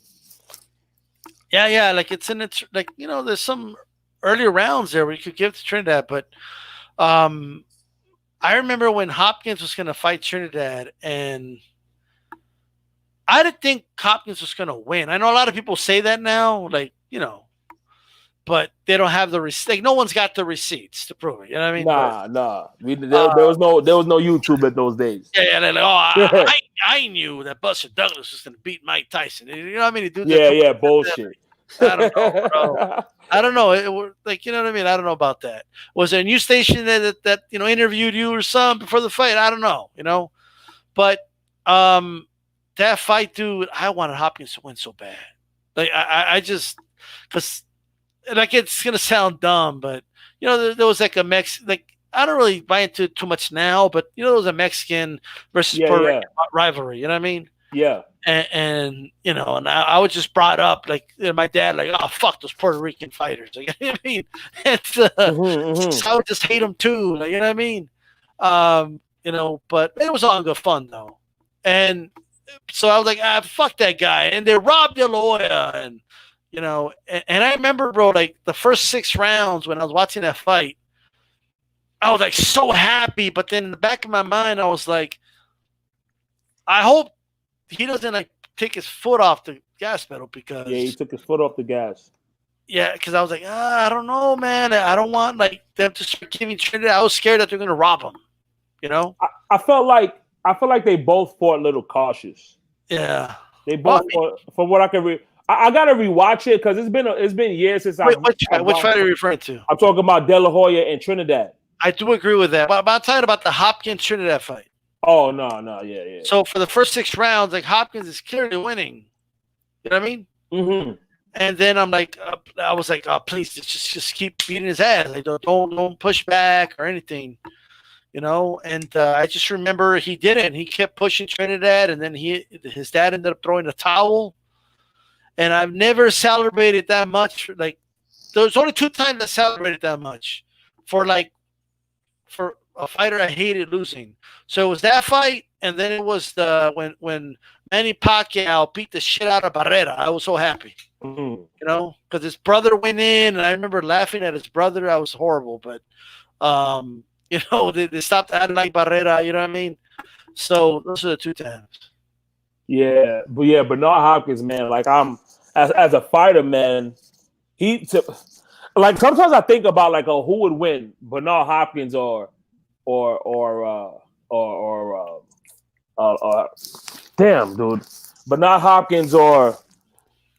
Yeah, like it's in it. Like, you know, there's some earlier rounds there where you could give to Trinidad, but I remember when Hopkins was going to fight Trinidad, and I didn't think Hopkins was going to win. I know a lot of people say that now, like, you know, but they don't have the receipts. Like, no one's got the receipts to prove it. You know what I mean? Nah. There was no YouTube at those days. Yeah, they're like, I knew that Buster Douglas was going to beat Mike Tyson. You know what I mean? Yeah, bullshit. I don't know, bro. I don't know. Like, you know what I mean? I don't know about that. Was there a news station that you know, interviewed you or something before the fight? I don't know, you know. But that fight, dude, I wanted Hopkins to win so bad. Like I just, because like, it's gonna sound dumb, but you know, there was like a I don't really buy into it too much now, but you know, there was a Mexican versus Puerto Rican rivalry. You know what I mean? Yeah. And you know, and I was just brought up like, my dad, like, oh, fuck those Puerto Rican fighters. Like, you know what I mean? So I would just hate them too. Like, you know what I mean? You know, but it was all in good fun though. And so I was like, fuck that guy. And they robbed De La Hoya, and you know, and I remember, bro, like the first 6 rounds when I was watching that fight, I was like so happy, but then in the back of my mind, I was like, I hope he doesn't like take his foot off the gas pedal, because he took his foot off the gas. Yeah, because I was like, I don't know, man. I don't want like them to start giving Trinidad. I was scared that they're gonna rob him. You know, I felt like they both fought a little cautious. Yeah, they both fought, from what I can read. I gotta rewatch it because it's been years since which fight are you referring to? I'm talking about De La Hoya and Trinidad. I do agree with that, but I'm talking about the Hopkins Trinidad fight. Oh no, yeah. So for the first 6 rounds, like, Hopkins is clearly winning. You know what I mean? Mm-hmm. And then I'm like, I was like, oh, please just keep beating his ass. Like, don't push back or anything. You know, and I just remember he didn't. He kept pushing Trinidad, and then his dad ended up throwing a towel. And I've never celebrated that much. Like, there's only 2 times I celebrated that much for a fighter I hated losing. So it was that fight, and then it was when Manny Pacquiao beat the shit out of Barrera. I was so happy, you know, because his brother went in, and I remember laughing at his brother. I was horrible, but They stopped adding like Barrera. You know what I mean? So those are the two times. Yeah, Bernard Hopkins, man. Like I'm as a fighter, man. Like sometimes I think about like, oh, who would win, Bernard Hopkins or damn, dude, Bernard Hopkins or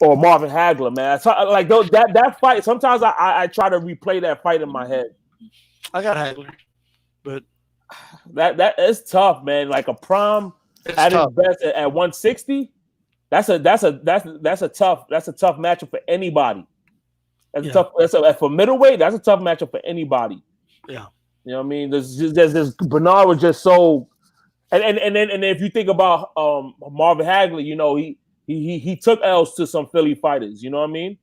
Marvin Hagler, man. So, like that fight. Sometimes I try to replay that fight in my head. I got Hagler, but that is tough, man. Like a prime at his best at 160. That's a tough matchup for anybody. That's tough. For middleweight. That's a tough matchup for anybody. Yeah, you know what I mean. There's Bernard was just so, and then if you think about Marvin Hagler, he took L's to some Philly fighters. You know what I mean?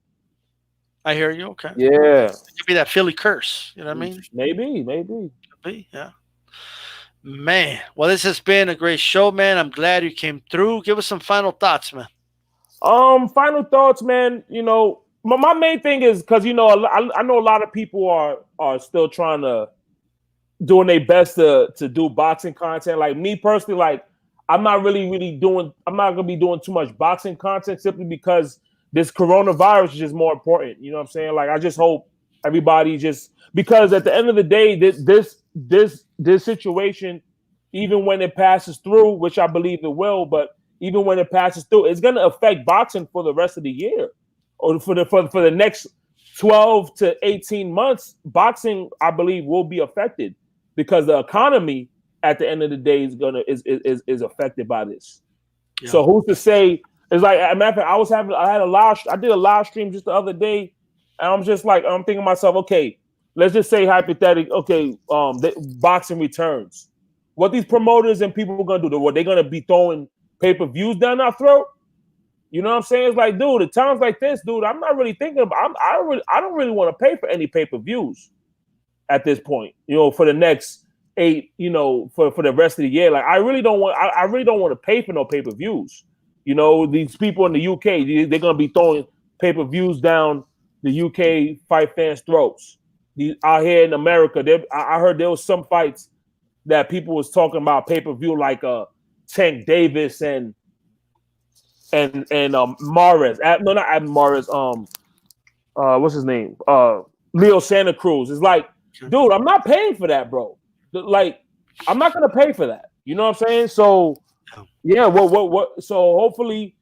I hear you. Okay. Yeah. It could be that Philly curse. You know what I mean? Maybe. Could be. Yeah. Man, well, this has been a great show, man. I'm glad you came through. Give us some final thoughts, man. Final thoughts, man. My main thing is because I know a lot of people are still trying to doing their best to do boxing content. Like me personally, like I'm not gonna be doing too much boxing content simply because this coronavirus is just more important. You know what I'm saying? Like I just hope everybody because at the end of the day, this situation, even when it passes through, which I believe it will, but even when it passes through, it's gonna affect boxing for the rest of the year. Or for the next 12 to 18 months, boxing, I believe, will be affected because the economy at the end of the day is affected by this. Yeah. So who's to say? It's like, as a matter of fact, I did a live stream just the other day, and I'm just like, I'm thinking to myself, okay, let's just say hypothetically, okay, boxing returns. What these promoters and people are gonna do? What they gonna be throwing pay-per-views down our throat? You know what I'm saying? It's like, dude, at times like this, dude, I'm not really thinking about. I don't really want to pay for any pay-per-views at this point. For the next 8, for the rest of the year. Like, I really don't want to pay for no pay-per-views. These people in the UK, they're gonna be throwing pay-per-views down the UK fight fans' throats. Out here in America, I heard there was some fights that people was talking about pay-per-view, like Tank Davis and Mares. No, not Adam Mares. What's his name? Leo Santa Cruz. It's like, dude, I'm not paying for that, bro. Like, I'm not gonna pay for that. You know what I'm saying? So, yeah. What? So hopefully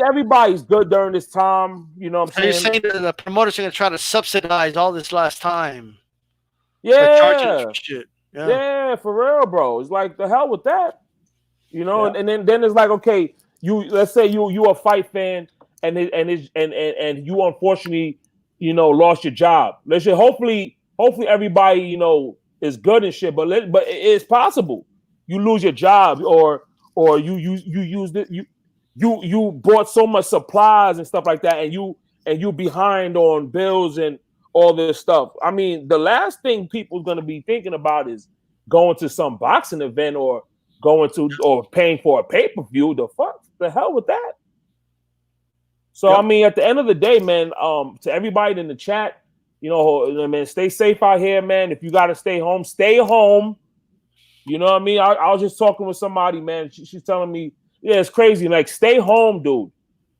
everybody's good during this time. You know what I'm saying? So you're saying that the promoters are gonna try to subsidize all this last time? Yeah. Shit. Yeah, for real, bro. It's like, the hell with that. And then it's like, okay. Let's say you a fight fan and you unfortunately lost your job. Let's say hopefully everybody is good and shit, but it's possible you lose your job or you used it you bought so much supplies and stuff like that and you behind on bills and all this stuff. I mean, the last thing people's gonna be thinking about is going to some boxing event or paying for a pay-per-view. The hell with that. So I mean, at the end of the day, man, to everybody in the chat, man, stay safe out here, man. If you gotta stay home, stay home. You know what I mean? I was just talking with somebody, man. She's telling me, yeah, it's crazy. Like, stay home, dude.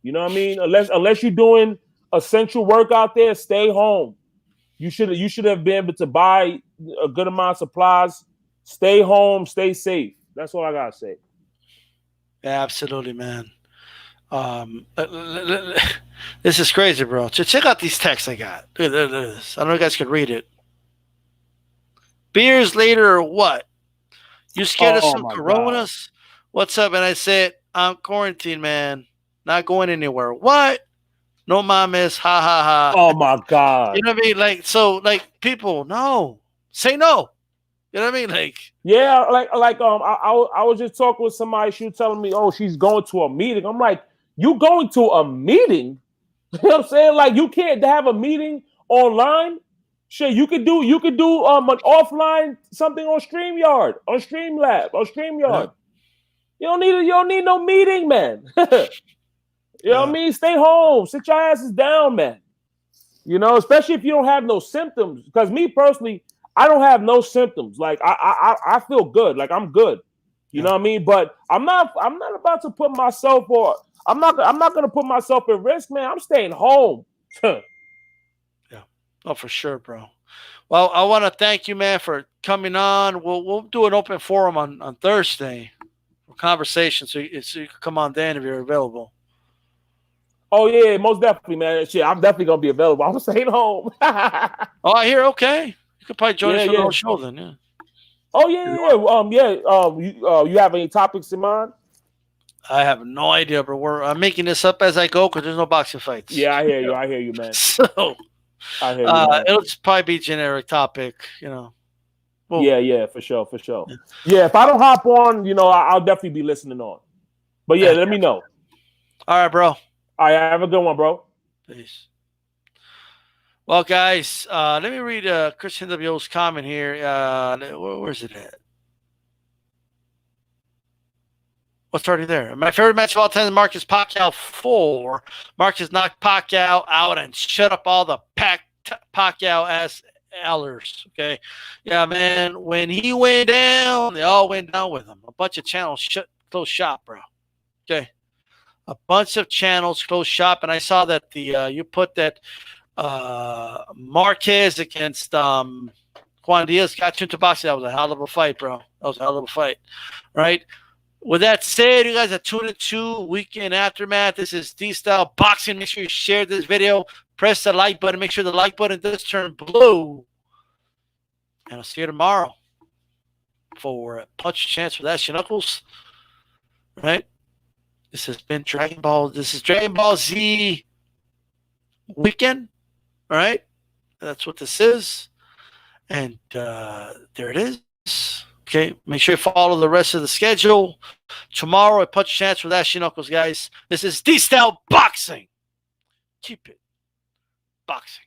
You know what I mean? Unless you're doing essential work out there, stay home. You should have been able to buy a good amount of supplies. Stay home, stay safe. That's all I gotta say. Yeah, absolutely, man. This is crazy, bro. Check out these texts I got. Look at this. I don't know if you guys can read it. Beers later or what? You scared of some coronas? God. What's up? And I said, I'm quarantined, man. Not going anywhere. What? No mames. Ha ha ha. Oh my God. You know what I mean? Like, so, like, people, no. Say no. You know what I mean? Like, yeah, I was just talking with somebody. She was telling me, oh, she's going to a meeting. I'm like, you going to a meeting? You know what I'm saying? Like, you can't have a meeting online. Shit, you could do an offline something on StreamYard, on Streamlab, on StreamYard. Yeah. You don't need no meeting, man. You know what I mean? Stay home, sit your asses down, man. Especially if you don't have no symptoms. Because me personally, I don't have no symptoms. Like I feel good. Like I'm good. You know what I mean? But I'm not about to put myself I'm not going to put myself at risk, man. I'm staying home. Yeah. Oh, for sure, bro. Well, I want to thank you, man, for coming on. We'll do an open forum on Thursday for conversation, so you can come on then if you're available. Oh yeah, most definitely, man. Shit, I'm definitely gonna be available. I'm staying home. Oh, I hear. Okay, you could probably join us for the whole show then. Yeah. Oh yeah. You have any topics in mind? I have no idea, bro. I'm making this up as I go because there's no boxing fights. Yeah, I hear you. I hear you, man. So I hear you, man. It'll just probably be generic topic, you know. Well, yeah, for sure. Yeah, if I don't hop on, I'll definitely be listening on. But yeah, let me know. All right, bro. All right, have a good one, bro. Peace. Well, guys, let me read Christian WO's comment here. Where's it at? What's already there? My favorite match of all time is Marcus Pacquiao 4. Marcus knocked Pacquiao out and shut up all the Pacquiao ass Allers. Okay. Yeah, man. When he went down, they all went down with him. A bunch of channels closed shop, bro. Okay. A bunch of channels closed shop. And I saw that you put that Marquez against Juan Diaz got you into boxing. That was a hell of a fight, bro. That was a hell of a fight. Right? With that said, you guys are tuned into Weekend Aftermath. This is D-Style Boxing. Make sure you share this video. Press the like button. Make sure the like button does turn blue. And I'll see you tomorrow for a punch chance with Ashy Knuckles. Right? This has been Dragon Ball. This is Dragon Ball Z Weekend. All right? That's what this is. And there it is. Okay, make sure you follow the rest of the schedule. Tomorrow, a punch chance with Ashy Knuckles, guys. This is D-Style Boxing. Keep it boxing.